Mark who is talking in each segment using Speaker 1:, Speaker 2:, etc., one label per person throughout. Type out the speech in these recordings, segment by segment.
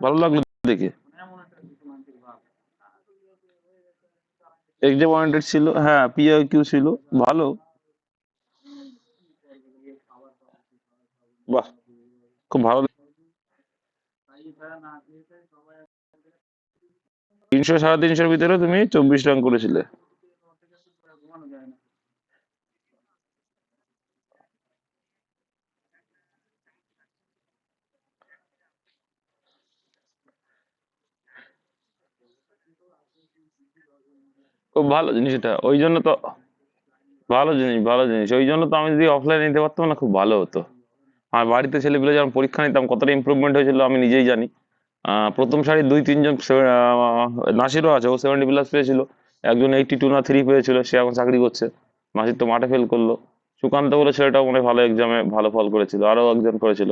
Speaker 1: ভালো লাগলো দেখে। এক্সাম ওরিয়েন্টেড ছিল, হ্যাঁ, পিআইকিউ ছিল। ভালো। বাহ, খুব ভালো। 300 সাড়ে 300-র ভিতরে তুমি 24 রান করেছিলে। খুব ভালো জিনিস এটা, ওই জন্য তো। ভালো জিনিস, ভালো জিনিস, ওই জন্য তো আমি যদি অফলাইনে নিতে পারতাম না, খুব ভালো হতো। আর বাড়িতে ছেলেপিলে যখন পরীক্ষা নিতাম কতটা ইমপ্রুভমেন্ট হয়েছিল আমি নিজেই জানি। প্রথম সারির 2-3 জন, নাসিরও আছে, ও 70+ পেয়েছিল। একজন 82 না 3 পেয়েছিল, সে এখন চাকরি করছে। নাসির তো মাঠে ফেল করলো। সুকান্ত বলে ছেলেটাও মনে হয় ভালো এক্সামে ভালো ফল করেছিল, আরো একজন করেছিল।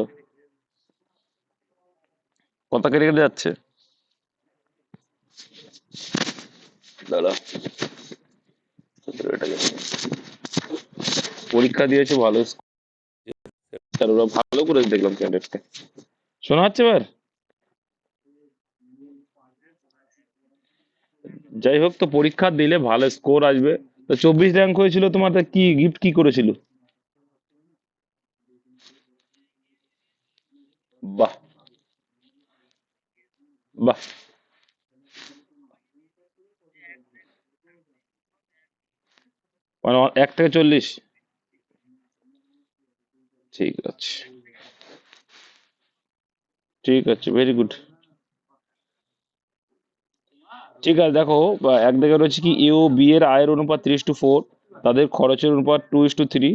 Speaker 1: কথা কেটে কেটে যাচ্ছে। দাদা, এটাকে পরীক্ষা দিয়েছে ভালো, আর ওরা ভালো করে দেখলাম ক্যান্ডিডেটকে। শোনা যাচ্ছে এবার? যাই হোক, তো পরীক্ষা দিলে ভালো স্কোর আসবে। তো 24 র্যাঙ্ক হয়েছিল তোমার, তা কি গিফট কি করেছিল? বাহ, বাহ। মানে 1 থেকে 40? ঠিক আছে, ঠিক আছে, ভেরি গুড। ঠিক আছে, দেখো, এক দিকে রয়েছে কি এ ও বি এর আয়ের অনুপাত 3:4, তাদের খরচের অনুপাত 2:3।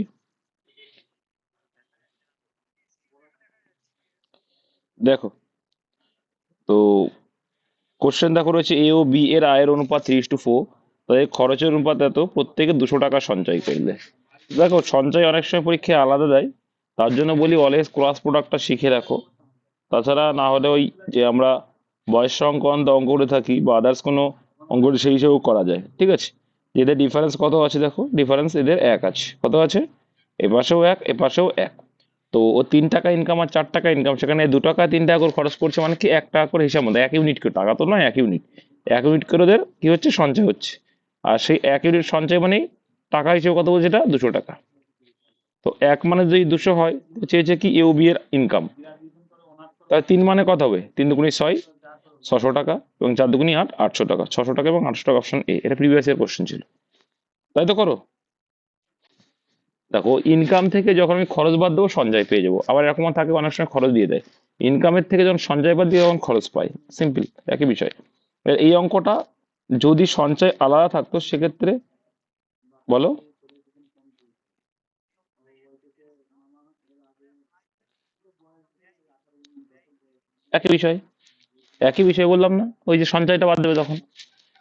Speaker 1: দেখো, তো কোশ্চেন দেখো রয়েছে এ ও বি এর আয়ের অনুপাত 3:4, তাদের খরচের অনুপাত এত, প্রত্যেকে 200 টাকা সঞ্চয় করলে। দেখো, সঞ্চয় অনেক সময় পরীক্ষায় আলাদা দেয়, তার জন্য বলি অলওয়েজ ক্রস প্রোডাক্টটা শিখে রাখো। তাছাড়া না হলে ওই যে আমরা বয়স সংক্রান্ত অঙ্ক করে থাকি বা আদার্স কোনো অঙ্ক সেই হিসেবেও করা যায়, ঠিক আছে। এদের ডিফারেন্স কত আছে দেখো, ডিফারেন্স এদের 1 আছে, কত আছে? এপাশেও 1, এপাশেও 1। তো ও 3 টাকা ইনকাম আর 4 টাকা ইনকাম, সেখানে 2 টাকা 3 টাকা করে খরচ করছে, মানে কি 1 টাকা করে হিসাব মতো 1 ইউনিট করে, টাকা তো নয়, 1 ইউনিট। 1 ইউনিট করে ওদের কি হচ্ছে, সঞ্চয় হচ্ছে। আর সেই 1 ইউনিট সঞ্চয় মানেই টাকা হিসেবে কত বলছে, এটা 200 টাকা। তো 1 মানে যদি 200 হয়, তো চেয়েছে কি এ ও বি এর ইনকাম। তাহলে 3 মানে কত হবে, 3 দুগুণে 6, 600 টাকা, এবং 4 দুগুণে 8, 800 টাকা। 600 টাকা এবং 800 টাকা, অপশন এ, এটা প্রিভিয়াস ইয়ার কোশ্চেন ছিল। তাই তো করো। দেখো, ইনকাম থেকে যখন আমি খরচ বাদ দেবো সঞ্চয় পেয়ে যাবো, আবার এরকম থাকে অনেক সময় খরচ দিয়ে দেয়। ইনকামের থেকে যখন সঞ্চয় বাদ দিয়ে তখন খরচ পাই, সিম্পল, একই বিষয়। এবার এই অঙ্কটা যদি সঞ্চয় আলাদা থাকতো সেক্ষেত্রে, বলো। একই বিষয়, একই বিষয় বললাম না, ওই যে সঞ্চয়টা বাদ দেবে তখন।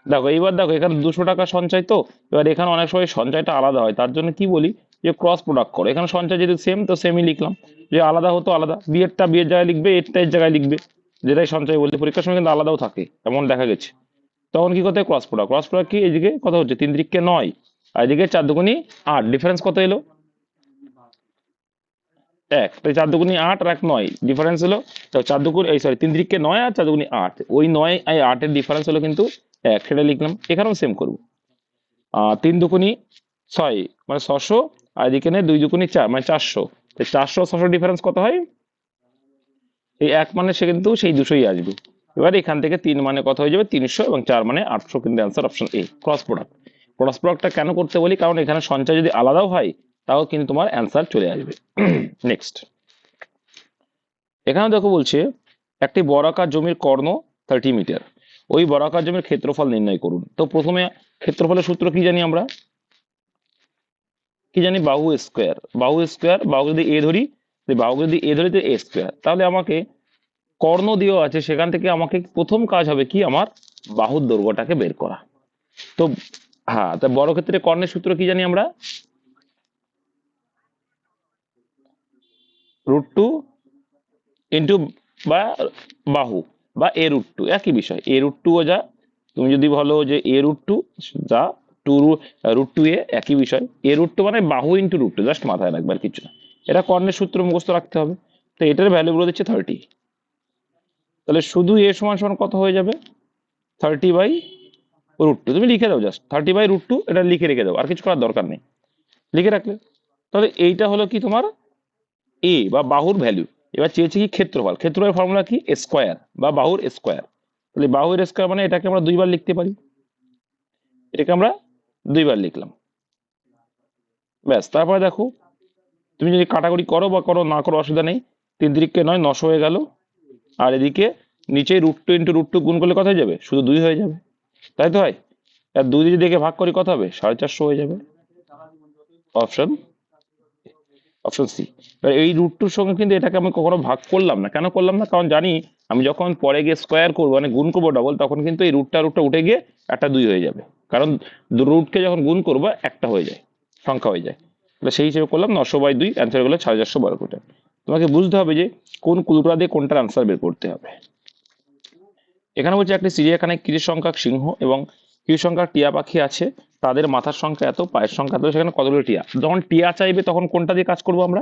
Speaker 1: দেখো, এইবার দেখো, এখানে 200 টাকা সঞ্চয়, তো এবার এখানে অনেক সময় সঞ্চয়টা আলাদা হয়, তার জন্য কি বলি, যে ক্রস প্রোডাক্ট করো। এখানে সঞ্চয় যদি সেম, তো সেমই লিখলাম। যে আলাদা হতো আলাদা, বিয়েরটা বিয়ের জায়গায় লিখবে, এরটা এর জায়গায় লিখবে। যেটাই সঞ্চয় বলতে পরীক্ষার সময় কিন্তু আলাদাও থাকে, এমন দেখা গেছে। তখন কি করতে হয়, ক্রস প্রোডাক্ট। ক্রস প্রোডাক্ট কি, এদিকে কত হচ্ছে, 3 3 9, আর এদিকে 4 দুগুণে 8, ডিফারেন্স কত এলো, 1। তাই 4 দুগুণে 8 আর 1 9, ডিফারেন্স হলো। তো 4 দুগুণ, এই সরি, 3 3 9 আর 4 দুগুণে 8, ওই 9 আর 8-এর ডিফারেন্স হলো কিন্তু 1, সেটা লিখলাম। এখানেও সেম করবো। 3 দুগুণে 6, মানে 600, আর এদিকে 2 দুগুণে 4, মানে 400। তো 400 600 ডিফারেন্স কত হয়, এই 1 মানে সে কিন্তু সেই 200ই আসবে। এবার এখান থেকে 3 মানে কত হয়ে যাবে, 300, এবং 4 মানে 800, কিন্তু answer option A, cross product. Cross প্রোডাক্টটা কেন করতে বলি, কারণ এখানে সঞ্চয় যদি আলাদাও হয় তাও কিন্তু তোমার অ্যান্সার চলে আসবে। নেক্সট, এখানে দেখো বলছে একটি বর্গাকার জমির কর্ণ 30 মিটার, ওই বর্গাকার জমির ক্ষেত্রফল নির্ণয় করুন। তো প্রথমে ক্ষেত্রফলের সূত্র কি জানি আমরা, কি জানি, বাহু স্কোয়ার। বাহু স্কোয়ার, বাহু যদি এ ধরি, বাহু যদি এ ধরি তো এ স্কোয়ার। তাহলে আমাকে কর্ণ দেওয়া আছে, সেখান থেকে আমাকে প্রথম কাজ হবে কি, আমার বাহুর দৈর্ঘ্যটাকে বের করা। তো হ্যাঁ, তা বড় ক্ষেত্রে কর্ণের সূত্র কি জানি আমরা, √2 ইন্টু, বা বাহু, বা a√2, একই বিষয়। a√2 ও যা, তুমি যদি বলো যে a√2 যা, টু √2a, একই বিষয়। a√2 মানে বাহু ইন্টু √2, জাস্ট মাথায় রাখবার কিছু না। এটা কর্ণের সূত্র মুখস্থ রাখতে হবে। তো এটার ভ্যালু বলে দিচ্ছে 30। তাহলে শুধু এ সমান সমান কত হয়ে যাবে, 30/√2। তুমি লিখে দাও, জাস্ট 30/√2, এটা লিখে রেখে দাও, আর কিছু করার দরকার নেই, লিখে রাখলে। তাহলে এইটা হলো কি তোমার এ বা বাহুর ভ্যালু। এবার চেয়েছি কি ক্ষেত্রফল, ক্ষেত্রফলের ফর্মুলা কি, স্কোয়ার বা বাহুর স্কোয়ার। তাহলে বাহুর স্কোয়ার মানে এটাকে আমরা দুইবার লিখতে পারি, এটাকে আমরা দুইবার লিখলাম, ব্যাস। তারপরে দেখো, তুমি যদি কাটাকুটি করো বা করো না করো অসুবিধা নেই, 3×9 900 হয়ে গেল, আর এদিকে নিচে √2 × √2 গুণ করলে কত হয়ে যাবে, শুধু 2 হয়ে যাবে, তাই তো হয়। আর 2 যদি দেখে ভাগ করি কত হবে, 450 হয়ে যাবে। Option option C. এই √2-র সঙ্গে কিন্তু এটাকে আমি কখনো ভাগ করলাম না, কেন করলাম না, কারণ জানি আমি যখন পরে গিয়ে স্কোয়ার করবো মানে গুণ করবো ডবল, তখন কিন্তু এই রুটটা উঠে গিয়ে একটা 2 হয়ে যাবে, কারণ রুটকে যখন গুণ করবো একটা হয়ে যায়, সংখ্যা হয়ে যায়। তাহলে সেই হিসেবে করলাম 900/2, অ্যান্সার হলো 450 বর্গমিটার। তোমাকে বুঝতে হবে যে কোন ক্লুটা দিয়ে কোনটার আনসার বের করতে হবে। এখানে বলছে একটি চিড়িয়াখানায় 30 সংখ্যক সিংহ এবং 30 সংখ্যক টিয়া পাখি আছে, তাদের মাথার সংখ্যা এত, পায়ের সংখ্যা এত, সেখানে কতগুলো টিয়া। যখন টিয়া চাইবে তখন কোনটা দিয়ে কাজ করবো আমরা,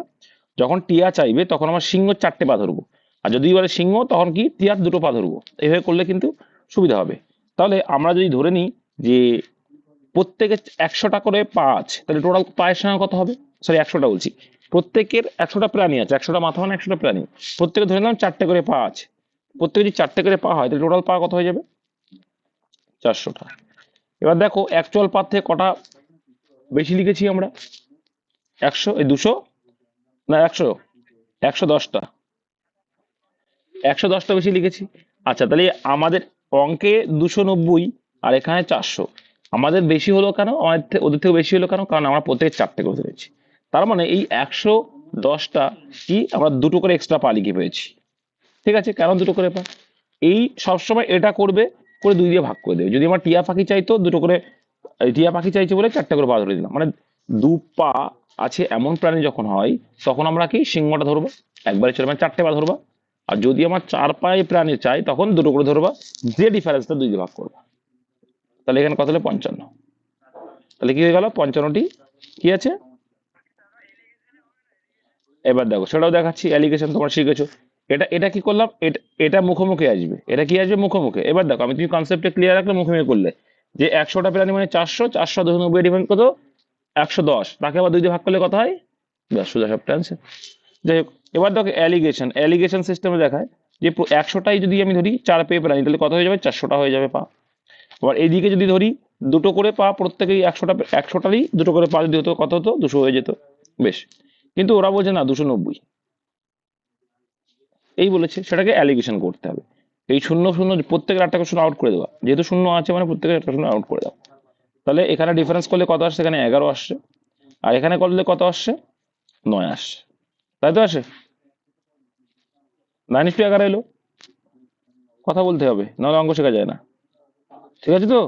Speaker 1: যখন টিয়া চাইবে তখন আমার সিংহ 4টে পা ধরবো, আর যদি বলে সিংহ তখন কি টিয়ার 2টো পা ধরবো, এইভাবে করলে কিন্তু সুবিধা হবে। তাহলে আমরা যদি ধরে নিই যে প্রত্যেকের 100টা করে পা আছে, তাহলে টোটাল পায়ের সংখ্যা কত হবে, সরি 100টা বলছি, প্রত্যেকের 100টা প্রাণী আছে, 100টা মাথা মানে 100টা প্রাণী, প্রত্যেকে ধরে নিলাম 4টে করে পা আছে, প্রত্যেকে যদি 4টে করে পা হয় তাহলে টোটাল পা কত হয়ে যাবে, 400টা। এবার দেখো অ্যাকচুয়াল পা থেকে কটা বেশি লিখেছি আমরা, 100, এই 200 না 100, 110টা, 110টা বেশি লিখেছি। আচ্ছা, তাহলে আমাদের অঙ্কে 290 আর এখানে 400, আমাদের বেশি হলো কেন, আমাদের ওদের থেকে বেশি হলো কেন, কারণ আমরা প্রত্যেকে 4টে করে ধরেছি। তার মানে এই 110টা কি আমরা 2টো করে এক্সট্রা পা লিখে পেয়েছি, ঠিক আছে। কেন 2টো করে পা, এই সবসময় এটা করবে, করে 2 দিয়ে ভাগ করে দেবে। যদি আমার টিয়া পাখি চাইতো 2টো করে, টিয়া পাখি চাইছে বলে 4টে করে পা ধরে দিলাম, মানে 2 পা আছে এমন প্রাণী যখন হয় তখন আমরা কি সিংহটা ধরবো, একবারে চলে মানে 4টে পা ধরবা। আর যদি আমার 4 পায়ে প্রাণী চাই তখন 2টো করে ধরবা, যে ডিফারেন্সটা 2 দিয়ে ভাগ করবা। তাহলে এখানে কত হলো, 55। তাহলে কি হয়ে গেল, 55টি কি আছে। এবার দেখো সেটাও দেখাচ্ছি, অ্যালিগেশন তোমরা শিখেছো। এটা এটা কি করলাম, এটা এটা মুখোমুখি আসবে, এটা কি আসবে মুখোমুখি। এবার দেখো আমি তুমি কনসেপ্টে ক্লিয়ার রাখলে মুখোমুখি করলে, যে 100টা প্রাণী মানে 400, 490 ডিফারেন্স কত, 110, তাকে আবার 2 দিয়ে ভাগ করলে কত হয়, ব্যাস সোজা সব অ্যান্সার। যাই হোক, এবার দেখো অ্যালিগেশন সিস্টেমে দেখায় যে 100টাই যদি আমি ধরি 4 পেয়ে প্রাণী, তাহলে কত হয়ে যাবে, 400টা হয়ে যাবে পা। আবার এইদিকে যদি ধরি 2টো করে পা, প্রত্যেকেই 100টারই 2টো করে পা যদি হতো কত হতো, 200 হয়ে যেত, বেশ। কিন্তু ওরা বলছে না 290 এই বলেছে, সেটাকে অ্যালিগেশন করতে হবে। এই শূন্য শূন্য প্রত্যেকের 8টা করে শূন্য আউট করে দেওয়া, যেহেতু শূন্য আছে মানে প্রত্যেকের 8টা শূন্য আউট করে দাও। তাহলে এখানে ডিফারেন্স করলে কত আসছে, এখানে 11 আসছে, আর এখানে করলে কত আসছে, 9 আসছে, তাই তো আসে, 9:11 এলো। কথা বলতে হবে, নাহলে অঙ্ক শেখা যায় না, ঠিক আছে তো।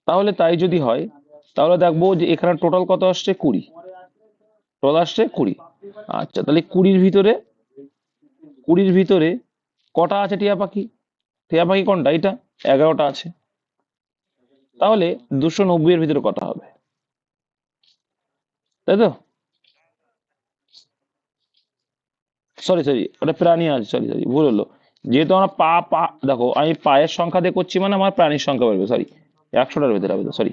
Speaker 1: তাহলে তাই যদি হয়, তাহলে দেখবো যে এখানে টোটাল কত আসছে, 20, টোটাল আসছে 20। আচ্ছা, তাহলে 20-র ভিতরে কটা আছে টিয়া পাখি, টিয়া পাখি কোনটা, এটা 11টা আছে। তাহলে 290-এর ভিতরে কটা হবে, তাই তো, সরি ওটা প্রাণী আছে, সরি ভুল হলো। যেহেতু আমরা পা পা দেখো আমি পায়ের সংখ্যা দিয়ে করছি মানে আমার প্রাণীর সংখ্যা বেরবে, সরি 100টার ভিতরে হবে তো, সরি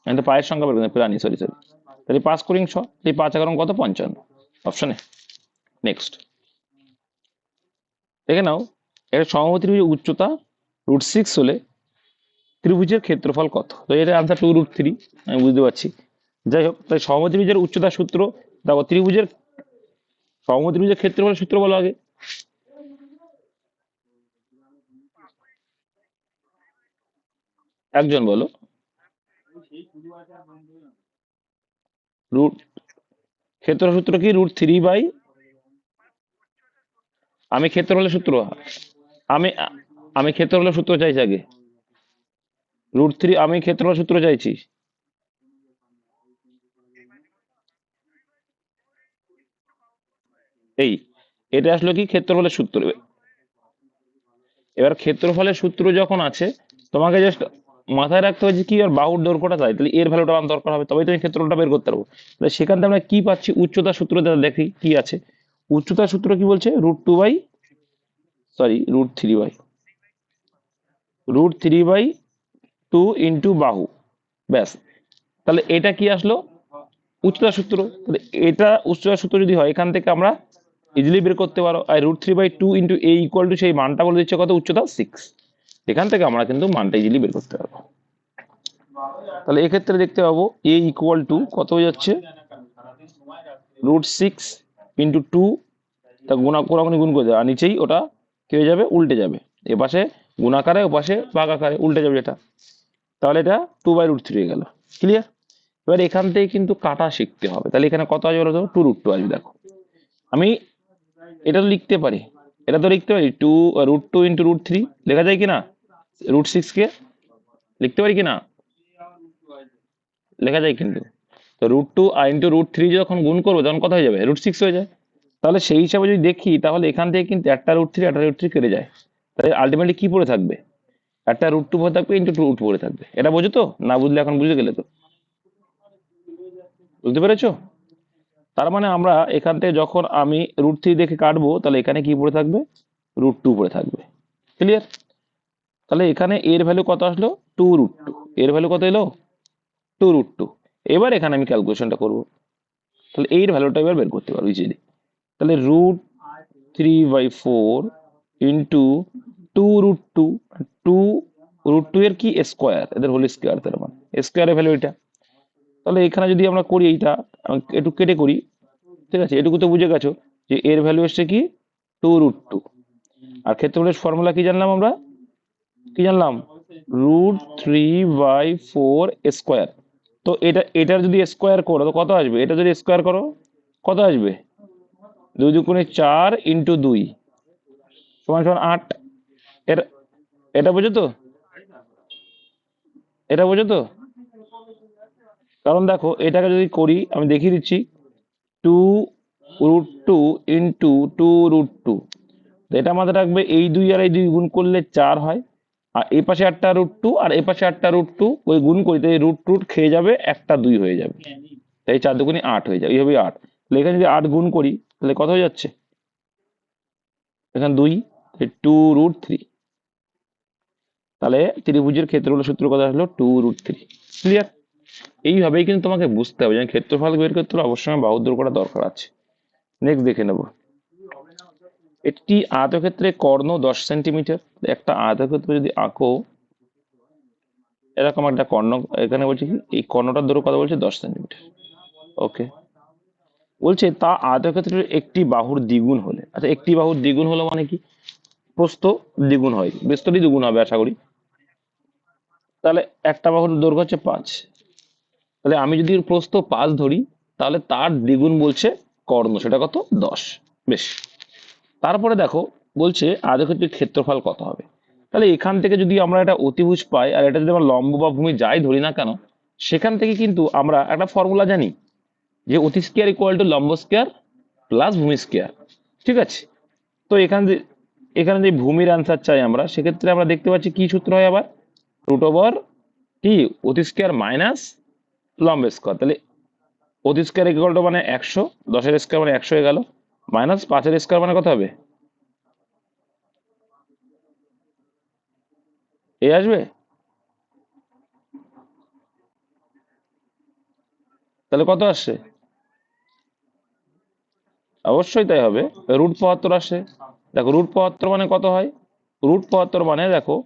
Speaker 1: আমি তো পায়ের সংখ্যা বেরবে না, প্রাণী, সরি। তাহলে 5 × 6, এই 5 × কত, 55, অপশনে। নেক্সট দেখে নাও, এটা সমবাহু ত্রিভুজের উচ্চতা √6 হলে ত্রিভুজের ক্ষেত্রফল কত। তো এটা আনসার 2√3, আমি বুঝতে পারছি। যাই হোক, তাই সমবাহু ত্রিভুজের উচ্চতার সূত্র দেখো, সমবাহু ত্রিভুজের ক্ষেত্রফলের সূত্র বলো আগে, একজন বলো। রুট ক্ষেত্র সূত্র কি, √3 আমি ক্ষেত্রফলের সূত্র, আমি আমি ক্ষেত্রফলের সূত্র চাইছি আগে, √3 আমি ক্ষেত্রফলের সূত্র চাইছি। এই এটা আসলে কি ক্ষেত্রফলের সূত্র। এবার ক্ষেত্রফলের সূত্র যখন আছে, তোমাকে জাস্ট মাথায় রাখতে হবে যে কি, আর বাহুর দৈর্ঘ্যটা চাই, তাহলে এর ভ্যালুটা আমার দরকার হবে, তবেই তুমি ক্ষেত্রফলটা বের করতে পারবো। তাহলে সেখান থেকে আমরা কি পাচ্ছি, উচ্চতা সূত্র দেখি কি আছে, উচ্চতার সূত্র কি বলছে? √3/2 ইন্টু বাহু, ব্যাস। তাহলে এটা কি আসলো? উচ্চতার সূত্র। তাহলে এটা উচ্চতার সূত্র যদি হয়, এখান থেকে আমরা ইজিলি বের করতে পারো। আর √3/2 ইন্টু এ ইকুয়াল টু সেই মানটা বলে দিচ্ছে কত? উচ্চতা 6। এখান থেকে আমরা কিন্তু মানটা ইজিলি বের করতে পারবো। তাহলে এক্ষেত্রে দেখতে পাবো এ ইকুয়াল টু কত হয়ে যাচ্ছে? √6 ইন্টু 2, তা কোনাকুনি গুণ করে দেবে, আর নিচেই ওটা কি হয়ে যাবে? উল্টে যাবে। এপাশে গুণাকারে, ওপাশে ভাগাকারে উল্টে যাবে এটা। তাহলে এটা 2/√3 হয়ে গেল। ক্লিয়ার? এবার এখান থেকে কিন্তু কাটা শিখতে হবে। তাহলে এখানে কত আসবে বলো তো? 2√2 আসবে। দেখো আমি এটা তো লিখতে পারি, এটা তো লিখতে পারি 2√2 ইন্টু √3 লেখা যায় কিনা? √6 কে লিখতে পারি কিনা? লেখা যায় কিন্তু। তো √2 ইন্টু √3 যখন গুণ করবো তখন কত হয়ে যাবে? √6 হয়ে যায়। তাহলে সেই হিসাবে যদি দেখি, তাহলে এখান থেকে কিন্তু একটা √3 কেটে যায়। তাহলে আলটিমেটলি কি পড়ে থাকবে? একটা √2 পড়ে থাকবে ইন্টু √2 পড়ে থাকবে। এটা বোঝো তো? না বুঝলে এখন বুঝে গেলে তো? বুঝতে পেরেছো? তার মানে আমরা এখান থেকে যখন আমি √3 দেখে কাটবো, তাহলে এখানে কি পড়ে থাকবে? √2 পড়ে থাকবে। ক্লিয়ার? তাহলে এখানে এর ভ্যালু কত আসলো? 2√2। এর ভ্যালু কত এলো? 2√2। এবার এখানে আমি ক্যালকুলেশনটা করব। তাহলে এর ভ্যালুটা এবার বের করতে পারবো ইজিলি। তাহলে √3/4 ইন্টু 2√2, 2√2 এর কি? স্কোয়ার, এদের হোল স্কোয়ার, তার মানে স্কোয়ারের ভ্যালু এটা। তাহলে এখানে যদি আমরা করি এইটা, একটু কেটে করি, ঠিক আছে? এটুকু তো বুঝে গেছো যে এর ভ্যালু এসছে কি? 2√2। আর ক্ষেত্রফলের ফর্মুলা কি জানলাম আমরা? কি জানলাম? √3/4 স্কোয়ার। তো এটার যদি স্কোয়ার করো তো কত আসবে? এটা যদি স্কোয়ার করো কত আসবে? 2×4 ইন্টু 2 সমান সমান 8। এটা এটা বোঝো তো? এটা বোঝো তো? কারণ দেখো এটাকে যদি করি, আমি দেখিয়ে দিচ্ছি, 2√2 ইন্টু 2√2, এটা আমাদের রাখবে এই 2 আর এই 2 গুণ করলে 4 হয়। আর এই পাশে একটা √2 আর এই পাশে একটা √2 ওই গুণ করি, তাই √2 খেয়ে যাবে, একটা 2 হয়ে যাবে। তাই 4 2 8 হয়ে যাবে, এইভাবে 8। তাহলে এখানে যদি 8 গুণ করি তাহলে কত হয়ে যাচ্ছে? এখানে 2, 2√3। তাহলে ত্রিভুজের ক্ষেত্রফলের সূত্র কত আসলো? 2√3। ক্লিয়ার? এইভাবেই কিন্তু তোমাকে বুঝতে হবে যে ক্ষেত্রফল বের করতে হলে অবশ্যই বাহু দূর করা দরকার আছে। নেক্সট দেখে নেব। একটি আয়তক্ষেত্রে কর্ণ 10 সেন্টিমিটার। একটা আয়তক্ষেত্র যদি আঁকো, এরকম একটা কর্ণ, এখানে বলছে কি এই কর্ণটার দৈর্ঘ্য কত বলছে? 10 সেন্টিমিটার। ওকে, বলছে তা আয়তক্ষেত্রের একটি বাহুর দ্বিগুণ হলে। আচ্ছা, একটি বাহুর দ্বিগুণ হলো মানে কি? প্রস্থ দ্বিগুণ হয়, বিস্তৃতি দ্বিগুণ হবে আশা করি। তাহলে একটা বাহুর দৈর্ঘ্য হচ্ছে 5। তাহলে আমি যদি প্রস্থ 5 ধরি, তাহলে তার দ্বিগুণ বলছে কর্ণ, সেটা কত? 10। বেশ। তারপরে দেখো বলছে আয়তক্ষেত্রের ক্ষেত্রফল কত হবে। তাহলে এখান থেকে যদি আমরা একটা অতিভুজ পাই, আর এটা যদি আমরা লম্ব বা ভূমি যাই ধরি না কেন, সেখান থেকে কিন্তু আমরা একটা ফর্মুলা জানি যে অতি স্কয়ার ইকুয়াল টু লম্ব স্কয়ার প্লাস ভূমি স্কয়ার। ঠিক আছে? তো এখানে যে ভূমির অ্যান্সার চাই আমরা, সেক্ষেত্রে আমরা দেখতে পাচ্ছি কি সূত্র হয় আবার? √, কি, অতি স্কয়ার মাইনাস লম্ব স্কয়ার। তাহলে অতি স্কয়ার ইকুয়াল টু মানে 100, 10 এর স্কয়ার মানে 100 হয়ে গেল, মাইনাস 5 এর স্কয়ার মানে কত হবে? এ আসবে। তাহলে কত আসছে? অবশ্যই তাই হবে, √75 আসে। দেখো √75 মানে কত হয়? √75 মানে দেখো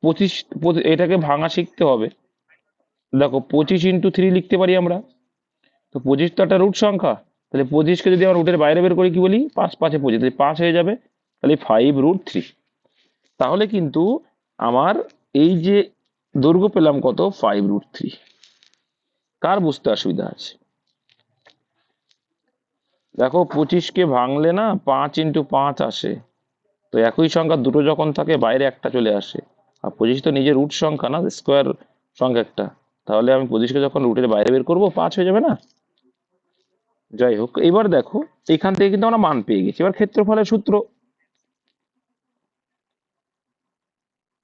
Speaker 1: 25, এটাকে ভাঙা শিখতে হবে। দেখো 25 × 3 লিখতে পারি আমরা। তো 25 তো একটা রুট সংখ্যা। তাহলে 25কে যদি আমরা রুটের বাইরে বের করি, কি বলি? 5 5 25, তাহলে 5 হয়ে যাবে। তাহলে 5√3। তাহলে কিন্তু আমার এই যে দৈর্ঘ্য পেলাম কত? 5√3। কার বুঝতে অসুবিধা আছে? দেখো 25কে ভাঙলে না 5 × 5 আসে। তো একই সংখ্যা দুটো যখন থাকে, বাইরে একটা চলে আসে। আর 25 তো নিজে রুট সংখ্যা না, স্কোয়ার সংখ্যা একটা। তাহলে আমি 25কে যখন রুটের বাইরে বের করবো, 5 হয়ে যাবে না? যাই হোক, এবার দেখো এখান থেকে কিন্তু আমরা মান পেয়ে গেছি। এবার ক্ষেত্রফলের সূত্র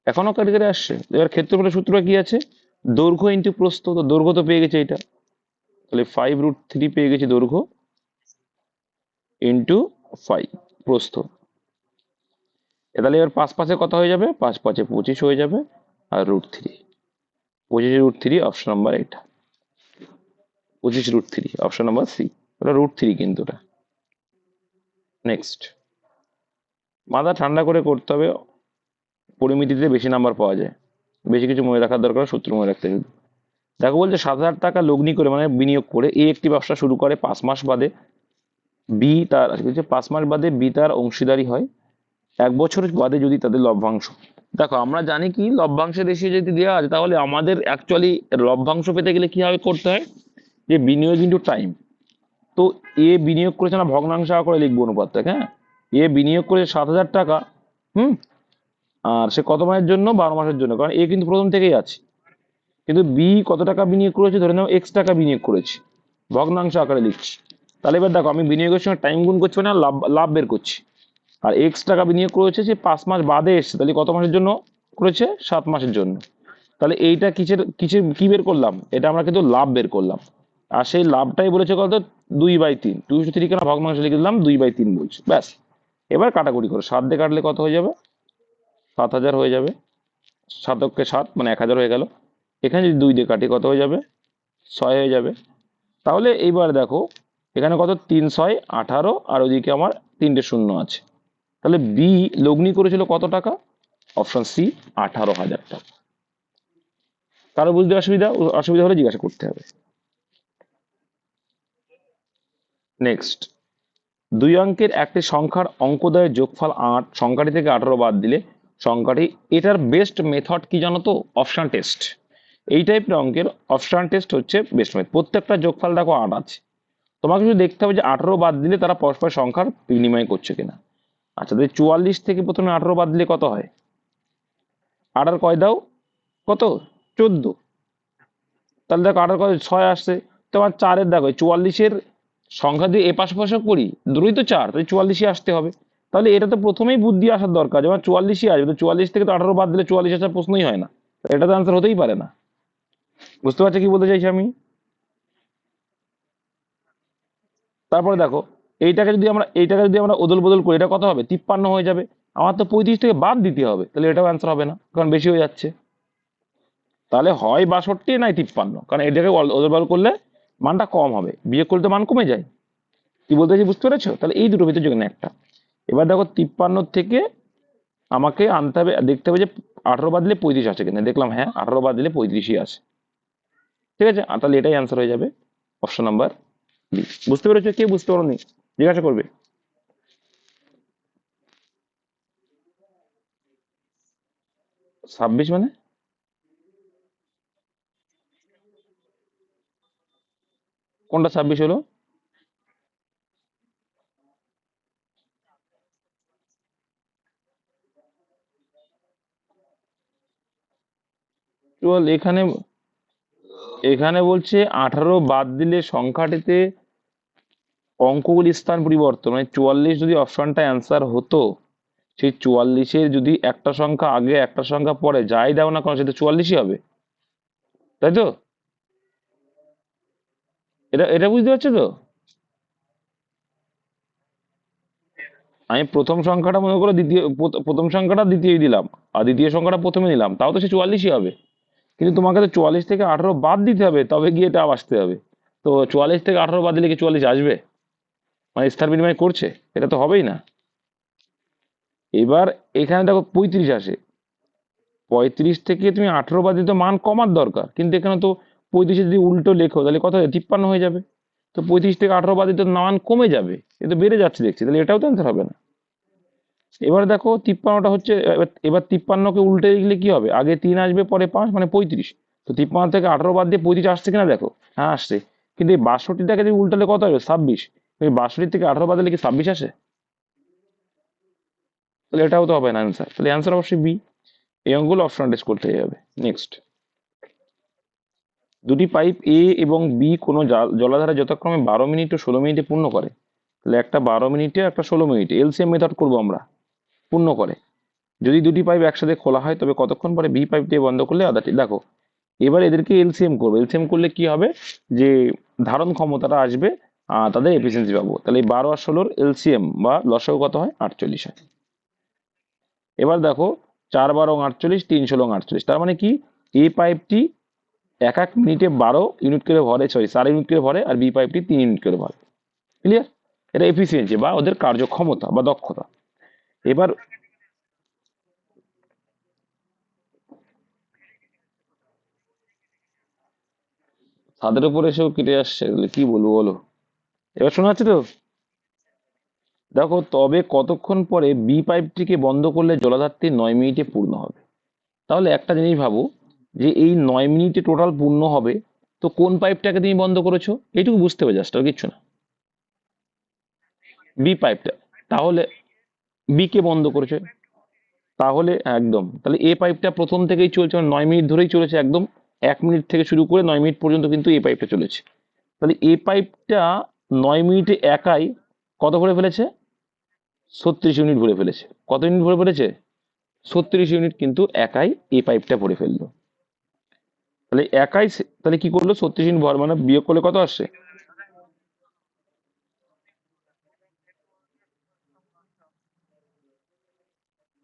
Speaker 1: এখনো কারিগরে আসছে। এবার ক্ষেত্রফলের সূত্র কি আছে? দৈর্ঘ্য ইন্টু প্রস্থ। তো দৈর্ঘ্য তো পেয়ে গেছে এটা, তাহলে 5√3 পেয়ে গেছি দৈর্ঘ্য, ইন্টু ফাইভ প্রস্থ। তাহলে এবার 5 5 কত হয়ে যাবে, 5 5 25 হয়ে যাবে, আর √3, 25 √3 অপশন নাম্বার এটা, 25 √3 অপশন নাম্বার সি, ওটা √3 কিন্তু ওটা। নেক্সট, মাথা ঠান্ডা করে করতে হবে, পরিমিতিতে বেশি নাম্বার পাওয়া যায়, বেশি কিছু মনে রাখার দরকার, সূত্র মনে রাখতে হবে। দেখো বলছে 7,000 টাকা লগ্নি করে মানে বিনিয়োগ করে এ একটি ব্যবসা শুরু করে 5 মাস বাদে, বি তার 5 মাস বাদে বি তার অংশীদারি হয়, 1 বছর বাদে যদি তাদের লভ্যাংশ। দেখো আমরা জানি কি লভ্যাংশের রেশিও যদি দেওয়া আছে, তাহলে আমাদের অ্যাকচুয়ালি লভ্যাংশ পেতে গেলে কিভাবে করতে হয়, যে বিনিয়োগ ইন্টু টাইম। তো এ বিনিয়োগ করেছে না, ভগ্নাংশ আকারে লিখবো অনুপাতটা, হ্যাঁ। এ বিনিয়োগ করেছে 7,000 টাকা, হুম, আর সে কত মাসের জন্য, 12 মাসের জন্য, কারণ এ কিন্তু প্রথম থেকেই আছে। কিন্তু বি কত টাকা বিনিয়োগ করেছে, ধরে নাও এক্স টাকা বিনিয়োগ করেছে, ভগ্নাংশ আকারে লিখছি। তাহলে এবার দেখো আমি বিনিয়োগের সঙ্গে টাইম গুণ করছি না, লাভ লাভ বের করছি। আর এক্স টাকা বিনিয়োগ করেছে সে 5 মাস বাদে এসছে, তাহলে কত মাসের জন্য করেছে, 7 মাসের জন্য। তাহলে এইটা কিসের কিসের কি বের করলাম, এটা আমরা কিন্তু লাভ বের করলাম। আর সেই লাভটাই বলেছে কত, 2/3, 2/3 কেন ভগ্নাংশ লিখে দিলাম, 2/3 বলছে, ব্যাস। এবার কাটাকুটি করো, 7 দিয়ে কাটলে কত হয়ে যাবে, 7,000 হয়ে যাবে, 7 × 7 মানে 1,000 হয়ে গেল। এখানে যদি 2 দিয়ে কাটি কত হয়ে যাবে, 6 হয়ে যাবে। তাহলে এইবার দেখো এখানে কত, 3 × 6 = 18, আর ওইদিকে আমার 3টে শূন্য আছে। তাহলে বি লগ্নি করেছিল কত টাকা, অপশন সি 18,000 টাকা। কারো বুঝতে অসুবিধা অসুবিধা হলে জিজ্ঞাসা করতে হবে। নেক্সট, 2 অঙ্কের একটি সংখ্যার অঙ্কোদয়ের যোগফল 8, সংখ্যাটি থেকে 18 বাদ দিলে সংখ্যাটি, এটার বেস্ট মেথড কি জানো তো, অপশন টেস্ট। এই টাইপের অঙ্কের অপশন টেস্ট হচ্ছে বেস্ট মেথড। প্রত্যেকটা যোগফল দেখো 8 আছে, তোমাকে শুধু দেখতে হবে যে 18 বাদ দিলে তারা পরস্পর সংখ্যার বিনিময় করছে কিনা। আচ্ছা, তাহলে 44 থেকে প্রথমে 18 বাদ দিলে কত হয়, 8 আর কয় দাও, কত, 14। তাহলে দেখো 8 আর কত, 6 আসছে। তোমার 4-এর দেখো 44-এর সংখ্যা দিয়ে এপাশ ওপাশ করি, দুটোই তো 4, তাই 44-ই আসতে হবে। তাহলে এটা তো প্রথমেই বুদ্ধি আসার দরকার, যেমন 44-ই আসবে, তো 44 থেকে তো 18 বাদ দিলে 44 আসার প্রশ্নই হয় না, এটা তো আনসার হতেই পারে না। বুঝতে পারছো কি বলতে চাইছি আমি? তারপরে দেখো এইটাকে যদি আমরা ওদল বদল করি, এটা কত হবে, 53 হয়ে যাবে। আমার তো 35 থেকে বাদ দিতে হবে, তাহলে এটাও অ্যান্সার হবে না, কারণ বেশি হয়ে যাচ্ছে। তাহলে হয় 62 নাই 53, কারণ এটাকে ওদল বদল করলে মানটা কম হবে, বিয়োগ করলে তো মান কমে যায়। কি বলতে চাইছি বুঝতে পেরেছো? তাহলে এই দুটো ভিতরে যেকোনো একটা। এবার দেখো 53 থেকে আমাকে আনতে হবে, দেখতে হবে যে 18 বাদ দিলে 35 আছে কিনা, দেখলাম হ্যাঁ 18 বাদ দিলে 35ই আছে, ঠিক আছে। তাহলে এটাই অ্যান্সার হয়ে যাবে, অপশন নাম্বার বি। বুঝতে পেরেছো? কে বুঝতে পারোনি জিজ্ঞাসা করবে। 26 মানে, কোনটা 26 হলো? চল, এখানে এখানে বলছে 18 বাদ দিলে সংখ্যাটিতে অঙ্কগুলি স্থান পরিবর্তন, মানে 44 যদি অপশনটা অ্যান্সার হতো, সেই 44-এর যদি একটা সংখ্যা আগে একটা সংখ্যা পরে যাই দাও না কেন, সেটা 44ই হবে, তাই তো? এটা এটা বুঝতে পারছো তো? আমি প্রথম সংখ্যাটা মনে করো দ্বিতীয়, প্রথম সংখ্যাটা দ্বিতীয় দিলাম, আর দ্বিতীয় সংখ্যাটা প্রথমে নিলাম, তাও তো সে 44ই হবে। কিন্তু তোমাকে তো 44 থেকে 18 বাদ দিতে হবে, তবে গিয়ে এটা আসতে হবে। তো 44 থেকে 18 বাদ দিলে কি 44 আসবে, মানে স্থান বিনিময় করছে? এটা তো হবেই না। এবার এখানে দেখো 35 আসে, 35 থেকে তুমি 18 বাদ দিতে মান কমার দরকার, কিন্তু এখানে তো 35 যদি উল্টো লেখো তাহলে কত হয়, 53 হয়ে যাবে। তো 35 থেকে 18 বাদ দিতে মান কমে যাবে, এ তো বেড়ে যাচ্ছে দেখছি, তাহলে এটাও তো অ্যান্সার হবে না। এবার দেখো 53টা হচ্ছে, এবার 53-কে উল্টে লিখলে কি হবে, আগে 3 আসবে পরে 5 মানে 35। তো 53 থেকে 18 বাদ দিয়ে 35 আসছে কিনা দেখো, হ্যাঁ আসছে। কিন্তু এই 62টাকে যদি উল্টালে কত হবে, 26। এই 62 থেকে 18 বাদ দিলে কি 26 আসে? তাহলে এটাও তো হবে না অ্যান্সার, তাহলে অ্যান্সার অবশ্যই বি। এই অঙ্কগুলো অপশন টেস্ট করতে যাবে। নেক্সট, দুটি পাইপ এ এবং বি কোনো জলাধারে যথাক্রমে 12 মিনিট ও 16 মিনিটে পূর্ণ করে। তাহলে একটা 12 মিনিটে, একটা 16 মিনিটে, এলসিএম মেথড করবো আমরা, পূর্ণ করে। যদি দুটি পাইপ একসাথে খোলা হয় তবে কতক্ষণ পরে বি পাইপ দিয়ে বন্ধ করলে আদাটি, দেখো এবার এদেরকে এলসিএম করবো, এলসিএম করলে কি হবে, যে ধারণ ক্ষমতাটা আসবে তাদের এফিসিয়েন্সি পাবো। তাহলে এই 12 আর 16 এলসিএম বা লসাগু কত হয়? 48 হয়। এবার দেখো 4 12 48, 3 16 48, তার মানে কি এই পাইপটি এক এক মিনিটে 12 ইউনিট করে ভরে, সরি 4 ইউনিট করে ভরে, আর বি পাইপটি 3 ইউনিট করে ভরে। ক্লিয়ার? এটা এফিসিয়েন্সি বা ওদের কার্যক্ষমতা বা দক্ষতা। এবার ছাদের উপরে এসেও কেটে আসছে, এগুলো কি বলবো বলো? এবার শোনা যাচ্ছে তো? দেখো, তবে কতক্ষণ পরে বি পাইপটিকে বন্ধ করলে জলাধারটি 9 মিনিটে পূর্ণ হবে? তাহলে একটা জিনিস ভাবো, যে এই 9 মিনিটে টোটাল পূর্ণ হবে, তো কোন পাইপটাকে তুমি বন্ধ করেছো এইটুকু বুঝতে হবে, জাস্ট আর কিচ্ছু না। বি পাইপটা। তাহলে বি কে বন্ধ করেছে, তাহলে একদম, তাহলে এ পাইপটা প্রথম থেকেই চলছে, মানে 9 মিনিট ধরেই চলেছে, একদম 1 মিনিট থেকে শুরু করে 9 মিনিট পর্যন্ত কিন্তু এ পাইপটা চলেছে। তাহলে এ পাইপটা 9 মিনিটে একাই কত ভরে ফেলেছে? 36 ইউনিট ভরে ফেলেছে। কত ইউনিট ভরে ফেলেছে? 36 ইউনিট কিন্তু একাই এ পাইপটা ভরে ফেললো। তাহলে একাই তাহলে কি করলো? 36 ইউনিট ভর, মানে বিয়োগ করলে কত আসছে?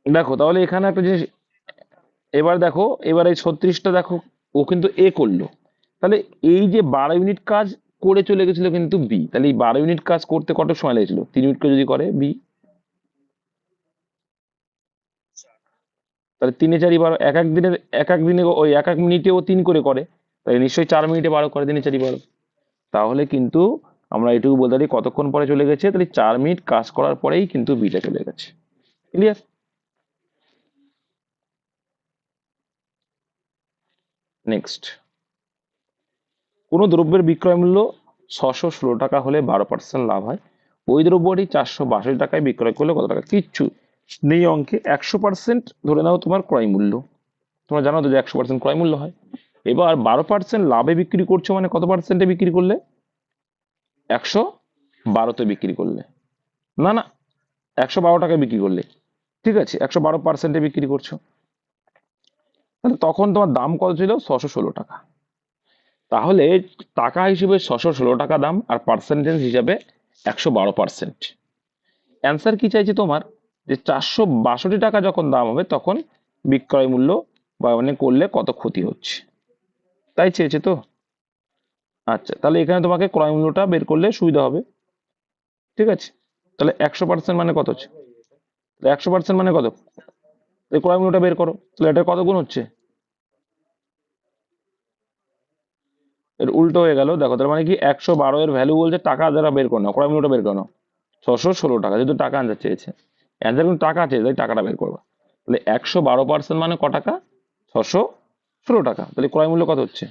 Speaker 1: দেখো তাহলে এখানে একটা জিনিস, এবার দেখো, এবার এই 36টা দেখো, ও কিন্তু এ করলো। তাহলে এই যে 12 ইউনিট কাজ করে চলে গেছিল কিন্তু বি, তাহলে এই 12 ইউনিট কাজ করতে কত সময় লেগেছিল? 3 ইউনিট করে যদি করে বি, তাহলে 3 এ 4 12, এক এক দিনে ওই এক এক মিনিটে ও 3 করে, তাহলে নিশ্চয়ই 4 মিনিটে 12 করে, 3 এ 4 12। তাহলে কিন্তু আমরা এটুকু বলতে পারি কতক্ষণ পরে চলে গেছে, তাহলে 4 মিনিট কাজ করার পরেই কিন্তু বিটা চলে গেছে। ক্লিয়ার? নেক্সট, কোনো দ্রব্যের বিক্রয় মূল্য 616 টাকা হলে 12% লাভ হয়। ওই দ্রব্যটি 462 টাকায় বিক্রয় করলে কত টাকা? কিচ্ছু নেই অঙ্কে, 100% ধরে নাও তোমার ক্রয় মূল্য। তোমরা জানো তো যে 100% ক্রয় মূল্য হয়। এবার 12% লাভে বিক্রি করছো, মানে কত পার্সেন্টে বিক্রি করলে? 112তে বিক্রি করলে, না না, 112 টাকায় বিক্রি করলে, ঠিক আছে, 112%-এ বিক্রি করছো। তাহলে তখন তোমার দাম কত ছিল? 616 টাকা। তাহলে টাকা হিসেবে 616 টাকা দাম, আর পার্সেন্টেজ হিসাবে 112%। অ্যান্সার কি চাইছে তোমার? যে 462 টাকা যখন দাম হবে তখন বিক্রয় মূল্য বা মানে করলে কত ক্ষতি হচ্ছে, তাই চেয়েছে তো? আচ্ছা, তাহলে এখানে তোমাকে ক্রয় মূল্যটা বের করলে সুবিধা হবে। ঠিক আছে, তাহলে 100% মানে কত হচ্ছে? 100% মানে কত? এই ক্রয় মূল্যটা বের করো, তাহলে এটা কত গুণ হচ্ছে? এর উল্টো হয়ে গেল। দেখো, তার মানে কি 112 এর ভ্যালু বলছে টাকা দ্বারা বের করো না, ক্রয় মূল্যটা বের করো। 616 টাকা, যেহেতু টাকা আনসার চেয়েছে, অ্যান্সার কিন্তু টাকা চেয়েছে, তাই টাকাটা বের করবা। তাহলে 112% মানে ক টাকা? 616 টাকা। তাহলে ক্রয় মূল্য কত হচ্ছে?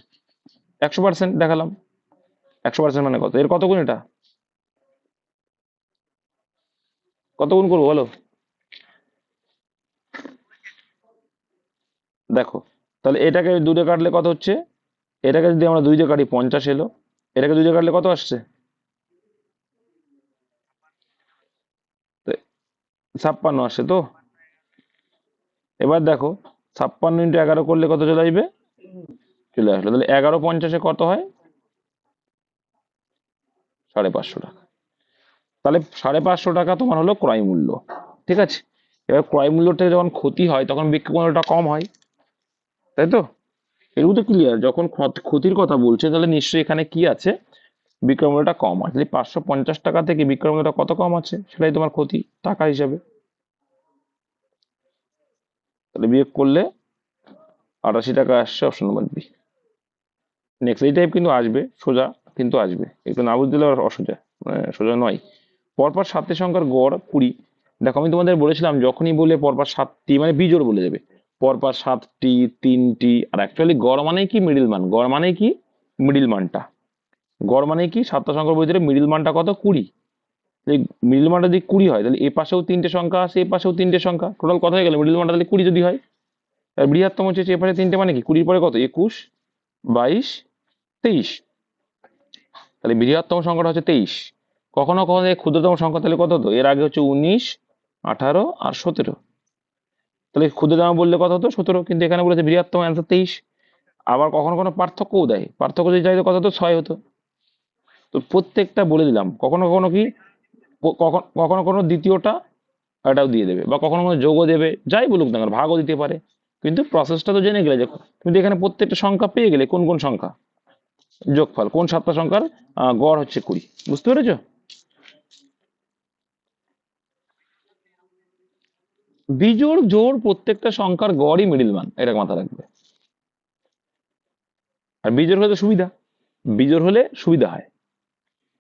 Speaker 1: 100% দেখালাম। 100% মানে কত? এর কত গুণ এটা? কত গুণ করবো বলো? দেখো, তাহলে এটাকে 2 দিয়ে কাটলে কত হচ্ছে? এটাকে যদি আমরা 2 দিয়ে কাটি 50 এলো। এটাকে 2 দিয়ে কাটলে কত আসছে? 56 আসছে তো। এবার দেখো, 56 × 11 করলে কত চলে আসবে? চলে আসলো। তাহলে 11 50-এ কত হয়? 550 টাকা। তাহলে 550 টাকা তোমার হলো ক্রয় মূল্য। ঠিক আছে, এবার ক্রয় মূল্য থেকে যখন ক্ষতি হয় তখন বিক্রি মূল্যটা কম হয়, তাই তো? এগুলো তো ক্লিয়ার। যখন ক্ষতির কথা বলছে তাহলে নিশ্চয়ই এখানে কি আছে? বিক্রয় মূল্যটা কম আছে। তাহলে 550 টাকা থেকে বিক্রয় মূল্যটা কত কম আছে, সেটাই তোমার ক্ষতি টাকা হিসাবে। তাহলে বিয়োগ করলে 88 টাকা আসছে, অপশন নম্বর বি। নেক্সট, এই টাইপ কিন্তু আসবে সোজা, কিন্তু আসবে একটু না বুঝতে দিলে অসোজা, মানে সোজা নয়। পরপর 7টি সংখ্যার গড় 20। দেখো, আমি তোমাদের বলেছিলাম যখনই বলে পরপর 7টি মানে বিজোড় বলে দেবে, পরপর 7টি, 3টি। আর অ্যাকচুয়ালি গড় মানে কি? মিডিল মান। গড় মানে কি? মিডিল মানটা। গড় মানে কি? 7টা সংখ্যার ভিতরে মিডিল মানটা কত? 20। এই মিডিল মানটা যদি 20 হয়, তাহলে এ পাশেও 3টে সংখ্যা আছে, এ পাশেও 3টে সংখ্যা, টোটাল কত হয়ে গেল? মিডিল মানটা তাহলে 20 যদি হয়। আর বৃহত্তম হচ্ছে এ পাশে 3টে, মানে কি 20 পরে কত? 21, 22, 23। তাহলে বৃহত্তম সংখ্যাটা হচ্ছে 23। কখনো কখনো এই ক্ষুদ্রতম সংখ্যা তাহলে কত হতো? এর আগে হচ্ছে 19, 18 আর 17। তাহলে ক্ষুদ্রতম বললে কত হতো? 17, কিন্তু এখানে বলেছে বৃহত্তম, অ্যান্সার 23। আবার কখনো কোনো পার্থক্যও দেয়, পার্থক্য যদি চাইতো কত হতো? 6 হতো। তো প্রত্যেকটা বলে দিলাম, কখনো কখনো কি কখনো কখনো কখনো দ্বিতীয়টা এটাও দিয়ে দেবে, বা কখনো কখনো যোগও দেবে, যাই বলুক না কেন, ভাগও দিতে পারে। কিন্তু প্রসেসটা তো জেনে গেলে যে তুমি তো এখানে প্রত্যেকটা সংখ্যা পেয়ে গেলে কোন কোন সংখ্যা যোগফল, কোন সাতটা সংখ্যার গড় হচ্ছে 20। বুঝতে পেরেছো? বিজোড় জোড় প্রত্যেকটা সংখ্যার গড়ই মিডিল মান, এটা মাথা রাখবে। আর বিজোড় হলে তো সুবিধা, বিজোড় হলে সুবিধা হয়।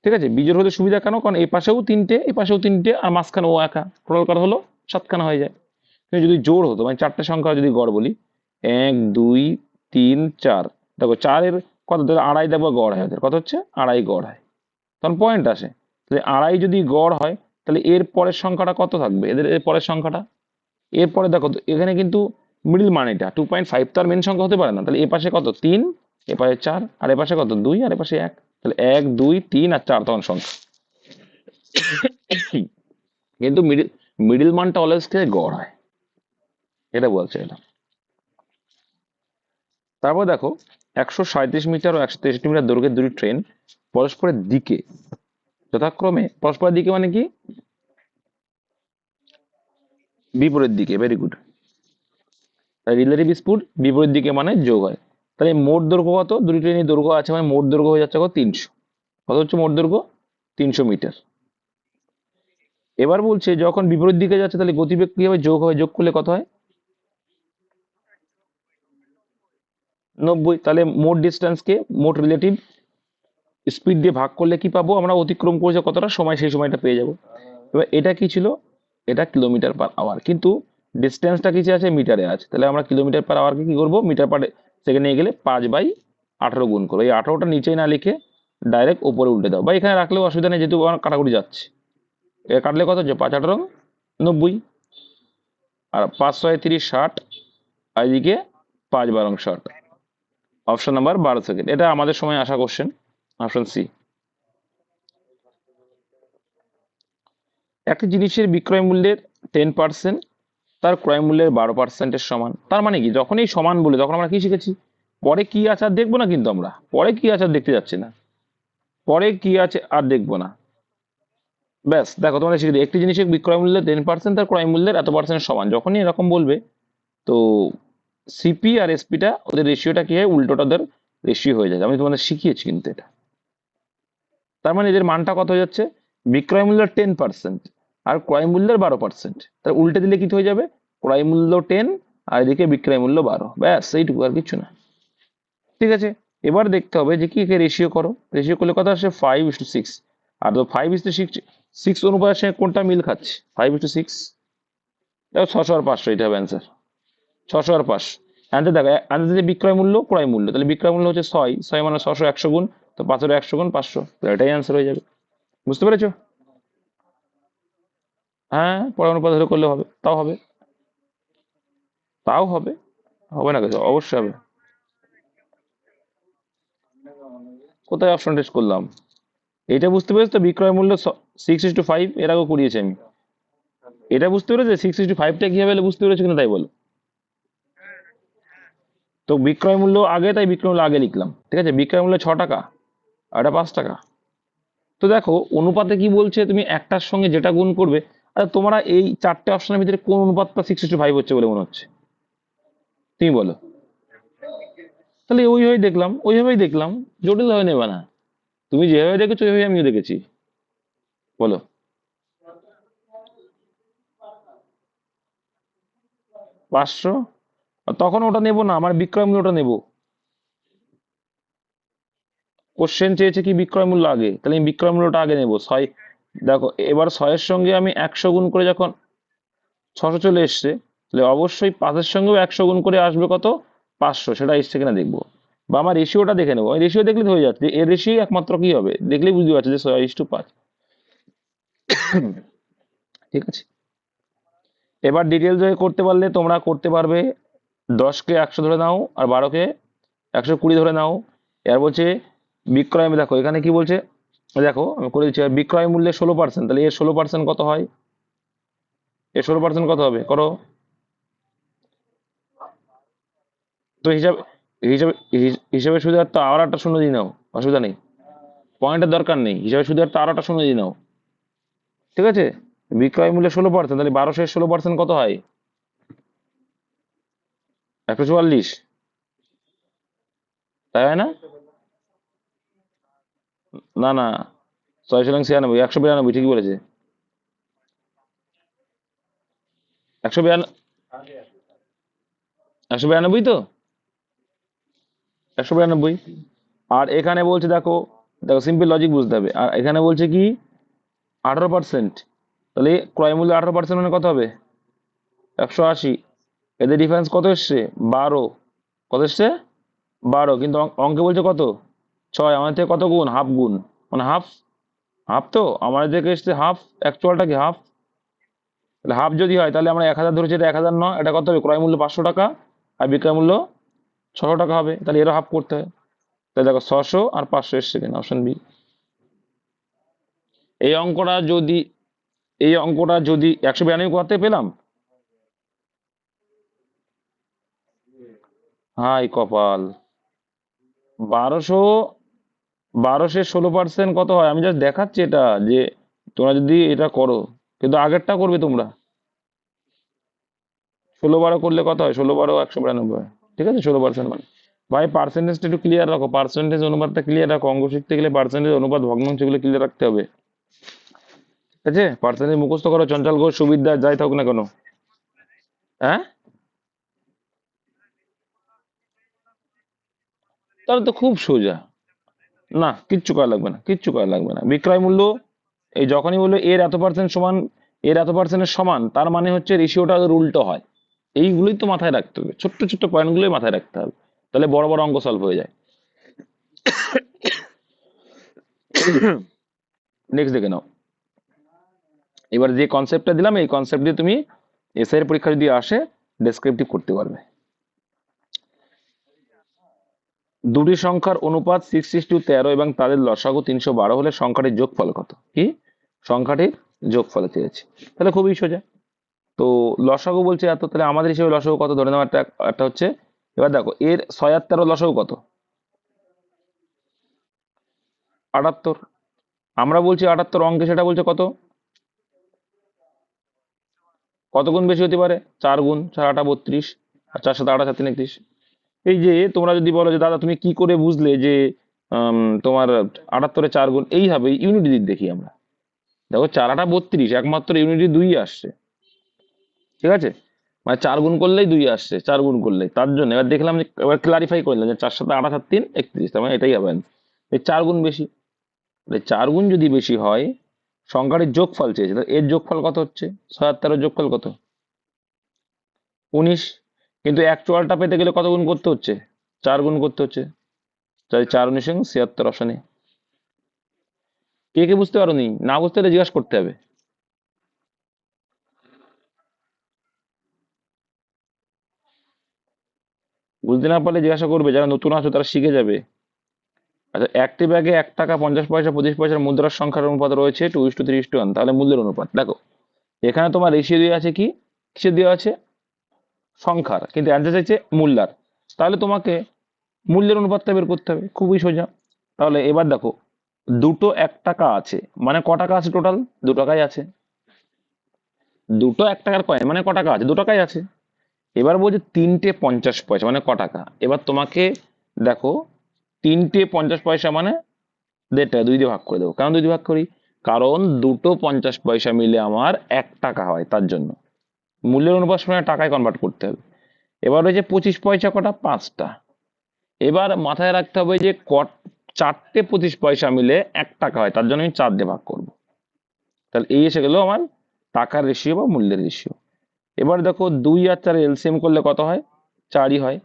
Speaker 1: ঠিক আছে, বিজোড় হলে সুবিধা কেন, কারণ এই পাশেও তিনটে এই পাশেও তিনটে আর মাঝখানে ও একা, টোটাল কার হলো সাতখানা হয়ে যায়। কিন্তু যদি জোড় হতো, মানে চারটে সংখ্যা যদি গড় বলি, 1 2 3 4, দেখো চারের কত ধরো আড়াই, দেখবো গড় হয়, ওদের কত হচ্ছে আড়াই গড় হয়, তখন পয়েন্ট আসে। তাহলে আড়াই যদি গড় হয়, তাহলে এর পরের সংখ্যাটা কত থাকবে, এদের এর পরের সংখ্যাটা, এরপরে দেখো তো এখানে কিন্তু মিডিল মান এটা 2.5, তো আর মেন সংখ্যা হতে পারে না। তাহলে এ পাশে কত 3, এ পাশে 4, আর এ পাশে কত 2, আর এ পাশে 1। তাহলে 1 2 3 আর 4 তখন সংখ্যা। কিন্তু মিডিল মিডিল মানটা অলওয়েজ থেকে গড় হয়, এটা বলছে এটা। তারপর দেখো 137 মিটার ও 163 মিটার দৈর্ঘ্যের দুটি ট্রেন পরস্পরের দিকে যথাক্রমে, পরস্পরের দিকে মানে কি, বিপরীত দিকে, ভেরি গুড। রিলেটিভ স্পিড বিপরীত দিকে মানে যোগ হয়। তাহলে মোট দৈর্ঘ্য কত, দুটি ট্রেনের দৈর্ঘ্য আছে মানে মোট দৈর্ঘ্য হয়ে যাচ্ছে কত 300। কত হচ্ছে মোট দৈর্ঘ্য 300 মিটার। এবার বলছে যখন বিপরীত দিকে যাচ্ছে তাহলে গতিবেগ কি হবে, যোগ হয়, যোগ করলে কত হয় 90। তাহলে মোট ডিস্টেন্সকে মোট রিলেটিভ স্পিড দিয়ে ভাগ করলে কি পাবো আমরা, অতিক্রম করেছে কতটা সময়, সেই সময়টা পেয়ে যাব। এবার এটা কি ছিল, এটা কিলোমিটার পার আওয়ার, কিন্তু ডিস্টেন্সটা কিছু আছে মিটারে আছে, তাহলে আমরা কিলোমিটার পার আওয়ারকে কি করবো, মিটার পার সেকেন্ডে নিয়ে গেলে 5/18 গুণ করবো। এই 18টা নিচেই না লিখে ডাইরেক্ট উপরে উল্টে দাও, বা এখানে রাখলেও অসুবিধা নেই, যেহেতু আমার কাটাকুটি যাচ্ছে। এ কাটলে কত হচ্ছে 5 18 90, আর 5 6 30 60, আর এদিকে 5 12 60। অপশন নাম্বার 12 সেকেন্ড, এটা আমাদের সময় আসা কোশ্চেন, অপশন সি। একটি জিনিসের বিক্রয় মূল্যের 10% তার ক্রয় মূল্যের 12%-এর সমান। তার মানে কি, যখনই সমান বলে তখন আমরা কি শিখেছি, পরে কি আছে আর দেখবো না, কিন্তু আমরা পরে কি আছে আর দেখতে যাচ্ছি না, পরে কি আছে আর দেখবো না। ব্যাস দেখো তোমরা শিখে দিই, একটি জিনিসের বিক্রয় মূল্যের 10% তার ক্রয় মূল্যের এত পার্সেন্ট সমান, যখনই এরকম বলবে তো সিপি আর এসপিটা ওদের রেশিওটা কি হয়, উল্টোটা ওদের রেশিও হয়ে যায়। আমি তোমাদের শিখিয়েছি কিন্তু এটা। তার মানে এদের মানটা কত হয়ে যাচ্ছে, বিক্রয় মূল্যের 10% আর ক্রয় মূল্যের 12%, তাহলে উল্টে দিলে কি হয়ে যাবে, ক্রয় মূল্য 10 আর এদিকে বিক্রয় মূল্য 12, ব্যাস এইটুকু, আর কিছু না। ঠিক আছে, এবার দেখতে হবে যে কি একে রেশিও করো, রেশিও করলে কত আসে 5:6। আর তো 5:6 অনুপাতের সঙ্গে কোনটা মিল খাচ্ছে, 5:6, 600 আর 500, এটা হবে অ্যান্সার, 600 আর 500। অ্যান্সার দেখো, অ্যান্সার যে বিক্রয় মূল্য ক্রয় মূল্য, তাহলে বিক্রয় মূল্য হচ্ছে 6, 6 মানে 600 100 গুণ, তো 500 100 গুণ 500, তো এটাই অ্যান্সার হয়ে যাবে। বুঝতে পেরেছো? হ্যাঁ, পরে অনুপাত ধরে করলে হবে, তাও হবে, তাও হবে, হবে না কিছু, অবশ্যই হবে। কোথায় অপশন টেস্ট করলাম, এটা বুঝতে পেরেছো তো, বিক্রয় মূল্য 6:5, এর আগেও করিয়েছি আমি। এটা বুঝতে পেরেছো 6:5টা কি হবে, বুঝতে পেরেছো কিনা তাই বলো। তো বিক্রয় মূল্য আগে, তাই বিক্রয় মূল্য আগে লিখলাম। ঠিক আছে, বিক্রয় মূল্য 6 টাকা আর এটা 5 টাকা। তো দেখো অনুপাতে কি বলছে, তুমি একটার সঙ্গে যেটা গুণ করবে। আচ্ছা তোমরা এই চারটে অপশনের ভিতরে কোন অনুপাতটা 6:5 হচ্ছে বলে মনে হচ্ছে, তুমি বলো। তাহলে ওইভাবেই দেখলাম, ওইভাবেই দেখলাম, জটিল হয়ে নেবে না। তুমি যেভাবে দেখেছো ওইভাবে আমিও দেখেছি, বলো। 500, তখন ওটা নেবো না, আমার বিক্রয় মূল্যটা নেবো। কোশ্চেন চেয়েছে কি বিক্রয় মূল্য আগে, তাহলে আমি বিক্রয় মূল্যটা আগে নেবো 6। দেখো এবার 6-এর সঙ্গে আমি 100 গুণ করে যখন 600 চলে এসছে, তাহলে অবশ্যই 5-এর সঙ্গেও 100 গুণ করে আসবে কত 500, সেটা এসছে কিনা দেখবো। বা আমার রেশিওটা দেখে নেবো, আমি রেশিও দেখলে তো হয়ে যাচ্ছে, এর রেশিও একমাত্র কি হবে দেখলেই বুঝতে পারছে যে 6:5। ঠিক আছে, এবার ডিটেলস করতে পারলে তোমরা করতে পারবে। 10কে 100 ধরে নাও আর 12কে 120 ধরে নাও। এর বলছে বিক্রয়, দেখো এখানে কি বলছে, দেখো আমি করে দিচ্ছি, বিক্রয় মূল্যের 16%, তাহলে এর 16% কত হয়, এর 16% কত হবে করো। তো হিসাবে হিসাবে হিসাবে সুবিধা তো আর একটা শূন্য দিয়ে নাও, অসুবিধা নেই। পয়েন্টের দরকার নেই, হিসাবে শুধু একটা আরোটা শুনে দিয়ে নাও। ঠিক আছে, বিক্রয় মূল্য 16%, তাহলে 1200 কত হয়? 144, তাই হয় না? না না, 696, 192, ঠিকই বলেছে। 192, 192 তো, 192। আর এখানে বলছে দেখো, দেখো সিম্পল লজিক বুঝতে হবে। আর এখানে বলছে কি 18%, তাহলে ক্রয় মূল্য 18% মানে কত হবে? 180। এদের ডিফারেন্স কত এসছে? 12। কত এসছে? 12, কিন্তু অঙ্কে বলছে কত? 6। আমাদের থেকে কত গুণ? হাফ গুণ, মানে হাফ। হাফ তো আমাদের থেকে এসছে হাফ, অ্যাকচুয়ালটা কি হাফ। তাহলে হাফ যদি হয় তাহলে আমরা 1000 ধরেছি, এটা 1000 নয়, এটা কত হবে? ক্রয় মূল্য 500 টাকা আর বিক্রয় মূল্য 600 টাকা হবে, তাহলে এরও হাফ করতে হয়। তাহলে দেখো 600 আর 500 এসছে কিনা, অপশন বি। এই অঙ্কটা যদি, এই অঙ্কটা যদি 192 করতে পেলাম, হাই কপাল। 1200, 1200 16% কত হয়? আমি জাস্ট দেখাচ্ছি এটা, যে তোমরা যদি এটা করো, কিন্তু আগেরটা করবে তোমরা। 16 12 করলে কত হয়? 16 12 192 হয়। ঠিক আছে, 16% মানে। ভাই পার্সেন্টেজটা একটু ক্লিয়ার রাখো, পার্সেন্টেজ অনুপাতটা ক্লিয়ার রাখো। অঙ্ক শিখতে গেলে পার্সেন্টেজ অনুপাত ভগ্নাংশ এগুলো ক্লিয়ার রাখতে হবে। ঠিক আছে, পার্সেন্টেজ মুখস্থ করো, চঞ্চল ঘোষ, সুবিধা যাই থাকুক না কেন। হ্যাঁ, তাহলে তো খুব সোজা। না, কিচ্ছু করা লাগবে না, কিচ্ছু করা লাগবে না। বিক্রয় মূল্য, এই যখনই বললো এর এত পার্সেন্ট সমান, এর এত পার্সেন্টের সমান, তার মানে হচ্ছে রেশিওটা ওর উল্টো হয়। এইগুলোই তো মাথায় রাখতে হবে, ছোট্ট ছোট্ট পয়েন্টগুলোই মাথায় রাখতে হবে, তাহলে বড় বড় অঙ্ক সলভ হয়ে যায়। নেক্সট দেখে নাও। এবার যে কনসেপ্টটা দিলাম, এই কনসেপ্ট দিয়ে তুমি এসআই এর পরীক্ষা যদি আসে ডেসক্রিপটিভ করতে পারবে। দুটি সংখ্যার অনুপাত 6:13 এবং তাদের লসাগু 312 হলে সংখ্যাটির যোগফল কত? কি সংখ্যাটির যোগফল চেয়েছে, তাহলে খুবই সোজা। তো লসাগু বলছে এত, তাহলে আমাদের হিসেবে লসাগু কত ধরে নেওয়া, একটা একটা হচ্ছে। এবার দেখো এর 6 আর 13 লসাগু কত? 78। আমরা বলছি 78, অঙ্কে সেটা বলছে কত? কত গুণ বেশি হতে পারে? 4 গুণ, 4 8 32, আর 4 7 8 4 3 31। এই যে তোমরা যদি বলো যে দাদা তুমি কি করে বুঝলে যে তোমার 78 4 গুণ, এইভাবে ইউনিট দিক দেখি আমরা। দেখো 4 8 32, একমাত্র ইউনিটি 2 আসছে। ঠিক আছে, মানে 4 গুণ করলেই 2 আসছে, 4 গুণ করলেই, তার জন্য এবার দেখলাম যে, এবার ক্লারিফাই করলাম যে 4 7 8 3 31, তার মানে এটাই হবে answer। এই 4 গুণ বেশি, 4 গুণ যদি বেশি হয়, সংখ্যাটির যোগফল চেয়েছে, তাহলে এর যোগফল কত হচ্ছে? 6 আর 13 যোগফল কত? 19। কিন্তু অ্যাকচুয়ালটা পেতে গেলে কত গুণ করতে হচ্ছে? 4 গুণ করতে হচ্ছে। তাই 4 19 76, অপশনে। কে কে বুঝতে পারোনি? না বুঝতে হলে জিজ্ঞাসা করতে হবে। বুঝতে না পারলে জিজ্ঞাসা করবে, যারা নতুন আছো তারা শিখে যাবে। আচ্ছা, একটি ব্যাগে 1 টাকা 50 পয়সা 25 পয়সার মুদ্রার সংখ্যার অনুপাত রয়েছে 2:3:1, তাহলে মূল্যের অনুপাত দেখো। এখানে তোমার রেশিও দেওয়া আছে কি, কিসের দেওয়া আছে? সংখ্যার, কিন্তু অ্যান্সার চাইছে মূল্যার। তাহলে তোমাকে মূল্যের অনুপাতটা বের করতে হবে, খুবই সোজা। তাহলে এবার দেখো, দুটো 1 টাকা আছে, মানে ক টাকা আছে টোটাল? 2 টাকাই আছে। দুটো 1 টাকার কয়েন মানে ক টাকা আছে? 2 টাকাই আছে। এবার বলছে 3টে 50 পয়সা মানে ক টাকা? এবার তোমাকে দেখো, 3টে 50 পয়সা মানে 1.5 টাকা, 2 দিয়ে ভাগ করে দেবো। কেন 2 দিয়ে ভাগ করি? কারণ দুটো 50 পয়সা মিলে আমার 1 টাকা হয়, তার জন্য মূল্যের অনুপাত সময় টাকায় কনভার্ট করতে হবে। এবার রয়েছে 25 পয়সা, কটা? 5টা। এবার মাথায় রাখতে হবে যে 4টে 25 পয়সা মিলে 1 টাকা হয়, তার জন্য আমি 4 দিয়ে ভাগ করবো। তাহলে এই এসে গেল আমার টাকার রেশিও বা মূল্যের রেশিও। এবার দেখো 2 আর 4 এলসিএম করলে কত হয়? 4ই হয়।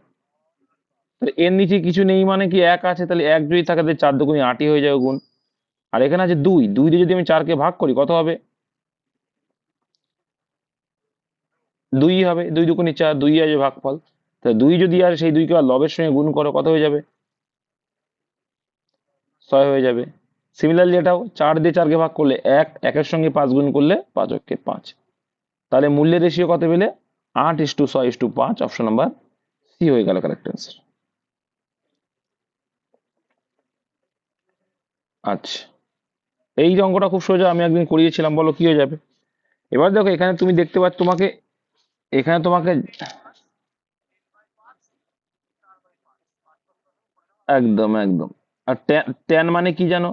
Speaker 1: তাহলে এর নিচে কিছু নেই মানে কি 1 আছে, তাহলে 1 যদি থাকে তাহলে 4 2 8ই হয়ে যাবে গুণ। আর এখানে আছে 2, 2 দিয়ে যদি আমি 4কে ভাগ করি কত হবে? 2 হবে, 2 2 4, 2 আসবে ভাগফল। তাহলে 2 যদি আর সেই 2কে আর লবের সঙ্গে গুণ করো, কত হয়ে যাবে? 6 হয়ে যাবে। সিমিলারলি এটাও 4 দিয়ে 4কে ভাগ করলে 1, 1-এর সঙ্গে 5 গুণ করলে 5 অক্ষে 5। তাহলে মূল্যের রেশিও কত পেলে? 8:6:5, অপশন নাম্বার সি হয়ে গেল কারেক্ট অ্যান্সার। আচ্ছা, এই অঙ্কটা খুব সোজা, আমি একদিন করিয়েছিলাম, বলো কি হয়ে যাবে। এবার দেখো এখানে তুমি দেখতে পাচ্ছ, তোমাকে এখানে তোমাকে একদম একদম। আর ট্যান মানে কি জানো?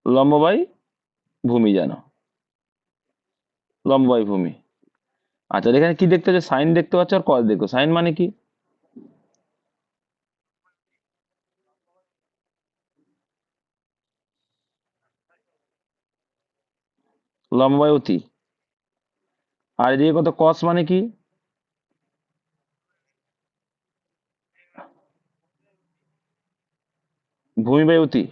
Speaker 1: লম্ব বাই ভূমি জানো, লম্ব বাই ভূমি। আচ্ছা, এখানে কি দেখতে পাচ্ছ? সাইন দেখতে পাচ্ছ আর কস দেখো। সাইন মানে কি? লম্ব বাই অতি। আর এদিকে কত? কস মানে কি? ভূমি বাই অতি।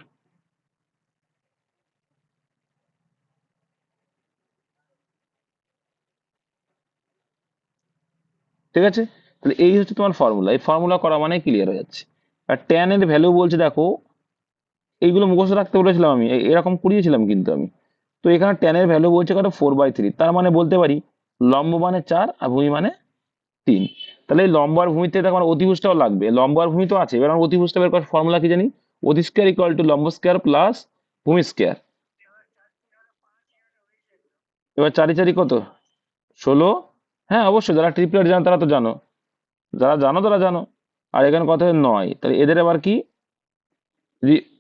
Speaker 1: ঠিক আছে, তাহলে এই হচ্ছে তোমার ফর্মুলা। এই ফর্মুলা করা মানে ক্লিয়ার হয়ে যাচ্ছে। আর ট্যান এর ভ্যালু বলছে দেখো, এইগুলো মুখস্থ রাখতে বলেছিলাম আমি, এরকম করিয়েছিলাম কিন্তু আমি। তো এখানে ট্যানের ভ্যালু বলছে কত? 4/3। তার মানে বলতে পারি লম্ব মানে 4 আর ভূমি মানে 3। তাহলে এই লম্ব আর ভূমিতে দেখো আমার অতিভুজটাও লাগবে, লম্ব আর ভূমি তো আছে। এবার আমার অতিভুজটা বের করার ফর্মুলা কি জানি? অতি স্কয়ার ইকুয়াল টু লম্ব স্কয়ার প্লাস ভূমি স্কয়ার। এবার চারি চারি কত? 16। হ্যাঁ অবশ্যই, যারা ট্রিপলেট জানো তারা তো জানো, যারা জানো তারা জানো। আর এখানে কত হয়? 9। তাহলে এদের আবার কি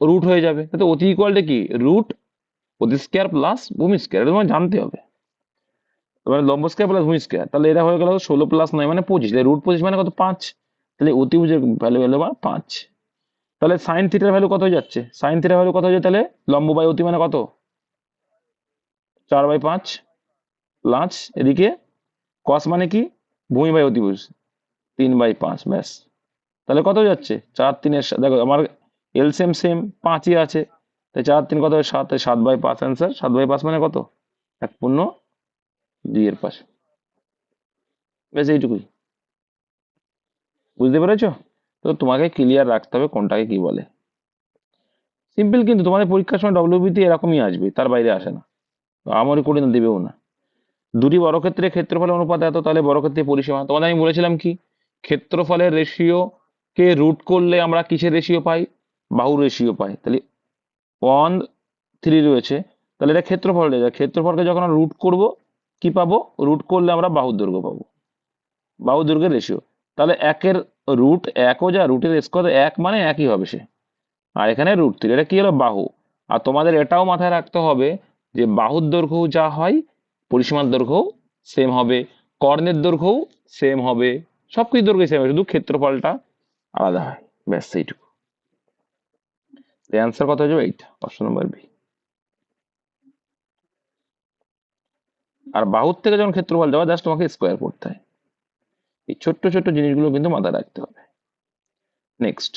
Speaker 1: রুট হয়ে যাবে। তো অতি ইকুয়ালটা কি? রুট অতি স্কয়ার প্লাস ভূমি স্কয়ার, এটা তোমার জানতে হবে। মানে লম্ব স্কয়ার প্লাস ভূমি স্কয়ার, তাহলে এটা হয়ে গেল 16 প্লাস 9 মানে 25। তাহলে রুট 25 মানে কত? 5। তাহলে অতিভুজের ভ্যালু হলো 5। তাহলে সাইন থিটার ভ্যালু কত হয়ে যাচ্ছে? সাইন থিটার ভ্যালু কত হয়ে যাচ্ছে তাহলে? লম্ব বাই অতি মানে কত? 4/5 প্লাস এদিকে কস মানে কি? ভূমি বাই অতিভুজ 3/5, ব্যাস। তাহলে কত হয়ে যাচ্ছে? 4 3 দেখো আমার এলসিএম সেম 5ই আছে, তাই 4 3 কত হয়? 7। 7/5 অ্যান্সার। 7/5 মানে কত? 1/2 এর পাশে। ব্যাস এইটুকুই। বুঝতে পেরেছো? তো তোমাকে ক্লিয়ার রাখতে হবে কোনটাকে কি বলে। সিম্পল, কিন্তু তোমাদের পরীক্ষার সময় ডব্লিউবিতে এরকমই আসবে, তার বাইরে আসে না। আমারই করে না, দেবেও না। দুটি বর্গক্ষেত্রের ক্ষেত্রফলের অনুপাত এত, তাহলে বর্গক্ষেত্রের পরিসীমা। তোমাদের আমি বলেছিলাম কি, ক্ষেত্রফলের রেশিও কে রুট করলে আমরা কিসের রেশিও পাই? বাহুর রেশিও পাই। তাহলে 1 3 রয়েছে, তাহলে এটা ক্ষেত্রফল রয়েছে। ক্ষেত্রফলকে যখন আমরা রুট করব কি পাবো? রুট করলে আমরা বাহুর দৈর্ঘ্য পাবো, বাহু দৈর্ঘ্যের রেশিও। তাহলে একের রুট একও যা, রুটের স্কোয়ার এক মানে একই হবে সে। আর এখানে √3, এটা কি হলো? বাহু। আর তোমাদের এটাও মাথায় রাখতে হবে যে বাহুর দৈর্ঘ্য যা হয় পরিসীমার দৈর্ঘ্য সেম হবে, কর্ণের দৈর্ঘ্যও সেম হবে, সবকিছু দৈর্ঘ্য সেম হবে, শুধু ক্ষেত্রফলটা আলাদা হয়, ব্যাস সেইটুকু। অ্যান্সার কত হয়ে যাবে? 8, অপশন নম্বর বি। আর বাহুর থেকে যখন ক্ষেত্রফল যাওয়া, জাস্ট তোমাকে স্কোয়ার করতে হয়। এই ছোট্ট ছোট্ট জিনিসগুলো কিন্তু মাথায় রাখতে হবে। নেক্সট,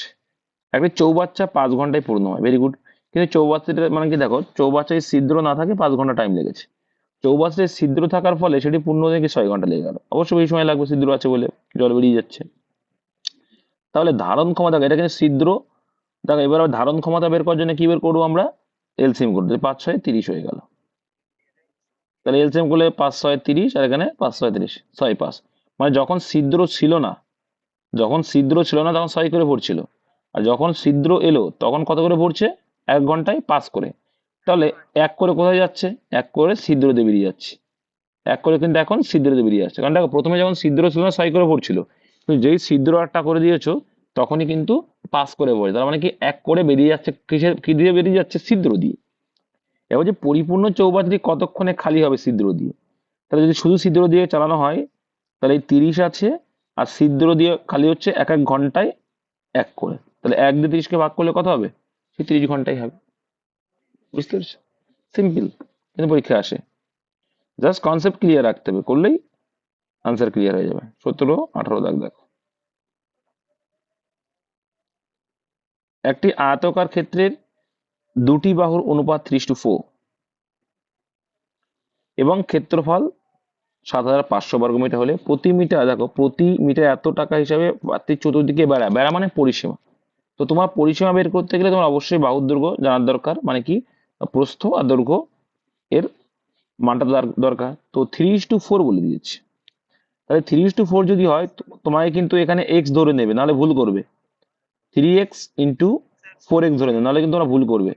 Speaker 1: একটা চৌবাচ্চা 5 ঘন্টায় পূর্ণ হয়, ভেরি গুড। কিন্তু চৌবাচ্চাটা মানে কি, দেখো চৌবাচ্চায় ছিদ্র না থাকে 5 ঘন্টা টাইম লেগেছে। চৌবাচ্চায় ছিদ্র থাকার ফলে সেটি পূর্ণ হতে নাকি 6 ঘন্টা লেগে গেল। অবশ্যই বেশি সময় লাগবে, ছিদ্র আছে বলে জল বেরিয়ে যাচ্ছে। তাহলে ধারণ ক্ষমতা, এটা কিন্তু ছিদ্র। দেখো এবার আবার ধারণ ক্ষমতা বের করার জন্য কি বের করবো আমরা? এলসিএম করবো। 5 6 30 হয়ে গেল। তাহলে এলসিএম করলে 5 6 30, আর এখানে 5 6 30, 6 5। মানে যখন ছিদ্র ছিল না, যখন ছিদ্র ছিল না তখন 6 করে পড়ছিল, আর যখন ছিদ্র এলো তখন কত করে পড়ছে? 1 ঘন্টায় 5 করে। তাহলে 1 করে কোথায় যাচ্ছে? 1 করে ছিদ্র দিয়ে বেরিয়ে যাচ্ছে। 1 করে কিন্তু এখন ছিদ্র দিয়ে বেরিয়ে যাচ্ছে, কারণ দেখো প্রথমে যখন ছিদ্র ছিল না 6 করে পড়ছিল, কিন্তু যেই ছিদ্র একটা করে দিয়েছো তখনই কিন্তু 5 করে পড়ে। তার মানে কি 1 করে বেরিয়ে যাচ্ছে, কিসের কি দিয়ে বেরিয়ে যাচ্ছে? ছিদ্র দিয়ে। এবার যে পরিপূর্ণ চৌবাচ্চাটি কতক্ষণে খালি হবে ছিদ্র দিয়ে? তাহলে যদি শুধু ছিদ্র দিয়ে চালানো হয়, তাহলে এই 30 আছে, আর ছিদ্র দিয়ে খালি হচ্ছে 1 1 ঘন্টায় 1 করে। তাহলে 1 দিয়ে 30কে ভাগ করলে কত হবে? সেই 30 ঘন্টাই হবে। বুঝতে পেরেছো? সিম্পল, কিন্তু পরীক্ষা আসে। জাস্ট কনসেপ্ট ক্লিয়ার রাখতে হবে, করলেই আনসার ক্লিয়ার হয়ে যাবে। 17 18 দাগ দেখো। একটি আয়তাকার ক্ষেত্রের দুটি বাহুর অনুপাত 3:4 এবং ক্ষেত্রফল 7,500 বর্গমিটার হলে প্রতি মিটার, দেখো প্রতি মিটার এত টাকা হিসাবে বাতির চতুর্দিকে বেড়া, বেড়া মানে পরিসীমা। তো তোমার পরিসীমা বের করতে গেলে তোমার অবশ্যই বাহুর দৈর্ঘ্য জানার দরকার, মানে কি প্রস্থ আর দৈর্ঘ্য এর মানটা দরকার। তো 3:4 বলে দিয়েছে। তাহলে 3:4 যদি হয় তোমাকে কিন্তু এখানে এক্স ধরে নেবে, নাহলে ভুল করবে। 3x × 4x ধরে নেবে, নাহলে কিন্তু তোমরা ভুল করবে।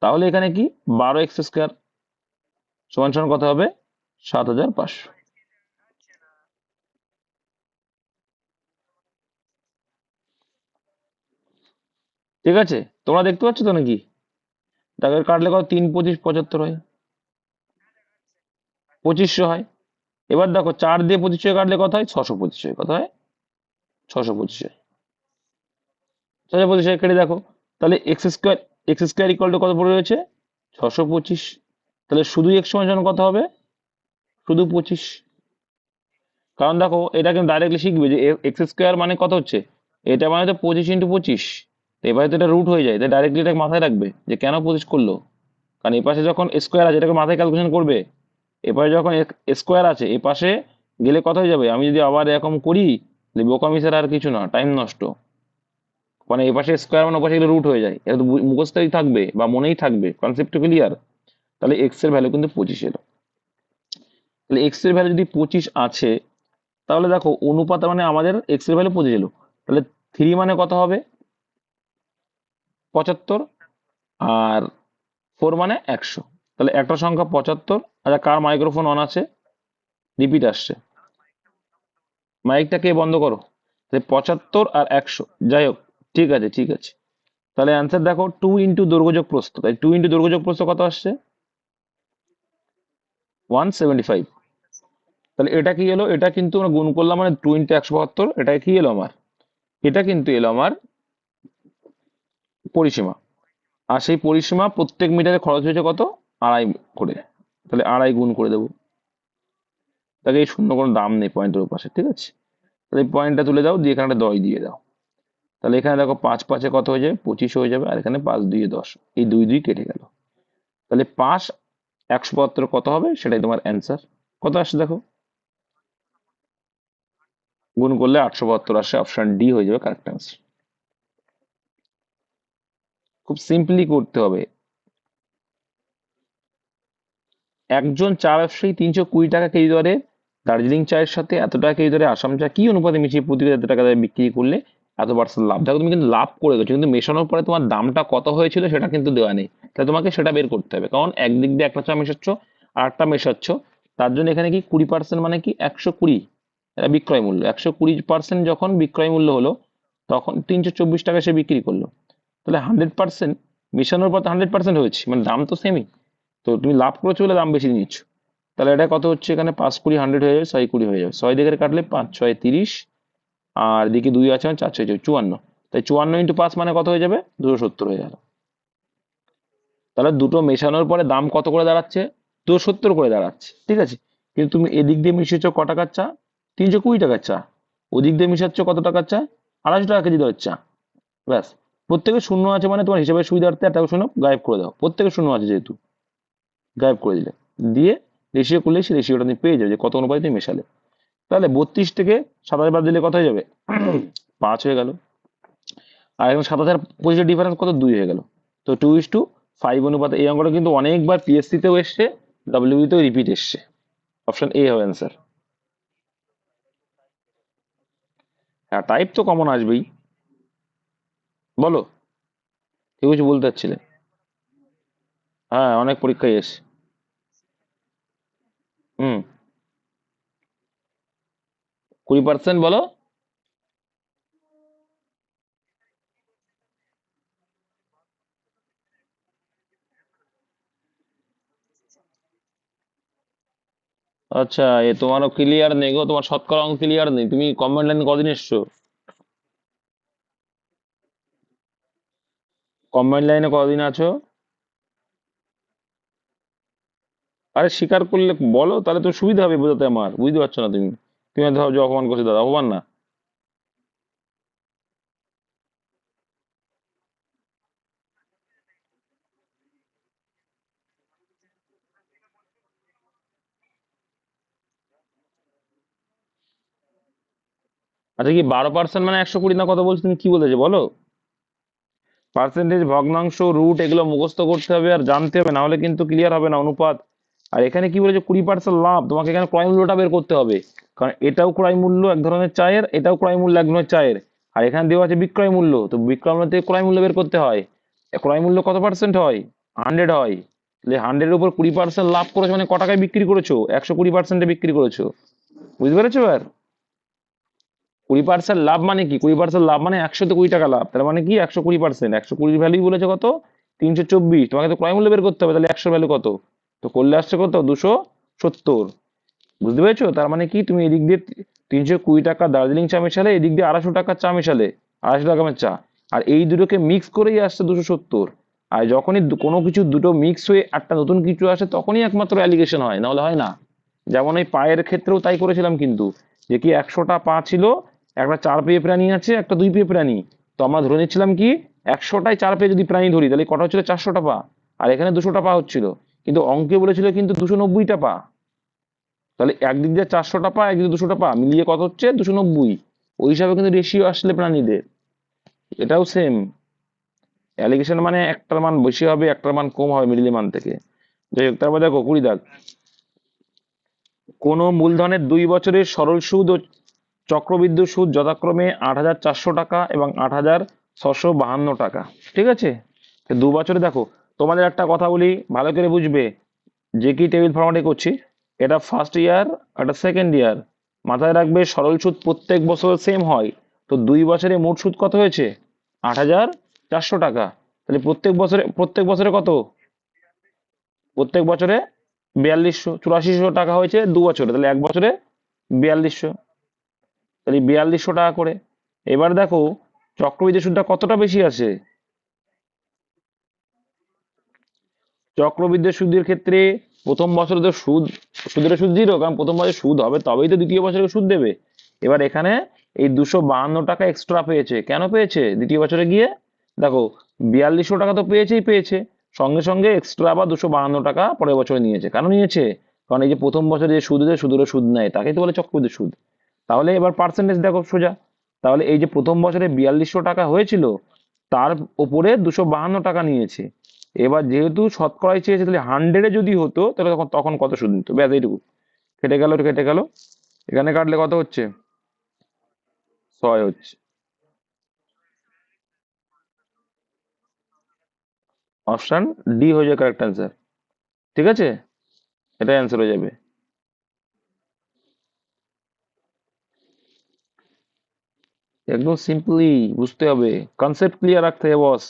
Speaker 1: তাহলে এখানে কি 12x² সমান সমান কত হবে? 7,500। ঠিক আছে, তোমরা দেখতে পাচ্ছ তো নাকি? তাকে কাটলে কত? 3×25 = 75 হয়, 2500 হয়। এবার দেখো 4 দিয়ে 2500 কাটলে কত হয়? 625 হয়। কত হয়? 625 হয়। 625 কেটে দেখো, তাহলে x² ইকুয়াল টু কত পড়ে রয়েছে? 625। তাহলে শুধু x সমান সমান কত হবে? শুধু 25। কারণ দেখো এটা কিন্তু ডাইরেক্টলি শিখবে যে x² মানে কত হচ্ছে, এটা মানে তো 25 × 25। এবারে তো এটা রুট হয়ে যায়, তাই ডাইরেক্টলি এটা মাথায় রাখবে যে কেন 25 করলো। কারণ এই পাশে যখন স্কোয়ার আছে এটাকে মাথায় ক্যালকুলেশন করবে, এপাশে যখন স্কোয়ার আছে এ পাশে গেলে কত হয়ে যাবে। আমি যদি আবার এরকম করি, বোকামি ছাড়া আর কিছু না, টাইম নষ্ট। মানে এ পাশে স্কোয়ার মানে ওপাশে গেলে রুট হয়ে যায়, এটা তো মুখস্থই থাকবে বা মনেই থাকবে, কনসেপ্ট ক্লিয়ার। তাহলে এক্স এর ভ্যালু কিন্তু 25 এলো। তাহলে এক্স এর ভ্যালু যদি 25 আছে, তাহলে দেখো অনুপাত মানে আমাদের এক্স এর ভ্যালু 25 এলো। তাহলে 3 মানে কত হবে? 75। আর 4 মানে 100। তাহলে একটা সংখ্যা 75। আচ্ছা, কার মাইক্রোফোন অন আছে? রিপিট আসছে। মাইকটা কে বন্ধ করো। 75 আর 100, যাই হোক, ঠিক আছে ঠিক আছে। তাহলে অ্যান্সার দেখো 2 ইন্টু দৈর্ঘ্যযোগ প্রস্থ, তাই 2 ইন্টু দৈর্ঘ্যযোগ প্রস্থ কত আসছে? 175। তাহলে এটা কি এলো? এটা কিন্তু আমরা গুণ করলাম মানে 2 ইন্টু 172, এটা কি এলো আমার? এটা কিন্তু এলো আমার পরিসীমা। আর সেই পরিসীমা প্রত্যেক মিটারে খরচ হয়েছে কত? 2.5 করে। তাহলে 2.5 গুণ করে দেবো। তাহলে এই শূন্য কোনো দাম নেই পয়েন্টের পাশে, ঠিক আছে। তাহলে এই পয়েন্টটা তুলে দাও, দিয়ে এখানে একটা 10 দিয়ে দাও। তাহলে এখানে দেখো 5 5-এ কত হয়ে যাবে? 25 হয়ে যাবে। আর এখানে 5 2 10, এই 2 2 কেটে গেল। তাহলে 5 172 কত হবে? সেটাই তোমার অ্যান্সার। কত আসছে দেখো, গুণ করলে 872 আসে। অপশন ডি হয়ে যাবে কারেক্ট অ্যান্সার। খুব সিম্পলি করতে হবে। একজন চা ব্যবসায়ী 320 টাকা কেজি দরে দার্জিলিং চায়ের সাথে এত টাকা কেজি দরে আসাম চা কি অনুপাতে মিশিয়ে প্রতি এত টাকা দরে বিক্রি করলে এত% লাভ। দেখো তুমি কিন্তু লাভ করে গেছো, কিন্তু মেশানোর পরে তোমার দামটা কত হয়েছিল সেটা কিন্তু দেওয়া নেই। তাহলে তোমাকে সেটা বের করতে হবে, কারণ একদিক দিয়ে একটা চা মেশাচ্ছ আর একটা মেশাচ্ছ। তার জন্য এখানে কি 20% মানে কি 120, এটা বিক্রয় মূল্য। 120% যখন বিক্রয় মূল্য হলো, তখন 324 টাকা সে বিক্রি করলো। তাহলে 100% মেশানোর পর তো 100% হয়েছে, মানে দাম তো সেমই। তো তুমি লাভ করেছো বলে দাম বেশি নিচ্ছ। তাহলে এটা কত হচ্ছে? এখানে 5 20 100 হয়ে যাবে, 6 20 হয়ে যাবে। 6 দিকের কাটলে 5 6 30, আর দিকে 2 আছে, 4 6 54। তাই 54 ইন্টু 5 মানে কত হয়ে যাবে? 270 হয়ে গেল। তাহলে দুটো মেশানোর পরে দাম কত করে দাঁড়াচ্ছে? 270 করে দাঁড়াচ্ছে, ঠিক আছে। কিন্তু তুমি এদিক দিয়ে মিশিয়েছ ক টাকার চা? 320 টাকার চা। ওদিক দিয়ে মিশাচ্ছ কত টাকার চা? 250 টাকা কেজি দরের চা। ব্যাস। প্রত্যেকে শূন্য আছে মানে তোমার হিসাবের সুবিধার্থে একটা শূন্য গায়েব করে দাও, প্রত্যেকে শূন্য আছে যেহেতু, গায়েব করে দিলে, দিয়ে রেশিও করলে সেই রেশিওটা তুমি পেয়ে যাবে যে কত অনুপাতে তুমি মেশালে। তাহলে 32 থেকে 27 বাদ দিলে কত হয়ে যাবে? 5 হয়ে গেল। আর এখন 27 আর 25 ডিফারেন্স কত? 2 হয়ে গেল। তো 2:5 অনুপাতে। এই অঙ্কটা কিন্তু অনেকবার পিএসসি তেও এসছে, ডাব্লিউবি তেও রিপিট এসছে। অপশন এ হবে অ্যান্সার। হ্যাঁ, টাইপ তো কমন আসবেই। বলো, কেউ কিছু বলতে চাচ্ছিলে? হ্যাঁ, অনেক পরীক্ষায় এসছে। হুম, 20% বলো। আচ্ছা, এ তোমারও ক্লিয়ার নেই গো, তোমার শতকরা অঙ্ক ক্লিয়ার নেই। তুমি কমেন্ট লাইন কদিন এসছো? কমেন্ট লাইনে কদিন আছো? আরে স্বীকার করলে বলো, তাহলে তো সুবিধা হবে বোঝাতে। আমার বুঝতে পারছো না তুমি? তুমি হয়তো ভাবছো অপমান করছো, দাদা অপমান না। আচ্ছা, কি 12% মানে 120 না কত বলছো? তুমি কি বলেছো বলো? পার্সেন্টেজ, ভগ্নাংশ, রুট এগুলো মুখস্থ করতে হবে আর জানতে হবে, না হলে কিন্তু ক্লিয়ার হবে না। অনুপাত আর এখানে কি বলেছে 20% লাভ, তোমাকে এখানে ক্রয় মূল্যটা বের করতে হবে, কারণ এটাও ক্রয় মূল্য এক ধরনের চায়ের, এটাও ক্রয় মূল্য এক ধরনের চায়ের। আর এখানে দেওয়া আছে বিক্রয় মূল্য, তো বিক্রয় মূল্য থেকে ক্রয় মূল্য বের করতে হয়। ক্রয় মূল্য কত পার্সেন্ট হয়? 100 হয়। তাহলে 100-এর উপর 20% লাভ করেছো মানে ক টাকায় বিক্রি করেছো? 120%-এ বিক্রি করেছো। বুঝতে পেরেছো এবার? 20% লাভ মানে কি? 20% লাভ মানে 120 টাকা লাভ, তার মানে কি 120%, 120 ভ্যালু বলেছে কত? 324। তোমাকে তো ক্রয় মূল্য বের করতে হবে, তাহলে 100 ভ্যালু কত? তো করলে আসছে কত? 270। বুঝতে পেরেছো? তার মানে কি তুমি এদিক দিয়ে 320 টাকা দার্জিলিং চা মেশালে, এদিক দিয়ে 250 টাকার চা মেশালে, 250 টাকার চা, আর এই দুটোকে মিক্স করেই আসছে 270। আর যখনই কোনো কিছু দুটো মিক্স হয়ে একটা নতুন কিছু আসে তখনই একমাত্র অ্যালিগেশন হয়, নাহলে হয় না। যেমন এই পায়ের ক্ষেত্রেও তাই করেছিলাম কিন্তু, যে কি 100টা পা ছিল, একটা 4 পেয়ে প্রাণী আছে, একটা 2 পেয়ে প্রাণী। তো আমরা ধরে নিচ্ছিলাম কি 100টায় 4 পেয়ে যদি প্রাণী ধরি তাহলে কটা হচ্ছিল? 400টা পা। আর এখানে 200টা পা হচ্ছিল, কিন্তু অঙ্কে বলেছিল কিন্তু 290টা পা। তাহলে একদিক দিয়ে 400টা পা, একদিকে 200টা পা, মিলিয়ে কত হচ্ছে? 290। ওই হিসাবে কিন্তু রেশিও আসলে প্রাণীদের, এটাও সেম। অ্যালিগেশন মানে একটার মান বেশি হবে, একটার মান কম হবে মিডিল মান থেকে। যাই হোক, তারপর দেখো 20 দাগ। কোনো মূলধনের 2 বছরের সরল সুদ ও চক্রবৃদ্ধি সুদ যথাক্রমে 8,400 টাকা এবং 8,652 টাকা। ঠিক আছে? তো 2 বছরে দেখো, তোমাদের একটা কথা বলি ভালো করে বুঝবে, যে কি টেবিল ফর্মেটে করছি, এটা ফার্স্ট ইয়ার, এটা সেকেন্ড ইয়ার। মাথায় রাখবে সরল সুদ প্রত্যেক বছর সেম হয়। তো 2 বছরে মোট সুদ কত হয়েছে? 8,400 টাকা। তাহলে প্রত্যেক বছরে কত? প্রত্যেক বছরে 4200 8400 টাকা হয়েছে 2 বছরে, তাহলে 1 বছরে 4200, তাহলে 4200 টাকা করে। এবার দেখো চক্রবৃদ্ধি সুদটা কতটা বেশি আছে। চক্রবৃদ্ধি সুদের ক্ষেত্রে প্রথম বছরে তো সুদের সুদ 0, কারণ প্রথম বছরে সুদ হবে তবেই তো দ্বিতীয় বছরে সুদ দেবে। এবার এখানে এই 252 টাকা এক্সট্রা পেয়েছে, কেন পেয়েছে? দ্বিতীয় বছরে গিয়ে দেখো 4200 টাকা তো পেয়েছে, সঙ্গে সঙ্গে এক্সট্রা আবার 252 টাকা পরের বছরে নিয়েছে। কেন নিয়েছে? কারণ এই যে প্রথম বছরে যে সুদ দেয় সুদেরও সুদ নেয়, তাকেই তো বলে চক্রবৃদ্ধি সুদ। তাহলে এবার পার্সেন্টেজ দেখো সোজা, তাহলে এই যে প্রথম বছরে 4200 টাকা হয়েছিল, তার উপরে 252 টাকা নিয়েছে। এবার যেহেতু শতকরাই চেয়েছে, তাহলে 100-এ যদি হতো তাহলে তখন তখন কত সুদ নিত? ব্যাস এইটুকু। কেটে গেল, কেটে গেল, এখানে কাটলে কত হচ্ছে? 6 হচ্ছে। অপশন ডি হয়ে যাবে কারেক্ট অ্যান্সার। ঠিক আছে, এটা অ্যান্সার হয়ে যাবে। একদম সিম্পলি বুঝতে হবে, কনসেপ্ট ক্লিয়ার রাখতে হবে বস।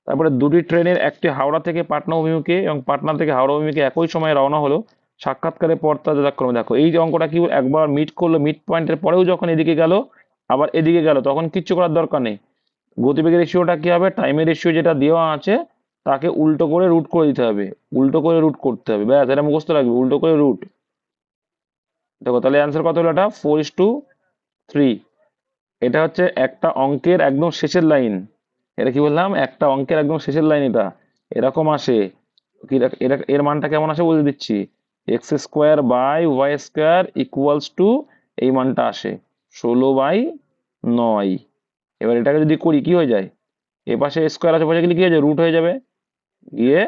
Speaker 1: তারপরে দুটি ট্রেনের, একটি হাওড়া থেকে পাটনা অভিমুখে এবং পাটনা থেকে হাওড়া অভিমুখে একই সময় রওনা হলো। সাক্ষাৎকারের পর তার যথাক্রমে দেখো, এই যে অঙ্কটা কি একবার মিট করলো, মিড পয়েন্টের পরেও যখন এদিকে গেল আবার এদিকে গেল, তখন কিচ্ছু করার দরকার নেই। গতিবেগের রেশিওটা কি হবে? টাইমের রেশিও যেটা দেওয়া আছে তাকে উল্টো করে রুট করে দিতে হবে, উল্টো করে রুট করতে হবে, ব্যাস এটা মুখস্থ রাখবে, উল্টো করে রুট। দেখো তাহলে অ্যান্সার কত হলো? এটা 4:3। এটা হচ্ছে একটা অঙ্কের একদম শেষের লাইন। এটা কি বললাম? একটা অঙ্কের একদম শেষের লাইন এটা। এরকম আসে কি, এর মানটা কেমন আসে বলে দিচ্ছি। x² / y² = এই মানটা আসে 16/9। এবার এটাকে যদি করি কি হয়ে যায়? এ পাশে স্কোয়ার আছে, পাশে গেলে কি হয়ে যায়? রুট হয়ে যাবে, গিয়ে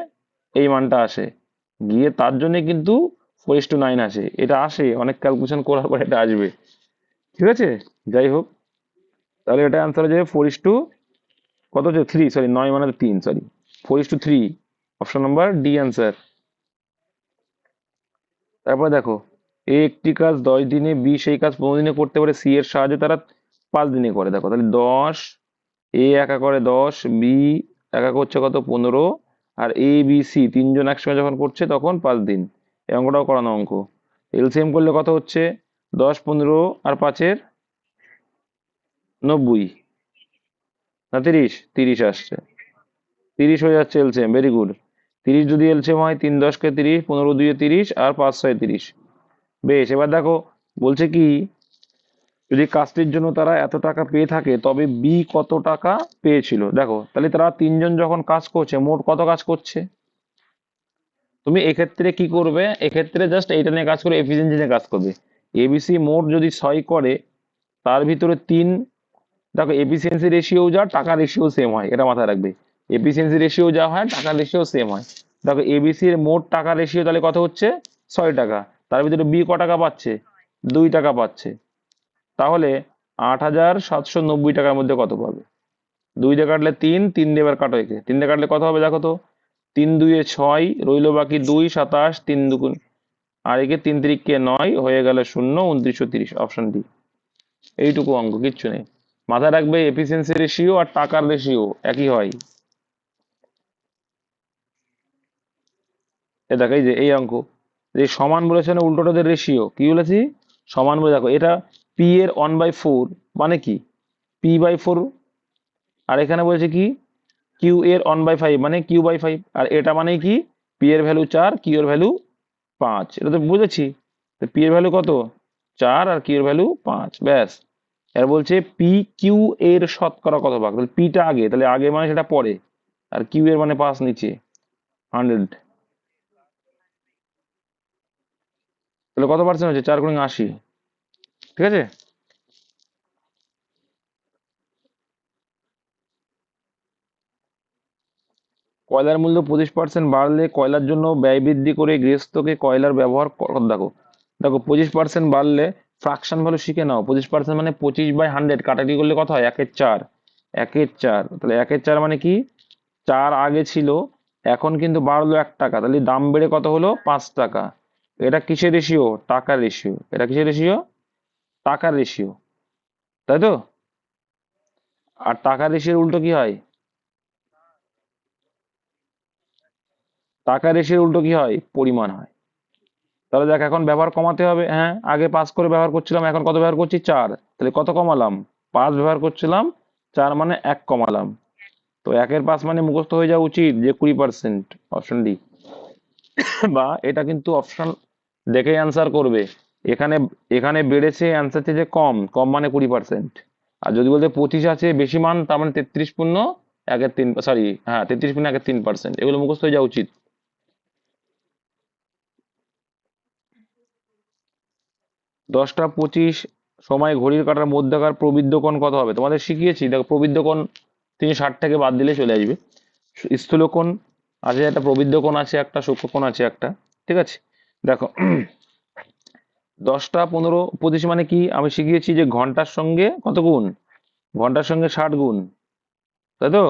Speaker 1: এই মানটা আসে, গিয়ে তার জন্য কিন্তু 4:9 আসে। এটা আসে অনেক ক্যালকুলেশন করার পর এটা আসবে। ঠিক আছে, যাই হোক, তাহলে এটা অ্যান্সার হয়ে যাবে 4:, কত হচ্ছে? 3, সরি 9 মানে 3, sorry 4:3। Option number D answer. তারপরে দেখো, এ একটি কাজ 10 দিনে, বি সেই কাজ 15 দিনে করতে পারে, সি এর সাহায্যে তারা 5 দিনে করে। দেখো তাহলে 10, এ একা করে 10, বি একা করছে কত? 15, আর এ বি সি তিনজন একসঙ্গে যখন করছে তখন 5 দিন। এই অঙ্কটাও করানো অঙ্ক। এলসিএম করলে কত হচ্ছে? 10, 15 আর 5-এর 90 না 30? 30 আসছে, 30 হয়ে যাচ্ছে এলসিএম, ভেরি গুড। 30 যদি এলসিএম হয়, 3×10 = 30, 15×2 = 30, আর 5×6 = 30। বেশ, এবার দেখো বলছে কি, যদি কাজটির জন্য তারা এত টাকা পেয়ে থাকে তবে বি কত টাকা পেয়েছিল। দেখো তাহলে তারা তিনজন যখন কাজ করছে, মোট কত কাজ করছে? তুমি এক্ষেত্রে কি করবে? এক্ষেত্রে জাস্ট এইটা নিয়ে কাজ করে, এফিসিয়েন্সি নিয়ে কাজ করবে। এবিসি মোট যদি 6 করে, তার ভিতরে 3, দেখো এফিসিয়েন্সি রেশিও যা, টাকা রেশিও সেম হয়, এটা মাথায় রাখবে। এফিসিয়েন্সি রেশিও যা হয়, টাকা রেশিও সেম হয়। দেখো এবিসি এর মোট টাকা রেশিও তাহলে কত হচ্ছে, 6 টাকা। তার ভিতরে বি ক টাকা পাচ্ছে, 2 টাকা পাচ্ছে। তাহলে 8,790 টাকার মধ্যে কত পাবে? 2 দিয়ে কাটলে 3, 3 দিয়ে এবার কাটো, একে 3 দিয়ে কাটলে কত হবে দেখো তো, 3 2 6, রইলো বাকি 2, 27, 3 2, আর একে 3 3 9 হয়ে গেল 0, 2930, অপশন ডি। এইটুকু অঙ্ক, কিচ্ছু নেই। মাথায় রাখবে এফিসিয়েন্সি রেশিও আর টাকার রেশিও একই হয়। এ দেখো এই যে এই অঙ্ক, যে সমান বলেছে না, উল্টোটাদের রেশিও কি বলেছি, সমান বলে, দেখো এটা পি এর 1/4 মানে কি, p/4, আর এখানে বলেছে কি কিউ এর 1/5 মানে q/5, আর এটা মানে কি পি এর ভ্যালু 4, কিউ এর ভ্যালু 5, এটা তো বুঝেছি। পি এর ভ্যালু কত, 4, আর কিউ এর ভ্যালু 5, ব্যাস। এর বলছে পি কিউ এর শতকরা কত ভাগ, তাহলে পিটা আগে, তাহলে আগে মানে সেটা পরে, আর কিউ এর মানে 5 নিচে, 100। তাহলে কত পার্সেন্ট হচ্ছে, 4 × 80, ঠিক আছে। কয়লার মূল্য 25% বাড়লে কয়লার জন্য ব্যয় বৃদ্ধি করে গৃহস্থকে কয়লার ব্যবহার দেখো, দেখো 25% বাড়লে ফ্রাকশন ভ্যালু শিখে নাও। 25% মানে 25/100 কাটাকাটি করলে কত হয়, 1/4, 1/4, তাহলে 1/4 মানে কি, 4 আগে ছিল, এখন কিন্তু বাড়লো 1 টাকা, তাহলে দাম বেড়ে কত হলো, 5 টাকা। এটা কিসের রেশিও, টাকার রেশিও, এটা কিসের রেশিও, টাকার রেশিও, তাই তো। আর টাকার রেশিওর উল্টো কি হয়, টাকার রেশিওর উল্টো কি হয়, পরিমাণ হয়। তাহলে দেখ এখন ব্যবহার কমাতে হবে, হ্যাঁ আগে 5 করে ব্যবহার করছিলাম, এখন কত ব্যবহার করছি, 4, তাহলে কত কমালাম, 5 ব্যবহার করছিলাম, 4 মানে 1 কমালাম। তো 1/5 মানে মুখস্থ হয়ে যাওয়া উচিত যে 20%, অপশন ডি। বা এটা কিন্তু অপশন দেখেই অ্যান্সার করবে, এখানে এখানে বেড়েছে, অ্যান্সার চেয়ে যে কম, কম মানে 20%। আর যদি বলতে 25 আছে বেশি মান, তার মানে 33.1/3, সরি হ্যাঁ 33.1/3, এগুলো মুখস্থ হয়ে যাওয়া উচিত। 10টা 25 সময় ঘড়ির কাঁটার মধ্যকার প্রবৃদ্ধ কোণ কত হবে, তোমাদের শিখিয়েছি, দেখো প্রবৃদ্ধ কোণ 360 থেকে বাদ দিলে চলে আসবে। স্থূল কোণ আছে একটা, প্রবৃদ্ধ কোণ আছে একটা, সূক্ষ্ম কোণ আছে একটা, ঠিক আছে। দেখো 10টা 15 25 মানে কি, আমি শিখিয়েছি যে ঘন্টার সঙ্গে কত গুণ, ঘন্টার সঙ্গে 60 গুণ, তাই তো।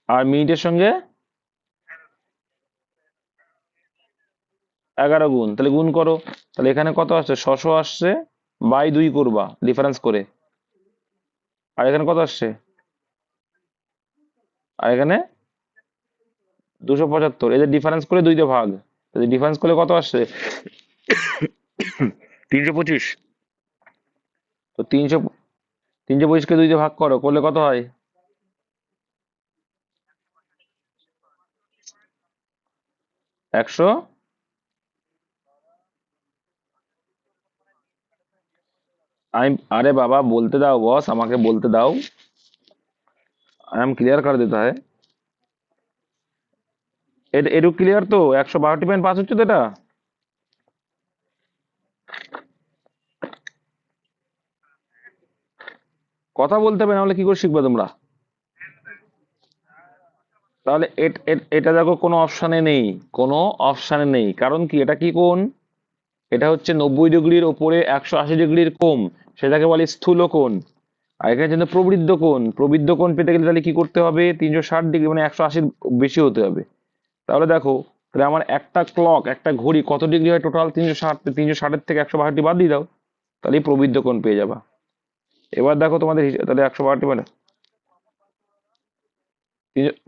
Speaker 1: আর মিনিটের সঙ্গে 11 গুণ, তাহলে গুণ করো, তাহলে এখানে কত আসছে, 600 আসছে, বাই 2 করবা ডিফারেন্স করে, আর এখানে কত আসছে, আর এখানে 275, এদের ডিফারেন্স করে 2 দিয়ে ভাগ, তাহলে ডিফারেন্স করলে কত আসছে, 325। তো 325কে 2 দিয়ে ভাগ করো, করলে কত হয়, 100। আমি, अरे बाबा बोलते दाओ बॉस, আমাকে বলতে দাও, आई एम क्लियर कर देता है। এটা এটু ক্লিয়ার তো, 162.5 হচ্ছে তো এটা। কথা বলতে হবে, না হলে কি করে শিখবে তোমরা। তাহলে এটা দেখো কোনো অপশানে নেই, কোনো অপশানে নেই, কারণ কি, এটা কি কোণ, এটা হচ্ছে 90 ডিগ্রির ওপরে 180 ডিগ্রির কম, সেটাকে বলে স্থূল কোণ। আর এখানে কিন্তু প্রবৃদ্ধ কোণ, প্রবৃদ্ধ কোণ পেতে গেলে তাহলে কি করতে হবে, 360 ডিগ্রি মানে 180 বেশি হতে হবে। তাহলে দেখো, তাহলে আমার একটা ক্লক, একটা ঘড়ি কত ডিগ্রি হয় টোটাল, 360, 360-এর থেকে 162 বাদ দিয়ে দাও, তাহলে প্রবৃদ্ধ কোণ পেয়ে যাবা। এবার দেখো তোমাদের তাহলে 162 মানে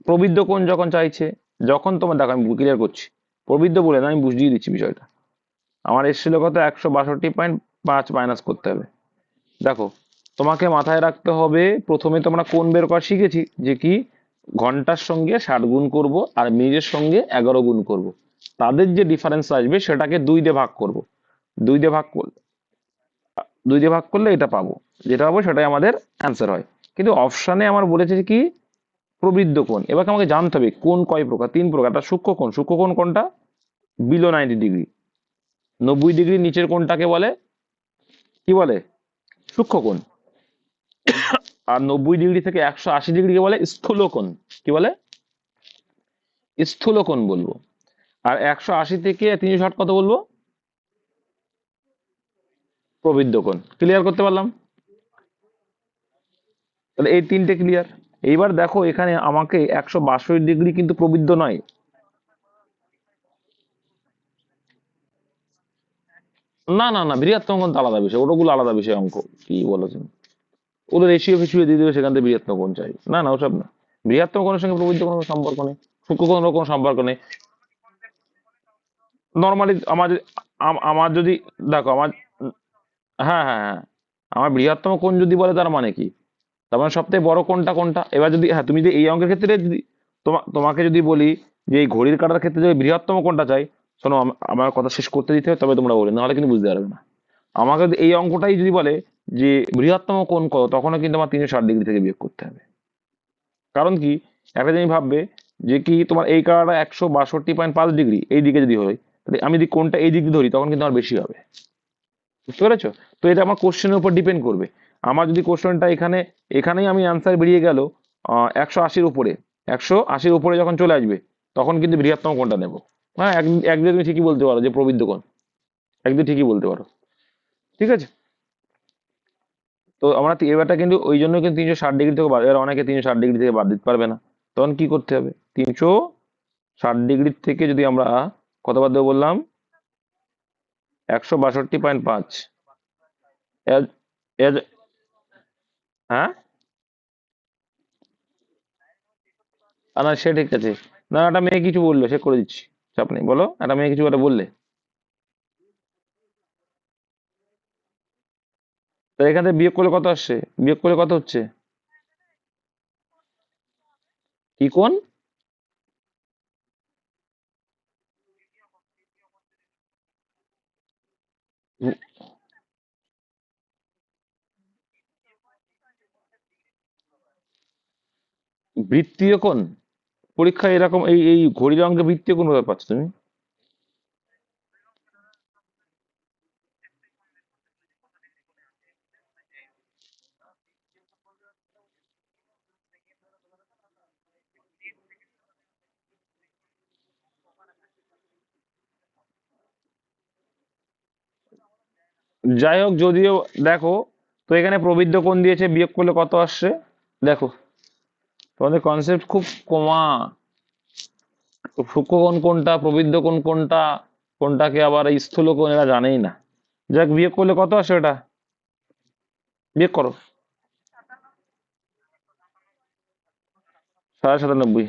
Speaker 1: প্রবৃদ্ধ কোণ যখন চাইছে, যখন তোমার দেখো আমি ক্লিয়ার করছি, প্রবৃদ্ধ বলে না, আমি বুঝিয়ে দিচ্ছি বিষয়টা। আমার এসেছিল কত, 162.5 মাইনাস করতে হবে। দেখো তোমাকে মাথায় রাখতে হবে, প্রথমে তোমরা কোণ বের করা শিখেছি যে কি, ঘন্টার সঙ্গে 60 গুণ করব, আর মিনিটের সঙ্গে 11 গুণ করব, তাদের যে ডিফারেন্স আসবে সেটাকে 2 দিয়ে ভাগ করব, 2 দিয়ে ভাগ করলে, 2 দিয়ে ভাগ করলে এটা পাবো, যেটা পাবো সেটাই আমাদের অ্যান্সার হয়। কিন্তু অপশানে আমার বলেছে কি প্রবৃদ্ধ কোণ, এবার আমাকে জানতে হবে কোণ কয় প্রকার, 3 প্রকার। একটা সূক্ষ্ম কোণ, সূক্ষ্ম কোণ কোনটা, বিলো 90 ডিগ্রি, 90 ডিগ্রির নিচের কোণটাকে বলে কি বলে, সূক্ষ্ম কোণ। আর 90 ডিগ্রি থেকে 180 ডিগ্রিকে বলে স্থূল কোণ, কি বলে, স্থূল কোণ বলবো। আর 180 থেকে 360 কত বলবো? প্রবৃদ্ধ কোণ। ক্লিয়ার করতে পারলাম? তাহলে এই তিনটে ক্লিয়ার। এইবার দেখো এখানে আমাকে 162 ডিগ্রি কিন্তু প্রবৃদ্ধ নয়। না না না, বৃহত্তম কোণ তো আলাদা বিষয়, ওগুলো আলাদা বিষয় অঙ্ক। কি বলো তুমি? ওদের রেশিও ফেশিও দিয়ে দেবে, সেখান থেকে বৃহত্তম কোণ চাই? না না, ওসব না। বৃহত্তম কোণের সঙ্গে প্রবৃদ্ধ কোনো সম্পর্ক নেই, সূক্ষ্ম কোণেরও কোনো সম্পর্ক নেই। নর্মালি আমার যদি দেখো আমার, হ্যাঁ হ্যাঁ হ্যাঁ, আমার বৃহত্তম কোণ যদি বলে তার মানে কি? তার মানে সবথেকে বড় কোণটা কোনটা? এবার যদি, হ্যাঁ, তুমি যদি এই অঙ্কের ক্ষেত্রে যদি তোমাকে যদি বলি যে এই ঘড়ির কাঁটার ক্ষেত্রে যদি বৃহত্তম কোণটা চাই, শোনো আমার কথা শেষ করতে দিতে হবে তবে তোমরা বলি, নাহলে কিন্তু বুঝতে পারবে না। আমাকে যদি এই অঙ্কটাই যদি বলে যে বৃহত্তম কোণ কত, তখনও কিন্তু আমার 360 ডিগ্রি থেকে বিয়োগ করতে হবে। কারণ কি, একটা জিনিস ভাববে যে কি তোমার এই কাঁটাটা 162.5 ডিগ্রি এই দিকে যদি হয়, তাহলে আমি যদি কোণটা এই দিকে ধরি তখন কিন্তু আমার বেশি হবে। বুঝতে পেরেছো? তো এটা আমার কোশ্চেনের উপর ডিপেন্ড করবে। আমার যদি কোশ্চেনটা এখানে, এখানেই আমি আনসার বেরিয়ে গেল 180-র উপরে, 180-র উপরে যখন চলে আসবে, তখন কিন্তু বৃহত্তম কোণটা নেবো। হ্যাঁ, একদিকে তুমি ঠিকই বলতে পারো যে প্রবৃদ্ধ কোণ, একদিকে ঠিকই বলতে পারো। ঠিক আছে? তো আমরা এবারটা কিন্তু ওই জন্য কিন্তু 360 ডিগ্রি থেকে বাদ, এবার অনেকে 360 ডিগ্রি থেকে বাদ দিতে পারবে না। তখন কি করতে হবে? 360 ডিগ্রি থেকে যদি আমরা কত বাদ দেবো বললাম? 162.5। হ্যাঁ, না সে ঠিক আছে। না, একটা মেয়ে কিছু বললো, সে করে দিচ্ছি, চাপ নেই, বলো একটা মেয়ে কিছু একটা বললে। তো এখান থেকে বিয়োগ করলে কত আসছে? বিয়োগ করলে কত হচ্ছে? কি কোণ? বৃত্তীয় কোণ? পরীক্ষায় এরকম এই এই ঘড়ির অঙ্কে বৃত্তীয় কোণ ভাবে পাচ্ছ তুমি? যাই হোক, যদিও দেখো, তো এখানে প্রবৃদ্ধ কোণ দিয়েছে, বিয়োগ করলে কত আসছে দেখো। তোমাদের কনসেপ্ট খুব কমা। সূক্ষ্ম কোণ কোনটা, প্রবৃদ্ধ কোণ কোনটা, কোনটাকে আবার স্থূল কোণ, এরা জানেই না। যাক, বিয়োগ করলে কত আসে ওটা? বিয়োগ করো। 97.5।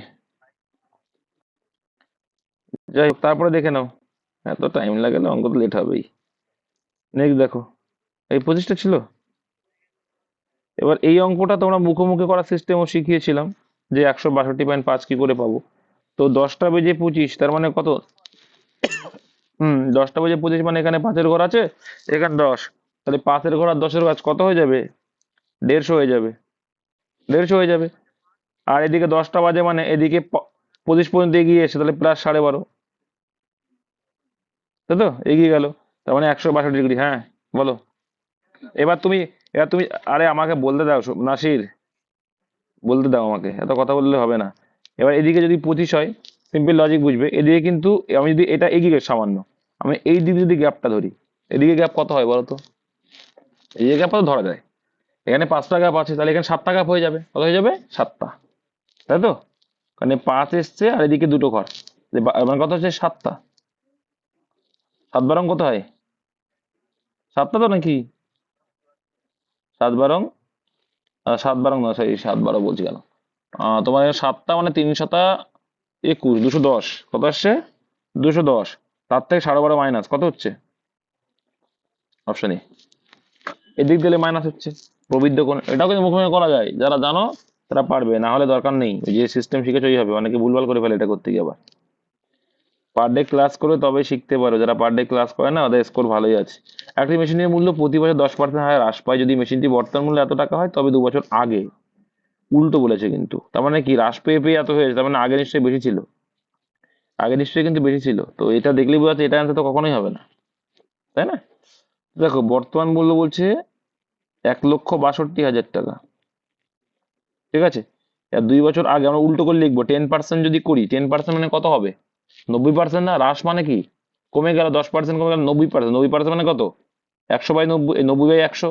Speaker 1: যাই হোক, তারপরে দেখে নাও। এত টাইম লাগে না, অঙ্ক তো লেট হবেই। নেক্সট দেখো, এই 25টা ছিল। এবার এই অঙ্কটা তোমরা মুখোমুখি করার সিস্টেমও শিখিয়েছিলাম, যে 162.5 কি করে পাবো। তো 10টা বেজে 25, তার মানে কত? 10টা বেজে 25 মানে এখানে 5-এর ঘর আছে, এখানে 10, তাহলে 5-এর ঘর আর 10-এর ঘর কত হয়ে যাবে? 150 হয়ে যাবে। 150 হয়ে যাবে। আর এদিকে 10টা বাজে মানে এদিকে 25 পর্যন্ত এগিয়ে এসে, তাহলে প্লাস 12.5, তাই তো? এগিয়ে গেল। তার মানে 162 ডিগ্রি। হ্যাঁ, বলো। এবার তুমি, এবার তুমি, আরে আমাকে বলতে দাও নাসির, বলতে দাও আমাকে, এত কথা বললে হবে না। এবার এদিকে যদি 25 হয়, সিম্পল লজিক বুঝবে, এদিকে কিন্তু আমি যদি এটা এগিয়ে গেছে সামান্য, আমি এই দিকে যদি গ্যাপটা ধরি, এদিকে গ্যাপ কত হয় বলো তো? এদিকে গ্যাপ কত ধরা যায়? এখানে 5টা গ্যাপ আছে, তাহলে এখানে 7টা গ্যাপ হয়ে যাবে। কত হয়ে যাবে? 7টা। তাই তো? মানে 5 এসছে আর এদিকে দুটো ঘর, মানে কত হচ্ছে? 7টা। 7 বারং কত হয়? 7টা তো নাকি? 7 বারং, 7 বারং না, সরি 7 বারো বলছি কেন? তোমার 7টা মানে 3 7 21, 210। কত আসছে? 210। তার থেকে 12.5 মাইনাস কত হচ্ছে? Option A. এদিক দিলে মাইনাস হচ্ছে। প্রবৃদ্ধ কোণ, এটাও কিন্তু মুখোমুখি করা যায়, যারা জানো তারা পারবে, না হলে দরকার নেই, ওই যে সিস্টেম শিখেছো ওই হবে। অনেকে ভুলভাল করে ফেলে এটা করতে গিয়ে। আবার পার ডে ক্লাস করে তবে শিখতে পারো, যারা পার ডে ক্লাস করে না ওদের স্কোর ভালোই আছে। একটি মেশিনের মূল্য প্রতি বছর 10% হারে হ্রাস পায় যদি মেশিনটি বর্তমান মূল্য এত টাকা হয়, তবে 2 বছর আগে। উল্টো বলেছে কিন্তু, তার মানে কি হ্রাস পেয়ে পেয়ে এত হয়েছে, তার মানে আগে নিশ্চয়ই বেশি ছিল। আগে নিশ্চয়ই কিন্তু বেশি ছিল, তো এটা দেখলেই বোঝা যাচ্ছে এটা অ্যান্সার তো কখনোই হবে না, তাই না? দেখো বর্তমান মূল্য বলছে 1,62,000 টাকা। ঠিক আছে? আর 2 বছর আগে আমরা উল্টো করে লিখবো, 10% যদি করি, 10% মানে কত হবে? 90% না, হ্রাস মানে কি, কমে গেল 10% কমে গেল 90%, 90% মানে কত, 100/90, 90/100।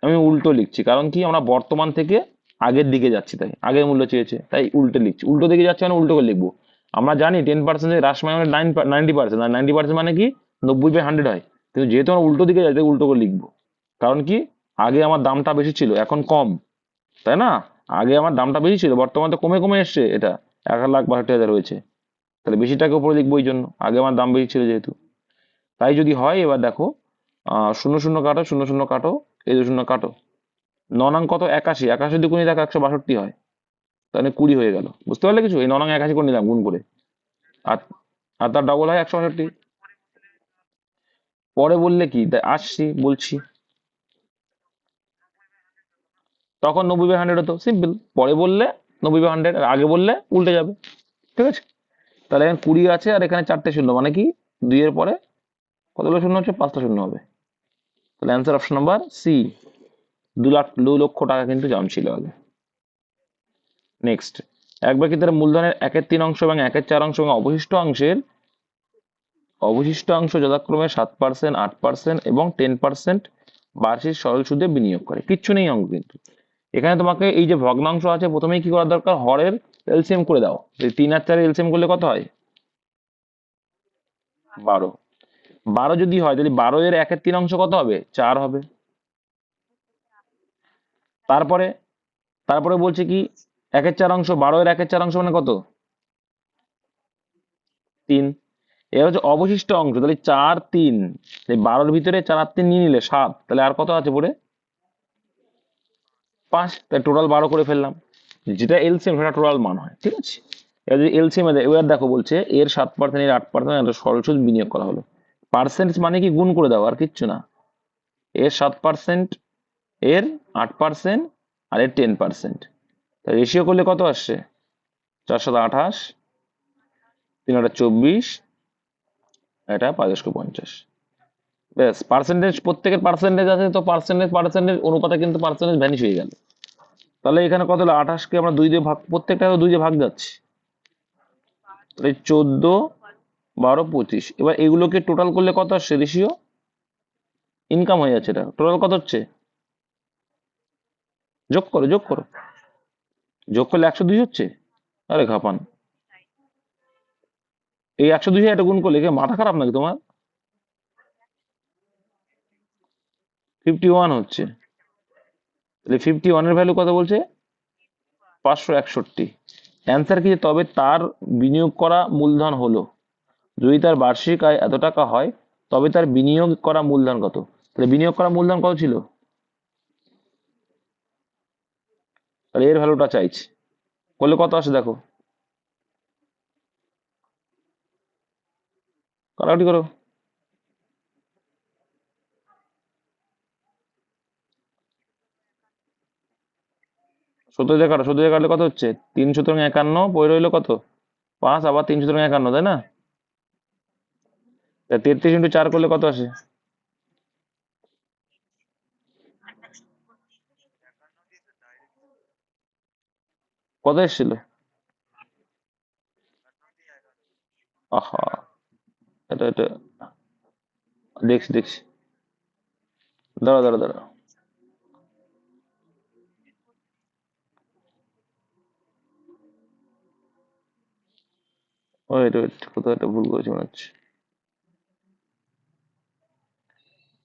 Speaker 1: আমি উল্টো লিখছি, কারণ কি আমরা বর্তমান থেকে আগের দিকে যাচ্ছি, তাই আগের মূল্য চেয়েছে, তাই উল্টো লিখছি। উল্টো দিকে যাচ্ছে মানে উল্টো করে লিখবো। আমরা জানি 10% হ্রাস মানে 90%, আর 90% মানে কি 90/100 হয়, কিন্তু যেহেতু আমরা উল্টো দিকে যাই তাই উল্টো করে লিখবো। কারণ কি, আগে আমার দামটা বেশি ছিল, এখন কম, তাই না? আগে আমার দামটা বেশি ছিল, বর্তমানে তো কমে কমে এসছে, এটা 1,62,000 হয়েছে, তাহলে বেশিটাকে উপরে লিখবো, ওই জন্য আগে আমার দাম বেশি ছিল যেহেতু। তাই যদি হয়, এবার দেখো, শূন্য শূন্য কাটো, শূন্য শূন্য কাটো, এই 2 শূন্য কাটো, 9 নং কত, 81, 81 দিয়ে গুণি দেখো 162 হয়, তাহলে 20 হয়ে গেল। বুঝতে পারলে কিছু? এই 9 নং 81 করে নিলাম গুণ করে, আর আর তার ডবল হয় 162। পরে বললে কি, আসছি বলছি, তখন 90/100 হতো, সিম্পল। পরে বললে 90/100, আর আগে বললে উল্টে যাবে, ঠিক আছে? তাহলে এখানে 20 আছে, আর এখানে 4টে শূন্য, মানে কি 2 এর পরে কতগুলো শূন্য হচ্ছে, 5টা শূন্য হবে। তাহলে অ্যান্সার অপশন নাম্বার সি, 2 লক্ষ টাকা কিন্তু জমছিল আগে। নেক্সট, এক ব্যক্তি তার মূলধনের 1/3 এবং 1/4 এবং অবশিষ্ট অংশ যথাক্রমে 7%, 8% এবং 10% বার্ষিক সরল সুদে বিনিয়োগ করে। কিচ্ছু নেই অঙ্ক কিন্তু। এখানে তোমাকে এই যে ভগ্নাংশ আছে, প্রথমেই কি করা দরকার, হরের এলসিএম করে দাও। 3 আর 4 এলসিএম করলে কত হয়, 12। 12 যদি হয়, তাহলে 12 এর 1/3 কত হবে, 4 হবে। তারপরে তারপরে বলছে কি, 1/4, 12 এর 1/4 মানে কত, 3। এবার হচ্ছে অবশিষ্ট অংশ, তাহলে 4, 3, 12-র ভিতরে 4 আর 3 নিয়ে নিলে 7, তাহলে আর কত আছে পড়ে, 5। তাই টোটাল 12 করে ফেললাম, যেটা এলসিএম সেটা টোটাল মান হয়, ঠিক আছে? এবার যদি এলসিএম এবার দেখো, বলছে এর 7%, এর 8%, একটা সরল সুদ বিনিয়োগ করা হলো। পার্সেন্ট মানে কি, গুণ করে দাও, আর কিচ্ছু না। এর 7%, এর 8%, আর এর 10%, রেশিও করলে কত আসছে, 428, 3/24, এটা 550। ব্যাস, পার্সেন্টেজ, প্রত্যেকের পার্সেন্টেজ আছে, তো পার্সেন্টেজ পার্সেন্টেজ অনুপাতে কিন্তু পার্সেন্টেজ ভ্যানিশ হয়ে গেল। তাহলে এখানে কত হলো, 28কে আমরা 2 দিয়ে ভাগ, প্রত্যেকটা 2 দিয়ে ভাগ যাচ্ছে, তাহলে 14, 12, 25। এবার এগুলোকে টোটাল করলে কত আসছে, রেশিও ইনকাম হয়ে যাচ্ছে, এটা টোটাল কত হচ্ছে, যোগ করো যোগ করো, যোগ করলে 102 হচ্ছে। আরে খাপান, এই 102 এটা গুণ করলে কি মাথা খারাপ নাকি তোমার, 51 হচ্ছে। তাহলে 51 এর ভ্যালু কত বলছে, 561। অ্যান্সার কি, তবে তার বিনিয়োগ করা মূলধন হলো, যদি তার বার্ষিক আয় এত টাকা হয়, তবে তার বিনিয়োগ করা মূলধন কত। তাহলে বিনিয়োগ করা মূলধন কত ছিল, তাহলে এর ভ্যালুটা চাইছে, করলে কত আসে দেখো, কাটাকাটি করো, 17 দিয়ে কাটো, 17 দিয়ে কাটলে কত হচ্ছে, 3×51, পড়ে রইলো কত, 5, আবার 3×51, তাই না? 33 × 4 করলে কত আসে, কত এসেছিল, আহা, এটা দেখছি দেখছি, দাঁড়া দাঁড়া দাঁড়া, ওয়েট ওয়েট, কোথাও একটা ভুল করেছি মনে হচ্ছে।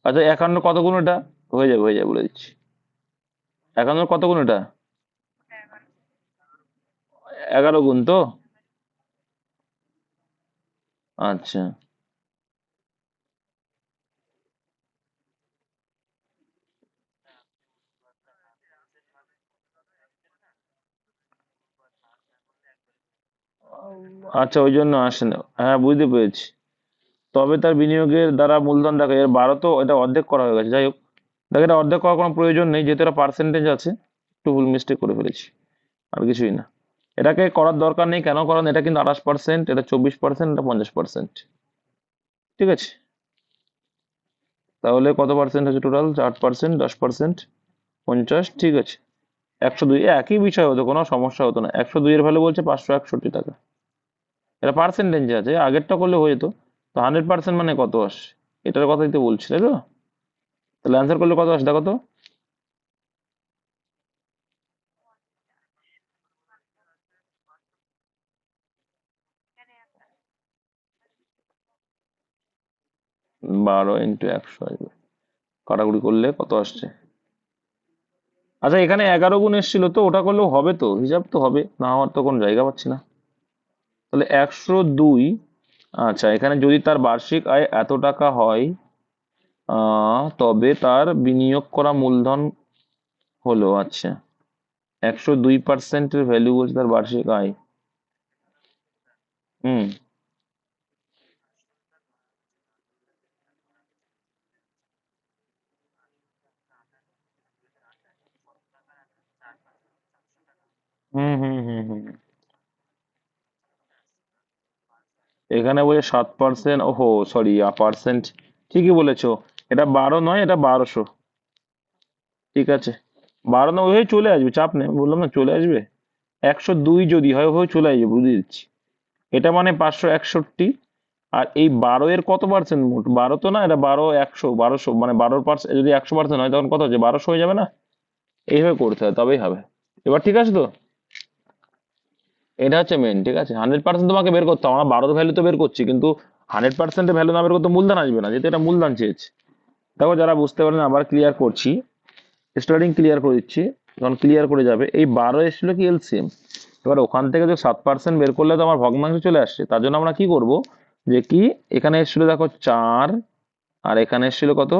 Speaker 1: আচ্ছা, 51 কত গুণ এটা, হয়ে যাবে বলে দিচ্ছি। 51 কত গুণ এটা, 11 গুণ তো, আচ্ছা। আচ্ছা, ওই জন্য আসে না, হ্যাঁ বুঝতে পেরেছি। তবে তার বিনিয়োগের দ্বারা মূলধন, দেখো এর 12 তো এটা অর্ধেক করা হয়ে গেছে, যাই হোক। দেখো, এটা অর্ধেক করার কোনো প্রয়োজন নেই, যেহেতু এটা পার্সেন্টেজ আছে, একটু ভুল মিস্টেক করে ফেলেছি, আর কিছুই না। এটাকে করার দরকার নেই, কেন, কারণ এটা কিন্তু 28%, এটা 24%, এটা 50%, ঠিক আছে? তাহলে কত পার্সেন্ট আছে টোটাল, 8%, 10%, 50, ঠিক আছে। 102, একই বিষয় হতো, কোনো সমস্যা হতো না। 102 এর ভ্যালু বলছে 561 টাকা। এটা পার্সেন্টেজ আছে, আগেরটা করলে হয়ে যেত। তো 100% মানে কত আসে, এটার কথাই তো বলছি, তাই তো? তাহলে অ্যান্সার করলে কত আসে দেখো তো। 12 × 100 আসবে, কাটাকুটি করলে কত আসছে? আচ্ছা, এখানে 11 গুণ এসেছিল, তো ওটা করলেও হবে, তো হিসাব তো হবে, না হওয়ার তো কোনো জায়গা পাচ্ছি না। তাহলে 102। আচ্ছা, এখানে যদি তার বার্ষিক আয় এত টাকা হয়, তবে তার বিনিয়োগ করা মূলধন হলো, আচ্ছা, 102%-এর ভ্যালু বলছে তার বার্ষিক আয়। হুম। হুম হুম হুম হুম। এখানে বলছে 7%, ওহো সরি, পার্সেন্ট, ঠিকই বলেছো। এটা 12 নয়, এটা 1200। ঠিক আছে, 12 নয়, ওইভাবে চলে আসবে, চাপ নেই, আমি বললাম না চলে আসবে। 102 যদি হয় ওইভাবে চলে আসবে, বুঝিয়ে দিচ্ছি। এটা মানে 561। আর এই 12 এর কত পার্সেন্ট, মোট 12 তো না, এটা 12, 100, 1200, মানে 12%, যদি 100% হয় তখন কত হচ্ছে, 1200 হয়ে যাবে না? এইভাবে করতে হয়, তবেই হবে। এবার ঠিক আছে তো? এটা হচ্ছে মেন, ঠিক আছে। 100% তোমাকে বের করতে হবে, আমরা 12 ভ্যালু তো বের করছি, কিন্তু 100%-এর ভ্যালু না বের করতে মূলধন আসবে না, যেহেতু এটা মূলধন চেয়েছে। দেখো, যারা বুঝতে পারেন আবার ক্লিয়ার করছি, স্টার্টিং ক্লিয়ার করে দিচ্ছি, যখন ক্লিয়ার করে যাবে। এই 12 এসেছিল কি এলসিএম, এবার ওখান থেকে যে 7% বের করলে তো আমার ভগ্নাংশ চলে আসছে, তার জন্য আমরা কি করব, যে কি, এখানে এসেছিল দেখো 4, আর এখানে এসেছিল কত,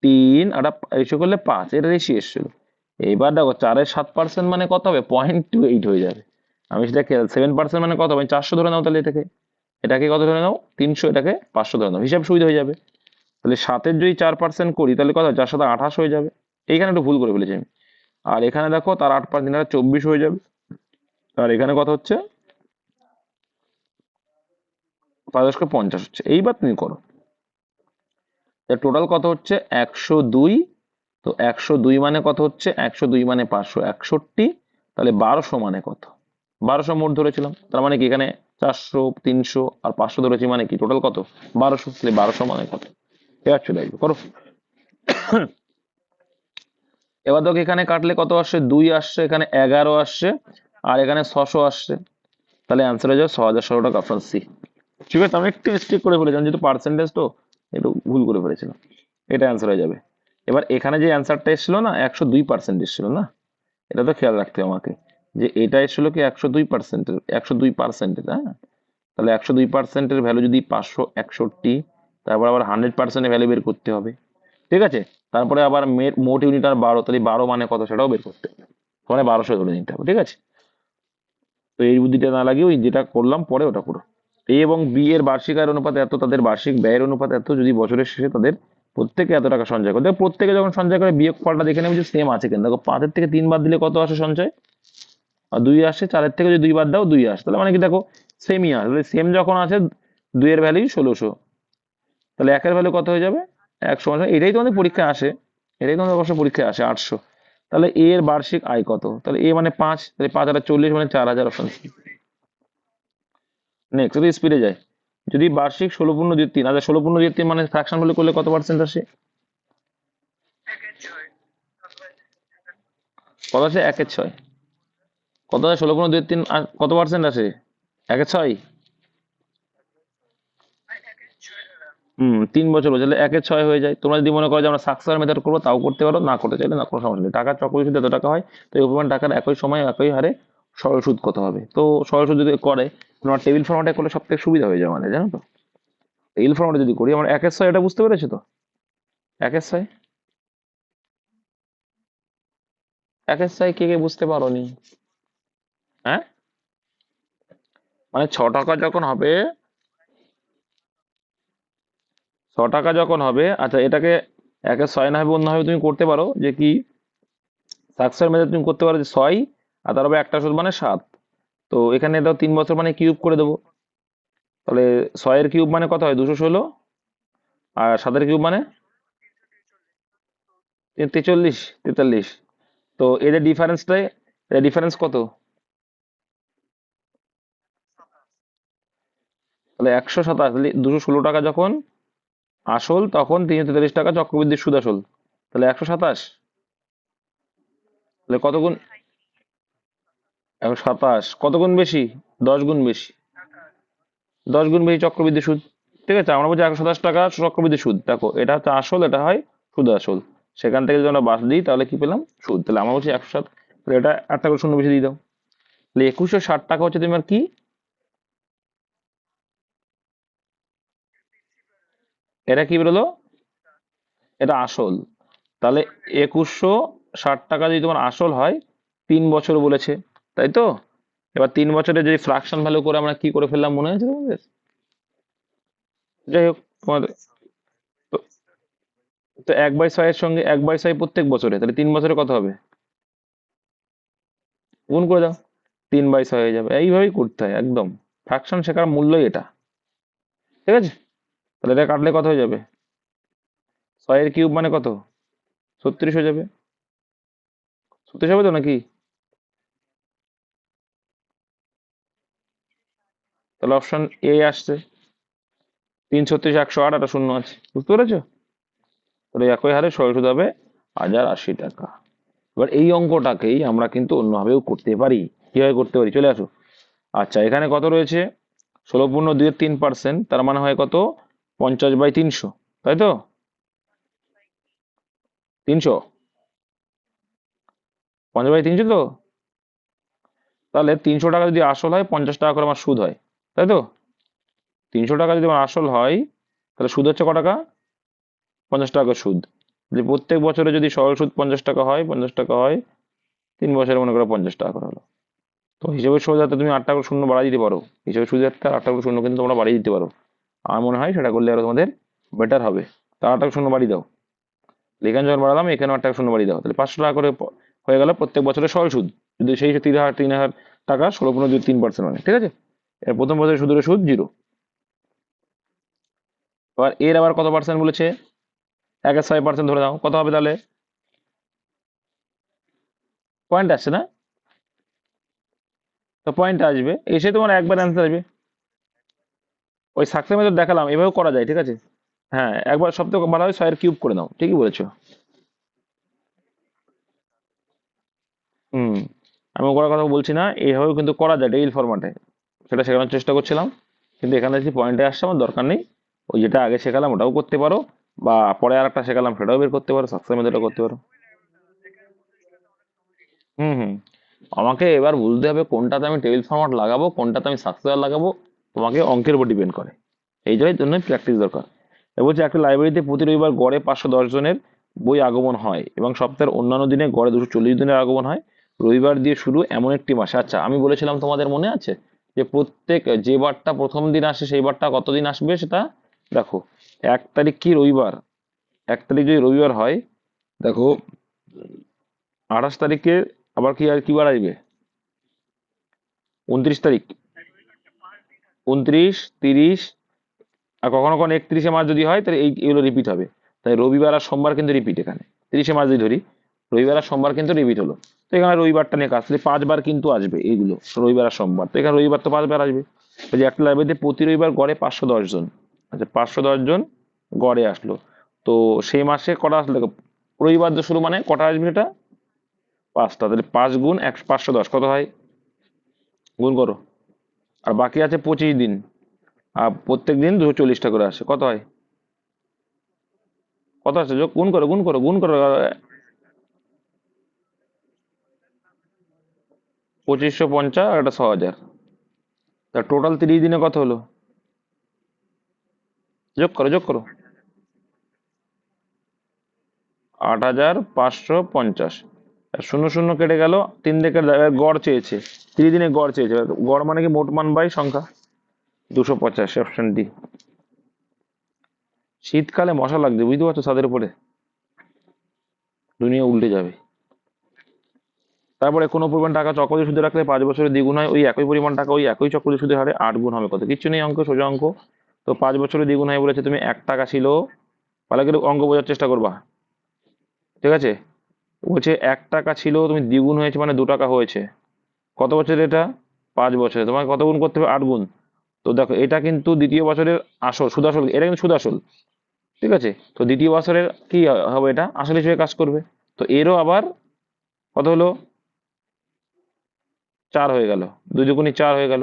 Speaker 1: 3, আর এসে করলে 5, এটা রেশি এসেছিল। এইবার দেখো 4-এর 7% মানে কত হবে, 0.28 হয়ে যাবে। আমি সেটা 7% মানে কত হবে, 400 ধরে নাও, তাহলে এটাকে, এটাকে কত ধরে নাও, 300, এটাকে 500 ধরে নাও, হিসাব সুবিধা হয়ে যাবে। তাহলে 7-এর যদি 4% করি, তাহলে কত, 4×7 = 28 হয়ে যাবে। এইখানে একটু ভুল করে ফেলেছি আমি। আর এখানে দেখো তার 8% 24 হয়ে যাবে। আর এখানে কত হচ্ছে, 5×50 হচ্ছে। এইবার তুমি করো, টোটাল কত হচ্ছে, 102। তো 102 মানে কত হচ্ছে, 102 মানে 561। তাহলে 1200 মানে কত, 1200 মোট ধরেছিলাম, তার মানে কি এখানে 400, 300 আর 500 ধরেছি, মানে কি টোটাল কত, 1200। তাহলে 1200 মানে কত, এবার চলে আসবে, করো। এবার দেখো এখানে কাটলে কত আসছে, 2 আসছে, এখানে 11 আসছে, আর এখানে 600 আসছে। তাহলে অ্যান্সার হয়ে যাবে 6,100 টাকা, অপশন সি। ঠিক আছে, আমি একটু মিস্টেক করে ফেলেছিলাম, যেহেতু পার্সেন্টেজ তো একটু ভুল করে ফেলেছিলাম। এটা অ্যান্সার হয়ে যাবে। এবার এখানে যে অ্যান্সারটা এসেছিল না, 102% এসেছিল না, এটা তো খেয়াল রাখতে হবে আমাকে, যে এটা এসেছিল কি 102%-এর, 102%-এর, হ্যাঁ। তাহলে 102%-এর ভ্যালু যদি 561, তারপর আবার 100%-এর ভ্যালু বের করতে হবে। ঠিক আছে, তারপরে আবার মোট ইউনিট আর 12, তাহলে 12 মানে কত সেটাও বের করতে হবে, মানে 1200 ধরে নিতে হবে। ঠিক আছে, তো এই বুদ্ধিটা না লাগিয়ে ওই যেটা করলাম পরে ওটা করো। এ এবং বি এর বার্ষিক আয়ের অনুপাত এত, তাদের বার্ষিক ব্যয়ের অনুপাত এত, যদি বছরের শেষে তাদের প্রত্যেকে এত টাকা সঞ্চয় করে। দেখো প্রত্যেকে যখন সঞ্চয় করে, বিয়োগ ফলটা দেখে নেবে যে সেম আছে কিনা। দেখো 5-এর থেকে 3 বাদ দিলে কত আসে সঞ্চয়, আর 2 আসে। 4-এর থেকে যদি 2 বাদ দাও 2 আসে, তাহলে মানে কি দেখো সেমই আসে। তাহলে সেম যখন আছে, 2-এর ভ্যালু 1600, তাহলে 1-এর ভ্যালু কত হয়ে যাবে, 100। এটাই তোমাদের পরীক্ষায় আসে, এটাই তোমাদের অবশ্য পরীক্ষায় আসে, 800। তাহলে এ এর বার্ষিক আয় কত, তাহলে এ মানে 5, তাহলে 5 আর 40 মানে 4000, অপশন সি। নেক্সট, যদি স্পিডে যায়, যদি বার্ষিক 16×3, আচ্ছা 16×3 মানে ফ্র্যাকশন ভ্যালু করলে কত পার্সেন্ট আসে, কত আছে, 1/6। কত আছে 16×3, আর কত পার্সেন্ট আসে, 1/6। 3 বছর বলছে, তাহলে 1/6 হয়ে যায়। তোমরা যদি মনে করো যে আমরা সাকসেসর মেথড করবো, তাও করতে পারো, না করতে চাইলে না, কোনো সমস্যা নেই। টাকার চক্রবৃদ্ধি সুদ এত টাকা হয়, তো এই পরিমাণ টাকার একই সময় একই হারে সরল সুদ কত হবে। তো সরল সুদ যদি করে, তোমার টেবিল ফর্মেটে করলে সব থেকে সুবিধা হয়ে যাবে, মানে জানো তো। টেবিল ফর্মেটে যদি করি, আমরা 1/6, এটা বুঝতে পেরেছো তো, 1/6, 1/6 কে কে বুঝতে পারোনি? হ্যাঁ, মানে 6 টাকা যখন হবে, 6 টাকা যখন হবে, আচ্ছা এটাকে 1/6 না হবে, অন্যভাবে তুমি করতে পারো, যে কি, সাকসেসর মেথড তুমি করতে পারো, যে 6 আর তার উপরে একটা সুদ মানে 7। তো এখানে দাও 3 বছর মানে কিউব করে দেবো, তাহলে 6-এর কিউব মানে কত হয়, 216, আর 7-এর কিউব মানে 43, 43। তো এদের ডিফারেন্সটাই, ডিফারেন্স কত, তাহলে 127, তাহলে 216 টাকা যখন আসল, তখন 343 টাকা চক্রবৃদ্ধি সুদ আসল। তাহলে 127, তাহলে কত গুণ? 127 কত গুণ বেশি? 10 গুণ বেশি। 10 গুণ বেশি চক্রবৃদ্ধি সুদ। ঠিক আছে, আমরা বলছি 127 টাকা চক্রবৃদ্ধি সুদ। দেখো এটা হচ্ছে আসল, এটা হয় সুদ আসল। সেখান থেকে যদি আমরা বাদ দিই তাহলে কি পেলাম? সুদ। তাহলে আমরা বলছি 107, এটা 8 টাকা শূন্য বেশি দিয়ে দাও। তাহলে 2160 টাকা হচ্ছে তোমার কি? এটা কি বেরোলো? এটা আসল। তাহলে 2160 টাকা যদি তোমার আসল হয়, 3 বছর বলেছে, তাই তো? এবার 3 বছরে যদি ফ্রাকশন ভ্যালু করে আমরা কি করে ফেললাম মনে আছে তোমাদের? যাই হোক, তোমাদের তো, তো 1/6 এর সঙ্গে 1/6 প্রত্যেক বছরে, তাহলে 3 বছরে কত হবে? গুণ করে দাও, 3/6 হয়ে যাবে। এইভাবেই করতে হয় একদম। ফ্রাকশন শেখার মূল্যই এটা। ঠিক আছে, তাহলে এটা কাটলে কত হয়ে যাবে? 6 এর কিউব মানে কত? 36 হয়ে যাবে। 36 হবে তো নাকি? তাহলে অপশন এ আসছে। 336, 108, একটা শূন্য আছে, বুঝতে পেরেছো? তাহলে একই হারে সরল সুদ হবে 1080 টাকা। এবার এই অঙ্কটাকেই আমরা কিন্তু অন্যভাবেও করতে পারি। কিভাবে করতে পারি, চলে আসো। আচ্ছা, এখানে কত রয়েছে? 16.23%, তার মানে হয় কত? 50/300, তাই তো? 300, 50/300 তো। তাহলে 300 টাকা যদি আসল হয়, 50 টাকা করে আমার সুদ হয়, তাই তো? 300 টাকা যদি আমার আসল হয়, তাহলে সুদ হচ্ছে ক টাকা? 50 টাকা করে সুদ। যে প্রত্যেক বছরে যদি সরল সুদ 50 টাকা হয়, 50 টাকা হয়, 3 বছরে মনে করো 50 টাকা করে হলো। তো হিসেবে সোজাতে তুমি 8 টাকা করে শূন্য বাড়াই দিতে পারো। হিসেবে সুদের তার 8 টাকা করে শূন্য কিন্তু তোমরা বাড়িয়ে দিতে পারো। আমার মনে হয় সেটা করলে আরো তোমাদের বেটার হবে। তার 8 টাকা শূন্য বাড়িয়ে দাও। এখানে যখন বাড়ালাম, এখানে 8 টাকা শূন্য বাড়িয়ে দাও, তাহলে 500 টাকা করে হয়ে গেল প্রত্যেক বছরের সরল সুদ। যদি সেই 3,000 টাকা 16.3% মানে, ঠিক আছে। এর প্রথম বছরের সুদের সুদ 0। এবার এর আবার কত পার্সেন্ট বলেছে? 1/6% ধরে দাও, কত হবে তাহলে? পয়েন্ট আসছে না? তো পয়েন্ট আসবে, এসে তোমার একবার অ্যান্সার আসবে। ওই সাকসেস মেথড দেখালাম, এভাবেও করা যায়, ঠিক আছে। হ্যাঁ, একবার সব থেকে ভালো হয় 6 এর কিউব করে নাও, ঠিকই বলেছো। হুম, আমি করার কথা বলছি না, এইভাবেও কিন্তু করা যায় টেবিল ফরম্যাটে। সেটা শেখানোর চেষ্টা করছিলাম, কিন্তু এখানে যে পয়েন্টে আসছে আমার দরকার নেই। ওই যেটা আগে শেখালাম ওটাও করতে পারো, বা পরে আর একটা শেখালাম সেটাও বের করতে পারো, সাকসেস মেথডও করতে পারো। হুম হুম, আমাকে এবার বুঝতে হবে কোনটাতে আমি টেবিল ফরম্যাট লাগাবো, কোনটাতে আমি সাকসেস লাগাবো। তোমাকে অঙ্কের উপর ডিপেন্ড করে। এই জন্য প্র্যাকটিস দরকার। এবার বলছে একটা লাইব্রেরিতে প্রতি রবিবার গড়ে 510 জনের বই আগমন হয় এবং সপ্তাহের অন্যান্য দিনে গড়ে 240 জনের আগমন হয়। রবিবার দিয়ে শুরু এমন একটি মাসে। আচ্ছা, আমি বলেছিলাম তোমাদের মনে আছে যে প্রত্যেক যে বারটা প্রথম দিন আসে সেই বারটা কতদিন আসবে সেটা দেখো। 1 তারিখ কি রবিবার? 1 তারিখ যদি রবিবার হয়, দেখো 28 তারিখে আবার কি আর কি বার আসবে? 29 তারিখ, 29, 30, আর কখনো কখনো 31শে মার্চ যদি হয় তাহলে এগুলো রিপিট হবে। তাই রবিবার আর সোমবার কিন্তু রিপিট এখানে। 30শে মার্চ যদি ধরি, রবিবার আর সোমবার কিন্তু রিপিট হলো। তো এখানে রবিবারটা নিয়ে কাজ, তাহলে 5 বার কিন্তু আসবে এইগুলো, রবিবার আর সোমবার। তো এখানে রবিবার তো 5 বার আসবে। ওই যে একটা লাইব্রেরিতে প্রতি রবিবার গড়ে 510 জন। আচ্ছা, 510 জন গড়ে আসলো। তো সেই মাসে কটা আসলো দেখো, রবিবার দিয়ে শুরু মানে কটা আসবে এটা? 5টা। তাহলে 5 গুণ 510 কত হয়? গুণ করো। আর বাকি আছে 25 দিন, আর প্রত্যেক দিন 240টা করে আসে, কত হয়? কত আছে? যোগ, গুণ করো, গুণ করো, গুণ করো। 2550 আর একটা 6,000, তা টোটাল 30 দিনে কত হলো? যোগ করো, যোগ করো। 8,550। আর শূন্য শূন্য কেটে গেল, 3 দিকে গড় চেয়েছে। 30 দিনে গড় চেয়েছে, গড় মানে কি মোট মান বাই সংখ্যা। 285, অপশন ডি। শীতকালে মশা লাগছে, বুঝতে পারছো, ছাদের উপরে। দুনিয়া উল্টে যাবে। তারপরে কোনো পরিমাণ টাকা চক্রবৃদ্ধি সুদে রাখলে 5 বছরে দ্বিগুণ হয়, ওই একই পরিমাণ টাকা ওই একই চক্রবৃদ্ধি সুদের হারে 8 গুণ হবে কত? কিচ্ছু নেই, অঙ্ক সোজা অঙ্ক। তো 5 বছরে দ্বিগুণ হয় বলেছে, তুমি 1 টাকা ছিল, ভালো করে অঙ্ক বোঝার চেষ্টা করবা, ঠিক আছে। বলছে 1 টাকা ছিল, তুমি দ্বিগুণ হয়েছে মানে 2 টাকা হয়েছে। কত বছর এটা? 5 বছরে। তোমাকে কত গুণ করতে হবে? 8 গুণ। তো তো দেখো এটা কিন্তু দ্বিতীয় বছরের আসল সুদাসল, এটা কিন্তু সুদাসল, ঠিক আছে। তো দ্বিতীয় বছরের কি হবে, এটা আসল হিসেবে কাজ করবে। তো এরও আবার কত হলো, 4 হয়ে গেল, 2 × 4 হয়ে গেল।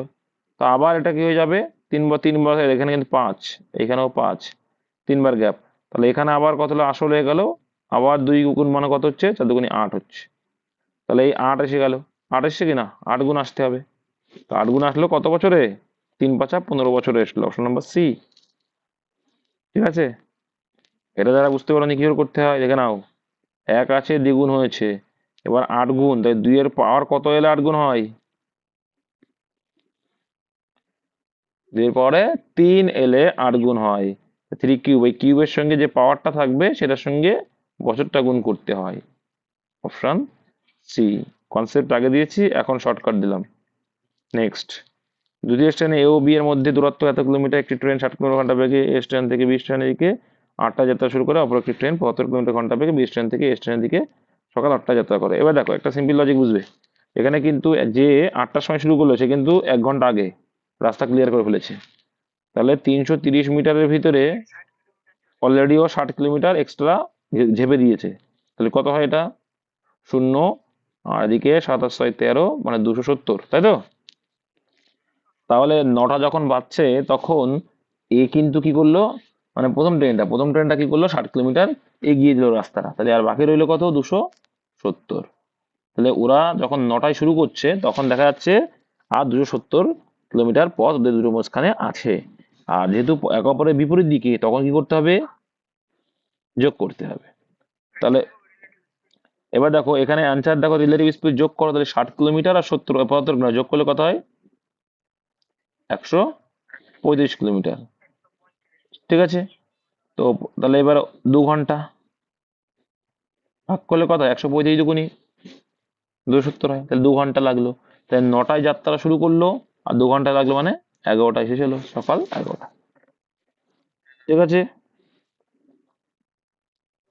Speaker 1: তো আবার এটা কি হয়ে যাবে, 3 বছর, এখানে কিন্তু 5, এখানেও 5, 3বার গ্যাপ। তাহলে এখানে আবার কত হলো, আসল হয়ে গেল। আবার 2 গুণ মানে কত হচ্ছে, 4 × 2 = 8 হচ্ছে। তাহলে এই 8 এসে গেল, 8 এসছে কিনা, 8 গুণ আসতে হবে। তো 8 গুণ আসলো কত বছরে, 3 × 5 = 15 বছরে এসলো, অপশন নাম্বার সি। ঠিক আছে, এটা যারা বুঝতে পারোনি কি করে করতে হয় দেখে নাও। 1 আছে, দ্বিগুণ হয়েছে, এবার 8 গুণ, তাই 2 এর পাওয়ার কত এলে 8 গুণ হয়, 2 এর পাওয়ারে 3 এলে 8 গুণ হয়। 3³ এই কিউবের সঙ্গে যে পাওয়ারটা থাকবে সেটার সঙ্গে বছরটা গুণ করতে হয়, অপশন সি। কনসেপ্ট আগে দিয়েছি, এখন শর্টকাট দিলাম। নেক্সট, দুটি স্টেশনে এ ও বি এর মধ্যে দূরত্ব এত কিলোমিটার, একটি ট্রেন 60 কিলোমিটার বেগে এ স্টেশন থেকে বি স্টেশনের দিকে 8টায় যাত্রা শুরু করে, অপর একটি ট্রেন 75 কিলোমিটার বেগে বি স্টেশন থেকে এ স্টেশনের দিকে সকাল 8টায় যাত্রা করে। এবার দেখো একটা সিম্পল লজিক বুঝবে, এখানে কিন্তু যে 8টার সময় শুরু করলো সে কিন্তু 1 ঘন্টা আগে রাস্তা ক্লিয়ার করে ফেলেছে। তাহলে 330 মিটারের ভিতরে অলরেডি ও 60 কিলোমিটার এক্সট্রা ঝেপে দিয়েছে। তাহলে কত হয় এটা, 0, আর এদিকে 7 আর 6 13, মানে 270, তাই তো। তাহলে 9টা যখন বাজছে তখন এ কিন্তু কি করলো, মানে প্রথম ট্রেনটা কি করলো, 60 কিলোমিটার এগিয়ে দিল রাস্তাটা, তাহলে আর বাকি রইলো কত, 270। তাহলে ওরা যখন 9টায় শুরু করছে তখন দেখা যাচ্ছে আর 270 কিলোমিটার পথ ওদের দুটো মাঝখানে আছে। আর যেহেতু একে অপরের বিপরীত দিকে, তখন কি করতে হবে, যোগ করতে হবে। তাহলে এবার দেখো এখানে অ্যান্সার দেখো, রিলেটিভ স্পিড যোগ করো, তাহলে 60 কিলোমিটার আর 75 যোগ করলে কত হয়, 135 কিলোমিটার। ঠিক আছে, তো তাহলে এবার 2 ঘন্টা ভাগ করলে কত হয়, 135 দুগুনি 270 হয়, তাহলে 2 ঘন্টা লাগলো। তাহলে 9টায় যাত্রা শুরু করলো আর 2 ঘন্টা লাগলো, মানে 11টায় শেষ হলো, সকাল 11টা। ঠিক আছে,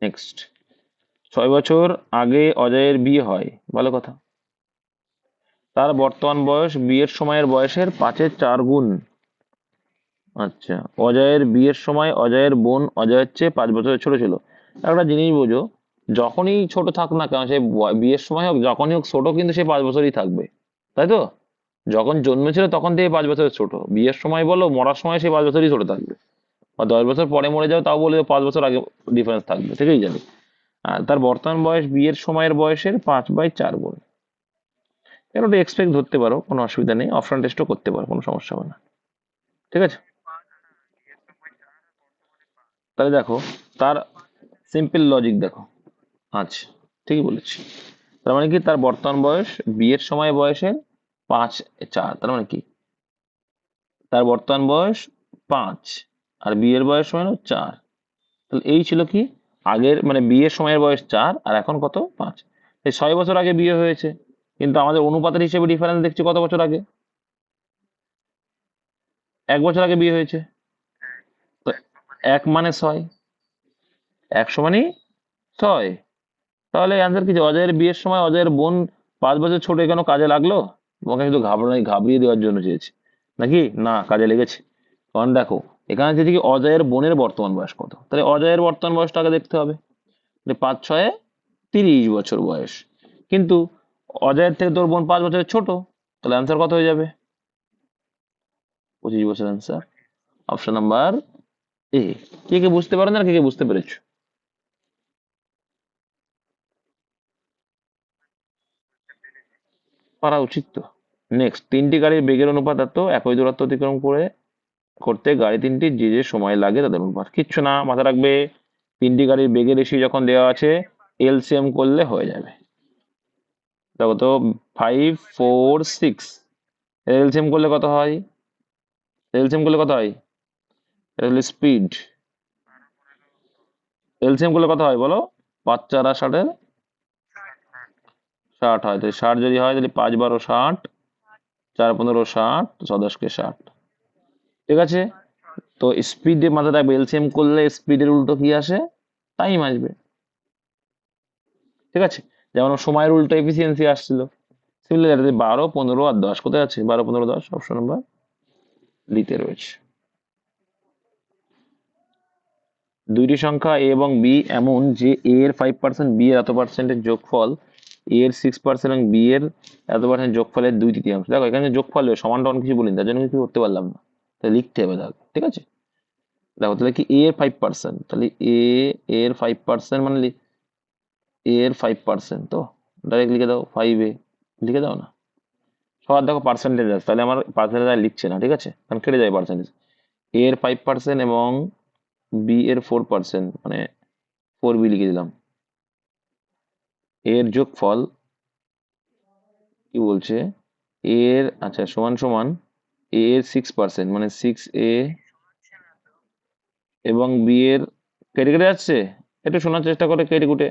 Speaker 1: নেক্সট, 6 বছর আগে অজয়ের বিয়ে হয়, ভালো কথা। তার বর্তমান বয়স বিয়ের সময়ের বয়সের 5-এর 4 গুণ। আচ্ছা, অজয়ের বিয়ের সময় অজয়ের বোন অজয়ের চেয়ে 5 বছরের ছোট ছিল। একটা জিনিস বোঝো, যখনই ছোট থাক না কেন, সে বিয়ের সময় হোক যখনই হোক, ছোট কিন্তু সে 5 বছরই থাকবে, তাই তো। যখন জন্মেছিল তখন থেকে 5 বছরের ছোট, বিয়ের সময় বলো মরার সময় সে 5 বছরই ছোট থাকবে। বা 10 বছর পরে মরে যাও তাও বলে 5 বছর আগে ডিফারেন্স থাকবে, থেকেই যাবে। আর তার বর্তমান বয়স বিয়ের সময়ের বয়সের 5/4 গুণ। এটা ওটা এক্সপেক্ট ধরতে পারো, কোনো অসুবিধা নেই, অপশন টেস্টও করতে পারো, কোনো সমস্যা হবে না। ঠিক আছে, তাহলে দেখো তার সিম্পল লজিক দেখো। আচ্ছা, ঠিকই বলেছি। তার মানে কি, তার বর্তমান বয়স বিয়ের সময় বয়সের 5/4, তার মানে কি, তার বর্তমান বয়স 5 আর বিয়ের বয়স মানে 4। তাহলে এই ছিল কি, আগের মানে বিয়ের সময়ের বয়স 4 আর এখন কত, 5। এই 6 বছর আগে বিয়ে হয়েছে, কিন্তু আমাদের অনুপাতের হিসেবে ডিফারেন্স দেখছি কত বছর আগে, 1 বছর আগে বিয়ে হয়েছে। তো 1 মানে 6, 100 মানে 6। তাহলে অ্যান্সার কি, যে অজয়ের বিয়ের সময় অজয়ের বোন 5 বছর ছোট, কেন কাজে লাগলো, তোমাকে শুধু ঘাবড়িয়ে দেওয়ার জন্য চেয়েছি নাকি, না কাজে লেগেছে। কারণ দেখো এখানে যদি কি অজয়ের বোনের বর্তমান বয়স কত, তাহলে অজয়ের বর্তমান বয়সটা আগে দেখতে হবে। 5 × 6 = 30 বছর বয়স, কিন্তু অজয়ের থেকে তোর বোন 5 বছরের ছোট, তাহলে অ্যান্সার কত হয়ে যাবে, 25 বছর অ্যান্সার, অপশন নাম্বার এ। কে কে বুঝতে পারো না, আর কে কে বুঝতে পেরেছো, পারা উচিত তো। নেক্সট, 3টি গাড়ির বেগের অনুপাত এত, একই দূরত্ব অতিক্রম করতে গাড়ি 3টি যে যে সময় লাগে তাদের অনুপাত। কিচ্ছু না, মাথায় রাখবে 3টি গাড়ির বেগের রেশিও যখন দেওয়া আছে, এলসিএম করলে হয়ে যাবে। দেখো তো, 5, 4, 6, এলসিএম করলে কত হয়, এলসিএম করলে কত হয়, এটা হলো স্পিড। এলসিএম করলে কত হয় বলো, 5, 4 আর 60, 60 হয়। তাই 60 যদি হয়, তাহলে 5, 12, 60, 4, 15, 60, 6, 10 × 60। ঠিক আছে, তো স্পিডে মাথায় রাখবে, এলসিএম করলে স্পিডের উল্টো কি আসে, টাইম আসবে। ঠিক আছে, যেমন সময়ের উল্টো এফিসিয়েন্সি আসছিল। সিমিলারলি 12, 15 আর 10 কোথায় আছে, 12, 15, 10, অপশন নাম্বার ডিতে রয়েছে। দুইটি সংখ্যা এ এবং বি এমন যে এ এর 5%, বি এর এত পার্সেন্টের যোগফল এ এর 6% এবং বি এর এত পার্সেন্ট যোগফলের 2/3। দেখো এখানে যোগফল সমান টমান কিছু বলিনি, তার জন্য কিছু করতে পারলাম না, তাই লিখতে হবে। দেখো ঠিক আছে, দেখো তাহলে কি এ এর 5%, তাহলে এ এর 5% মানে এ এর 5%, তো ডাইরেক্ট লিখে দাও 5a, লিখে দাও না। সবার দেখো পার্সেন্টেজ আছে, তাহলে আমার পার্সেন্টেজ আর লিখছে না, ঠিক আছে, কারণ কেটে যায় পার্সেন্টেজ। এ এর 5% এবং বি এর 4%, মানে 4b লিখে দিলাম। এর যোগফল কি বলছে, এর আচ্ছা সমান সমান এ এর 6%, মানে 6a এবং বি এর, কেটে কেটে যাচ্ছে, একটু শোনার চেষ্টা করে কেটে কুটে,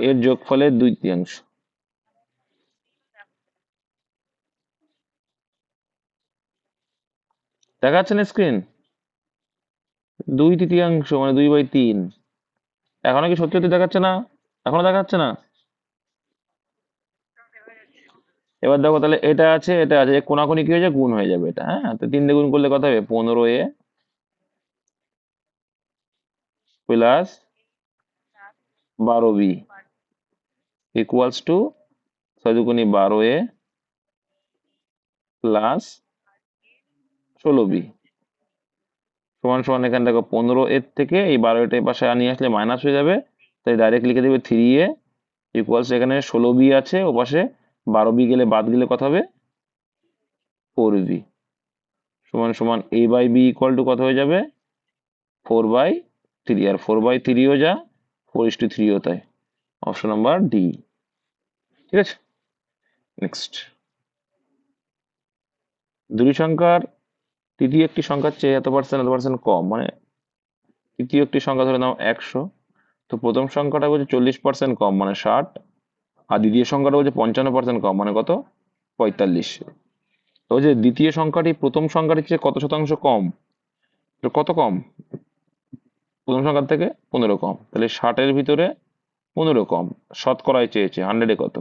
Speaker 1: এর যোগফলের 2/3। দেখা যাচ্ছে না স্ক্রিন? 2/3, মানে 2/3। এখনো কি সত্যি সত্যি দেখাচ্ছে না? এখনো দেখাচ্ছে না? এবার দেখো তাহলে এটা আছে এটা আছে, কোনাকুনি কি হয়েছে, গুণ হয়ে যাবে এটা। হ্যাঁ, তো 3 দিয়ে গুণ করলে কত হবে, 15a plus 12b equals to 6×12a plus 16b সমান সমান, এখানে দেখো 15 এর থেকে এই 12 এর পাশে নিয়ে আসলে মাইনাস হয়ে যাবে, তাই ডাইরেক্ট লিখে দেবে 3a ইকুয়ালস, এখানে 16b আছে, ও পাশে 12b গেলে বাদ গেলে কত হবে, 4b সমান সমান a/b ইকুয়াল টু কত হয়ে যাবে, 4/3। আর 4/3ও যা, 4:3ও তাই। Option number D. ঠিক আছে, নেক্সট। দুটি সংখ্যার তৃতীয় একটি সংখ্যার চেয়ে এত পার্সেন্ট কম, মানে তৃতীয় একটি সংখ্যা ধরে নাও 100, তো প্রথম সংখ্যাটা বলছে 40% কম, মানে 60, আর দ্বিতীয় সংখ্যাটা বলছে 55% কম, মানে কত, 45। তো যে দ্বিতীয় সংখ্যাটি প্রথম সংখ্যাটির চেয়ে কত শতাংশ কম, তো কত কম, প্রথম সংখ্যার থেকে 15 কম, তাহলে 60-এর ভিতরে 15 কম, শতকরায় চেয়েছে, 100-এ কত,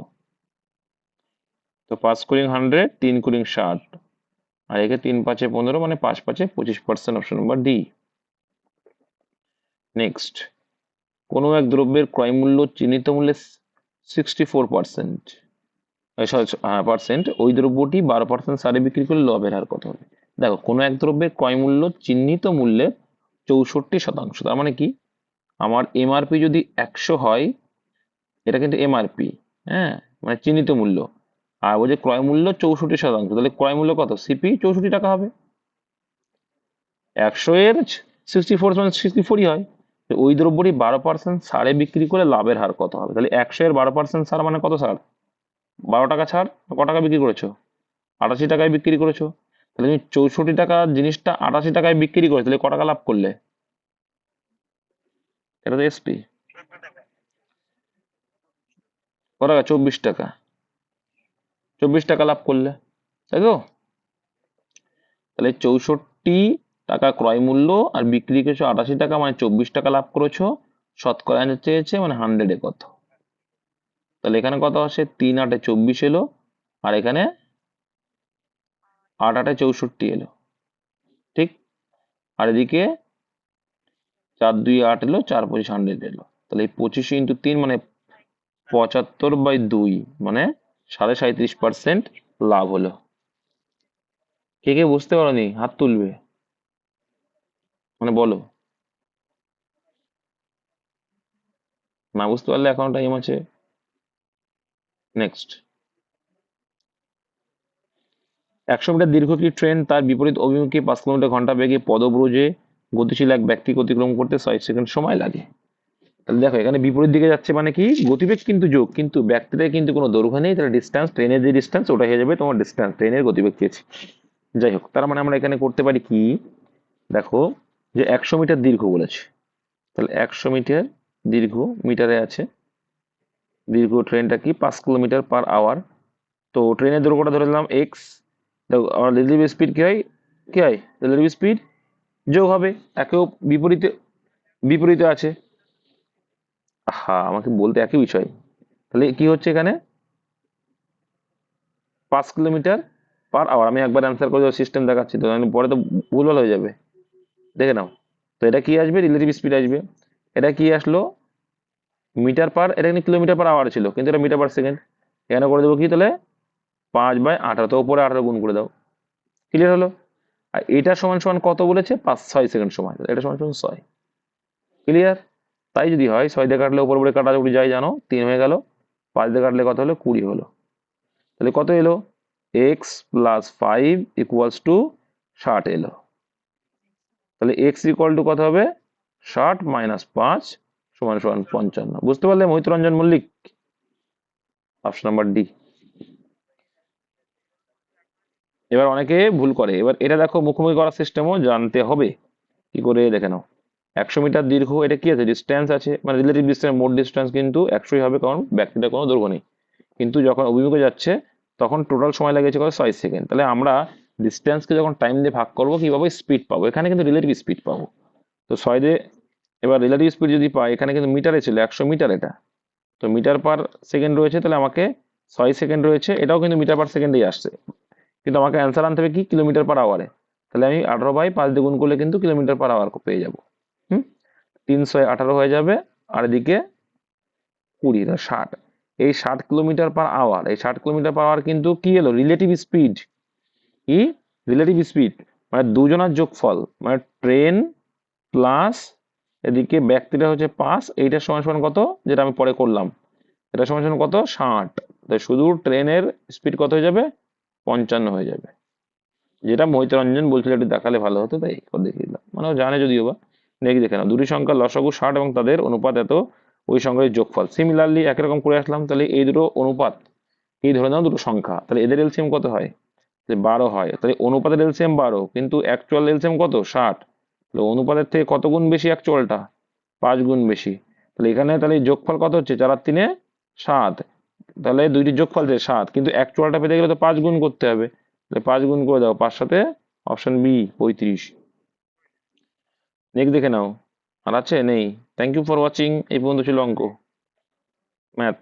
Speaker 1: তো 5×100, 3×60, আর একে 3×5=15, মানে 5×5=25%, অপশন নাম্বার ডি। নেক্সট, কোনো এক দ্রব্যের ক্রয় মূল্য চিহ্নিত মূল্যের 64% পার্সেন্ট, ওই দ্রব্যটি 12% ছাড়ে বিক্রি করলে লাভের হার কত হবে। দেখো কোনো এক দ্রব্যের ক্রয় মূল্য চিহ্নিত মূল্যের 64%, তার মানে কি, আমার এমআরপি যদি 100 হয়, এটা কিন্তু এমআরপি, হ্যাঁ, মানে চিহ্নিত মূল্য, আর বলছে ক্রয় মূল্য 64%, তাহলে ক্রয় মূল্য কত, সিপি 64 টাকা হবে। 100 এর 64 মানে 64ই হয়। তো ওই দ্রব্যটি 12% ছাড়ে বিক্রি করে লাভের হার কত হবে, তাহলে 100 এর 12% ছাড় মানে কত ছাড়, 12 টাকা ছাড়, ক টাকা বিক্রি করেছো, 88 টাকায় বিক্রি করেছো, তাহলে তুমি 64 টাকা জিনিসটা 88 টাকায় বিক্রি করে, তাহলে ক টাকা লাভ করলে, এটা তো এসপি, ক টাকা, 24 টাকা, 24 টাকা লাভ করলে, তাই তো। তাহলে 64 টাকা ক্রয় মূল্য আর বিক্রি করেছো 88 টাকা, মানে 24 টাকা লাভ করেছো, শতকরা চেয়েছে, মানে 100-এ কত, তাহলে এখানে কত আসে, 3×8=24 এলো, আর এখানে 8×8=64 এলো, ঠিক। আর এদিকে 4×2=8 এলো, 4×25=100 এলো, তাহলে এই 25×3 মানে 75/2, মানে 37.5% লাভ হলো। কে কে বুঝতে পারোনি হাত তুলবে, মানে বলো, না বুঝতে পারলে এখনো টাইম আছে। নেক্সট, 100 মিটার দীর্ঘ একটি ট্রেন তার বিপরীত অভিমুখে 5 কিলোমিটার ঘন্টা বেগে পদব্রজে গতিশীল এক ব্যক্তিকে অতিক্রম করতে 6 সেকেন্ড সময় লাগে। তাহলে দেখো এখানে বিপরীত দিকে যাচ্ছে, মানে কি, গতিবেগ কিন্তু যোগ, কিন্তু ব্যক্তিদের কিন্তু কোনো দৈর্ঘ্য নেই, তাহলে ডিস্টেন্স, ট্রেনের যে ডিস্টেন্স ওটা হয়ে যাবে তোমার ডিস্টেন্স, ট্রেনের গতিবেগ চেয়েছি। যাই হোক, তার মানে আমরা এখানে করতে পারি কি, দেখো যে 100 মিটার দীর্ঘ বলেছে, তাহলে 100 মিটার দীর্ঘ, মিটারে আছে, দীর্ঘ ট্রেনটা কি 5 কিলোমিটার/আওয়ার, তো ট্রেনের দৈর্ঘ্যটা ধরে নিলাম এক্স। দেখো আমার রিলেটিভ স্পিড কি হয়, কি হয়, রিলেটিভ স্পিড যোগ হবে, একেও বিপরীতে, বিপরীতে আছে, হ্যাঁ আমাকে বলতে একই বিষয়, তাহলে কি হচ্ছে এখানে 5 কিলোমিটার পার আওয়ার। আমি একবার অ্যান্সার করে সিস্টেম দেখাচ্ছি, তো পরে তো ভুলভাল হয়ে যাবে। দেখে নাও, তো এটা কি আসবে, রিলেটিভ স্পিড আসবে। এটা কি আসলো, মিটার পার, এটা কিন্তু কিলোমিটার পার আওয়ার ছিল, কিন্তু এটা মিটার পার সেকেন্ড। এখানে করে দেবো কি তাহলে, 5/18, তো উপরে 18 গুণ করে দাও। ক্লিয়ার হলো? আর এটা সমান সমান কত বলেছে, 6 সেকেন্ড সময়, এটা সমান সমান 6। ক্লিয়ার? তাই যদি হয় 6 দিয়ে কাটলে উপর উপরে কাটাকুটি যায়, জানো 3 হয়ে গেল, 5 দিয়ে কাটলে কত হলো, 20 হলো। তাহলে কত এলো, x+5 = 60 এলো। তাহলে x কত হবে, 60 - 5 = 55। বুঝতে পারলে Mohit Ranjan Mallick? Option number D. এবার অনেকে ভুল করে, এবার এটা দেখো মুখোমুখি করার সিস্টেমও জানতে হবে। কি করে দেখে নাও, 100 মিটার দীর্ঘ, এটা কি আছে, ডিস্টেন্স আছে, মানে রিলেটিভ ডিস্টেন্স, মোট ডিস্টেন্স কিন্তু 100ই হবে, কারণ ব্যক্তিটা কোনো দৈর্ঘ্য নেই। কিন্তু যখন অভিমুখে যাচ্ছে তখন টোটাল সময় লেগেছে কত, 6 সেকেন্ড। তাহলে আমরা ডিস্টেন্সকে যখন টাইম দিয়ে ভাগ করবো কি পাবো, স্পিড পাবো। এখানে কিন্তু রিলেটিভ স্পিড পাবো। তো 6 দিয়ে, এবার রিলেটিভ স্পিড যদি পাই, এখানে কিন্তু মিটারে ছিল, 100 মিটার এটা, তো মিটার পার সেকেন্ড রয়েছে, তাহলে আমাকে 6 সেকেন্ড রয়েছে, এটাও কিন্তু মিটার পার সেকেন্ডেই আসছে, কিন্তু আমাকে অ্যান্সার আনতে হবে কি, কিলোমিটার পার আওয়ারে। তাহলে আমি 18/5 দিয়ে গুণ করলে কিন্তু কিলোমিটার পার আওয়ার পেয়ে যাবো। হুম, 318 হয়ে যাবে, আর এদিকে 20, 60। এই 60 কিলোমিটার পার আওয়ার, এই 60 কিলোমিটার পার আওয়ার কিন্তু কি এলো, রিলেটিভ স্পিড। কি, রিলেটিভ স্পিড, মানে দুজনের যোগফল, মানে ট্রেন প্লাস এদিকে ব্যক্তিটা হচ্ছে 5, এইটার সমান সমান কত, যেটা আমি পরে করলাম, এটা সমান সমান কত, 60। তাই শুধু ট্রেনের স্পিড কত হয়ে যাবে, 55 হয়ে যাবে। যেটা মোহিত রঞ্জন বলছিল একটু দেখালে ভালো হতো, তাই দেখিয়ে দিলাম, মানে ও জানে যদিও বা। দেখি দেখে নাও, দুটি সংখ্যার লসাগু 60 এবং তাদের অনুপাত এত, ওই সংখ্যার যোগফল। সিমিলারলি একই রকম করে আসলাম, তাহলে এই দুটো অনুপাত, এই ধরে নাও দুটো সংখ্যা, তাহলে এদের এলসিএম কত হয়, 12 হয়। তাহলে অনুপাতের এলসিএম 12, কিন্তু অ্যাকচুয়াল এলসিএম কত, 60। তাহলে অনুপাতের থেকে কত গুণ বেশি অ্যাকচুয়ালটা, 5 গুণ বেশি। তাহলে এখানে তাহলে যোগফল কত হচ্ছে, 4 আর 3 7। তাহলে দুইটি যোগফল যে 7, কিন্তু অ্যাকচুয়ালটা পেতে গেলে তো 5 গুণ করতে হবে। তাহলে 5 গুণ করে দাও, 5 সাথে, অপশন বি 35। নেক্সট দেখে নাও, আর আছে নেই। থ্যাংক ইউ ফর ওয়াচিং, এই পর্যন্ত ছিল অঙ্ক ম্যাথ।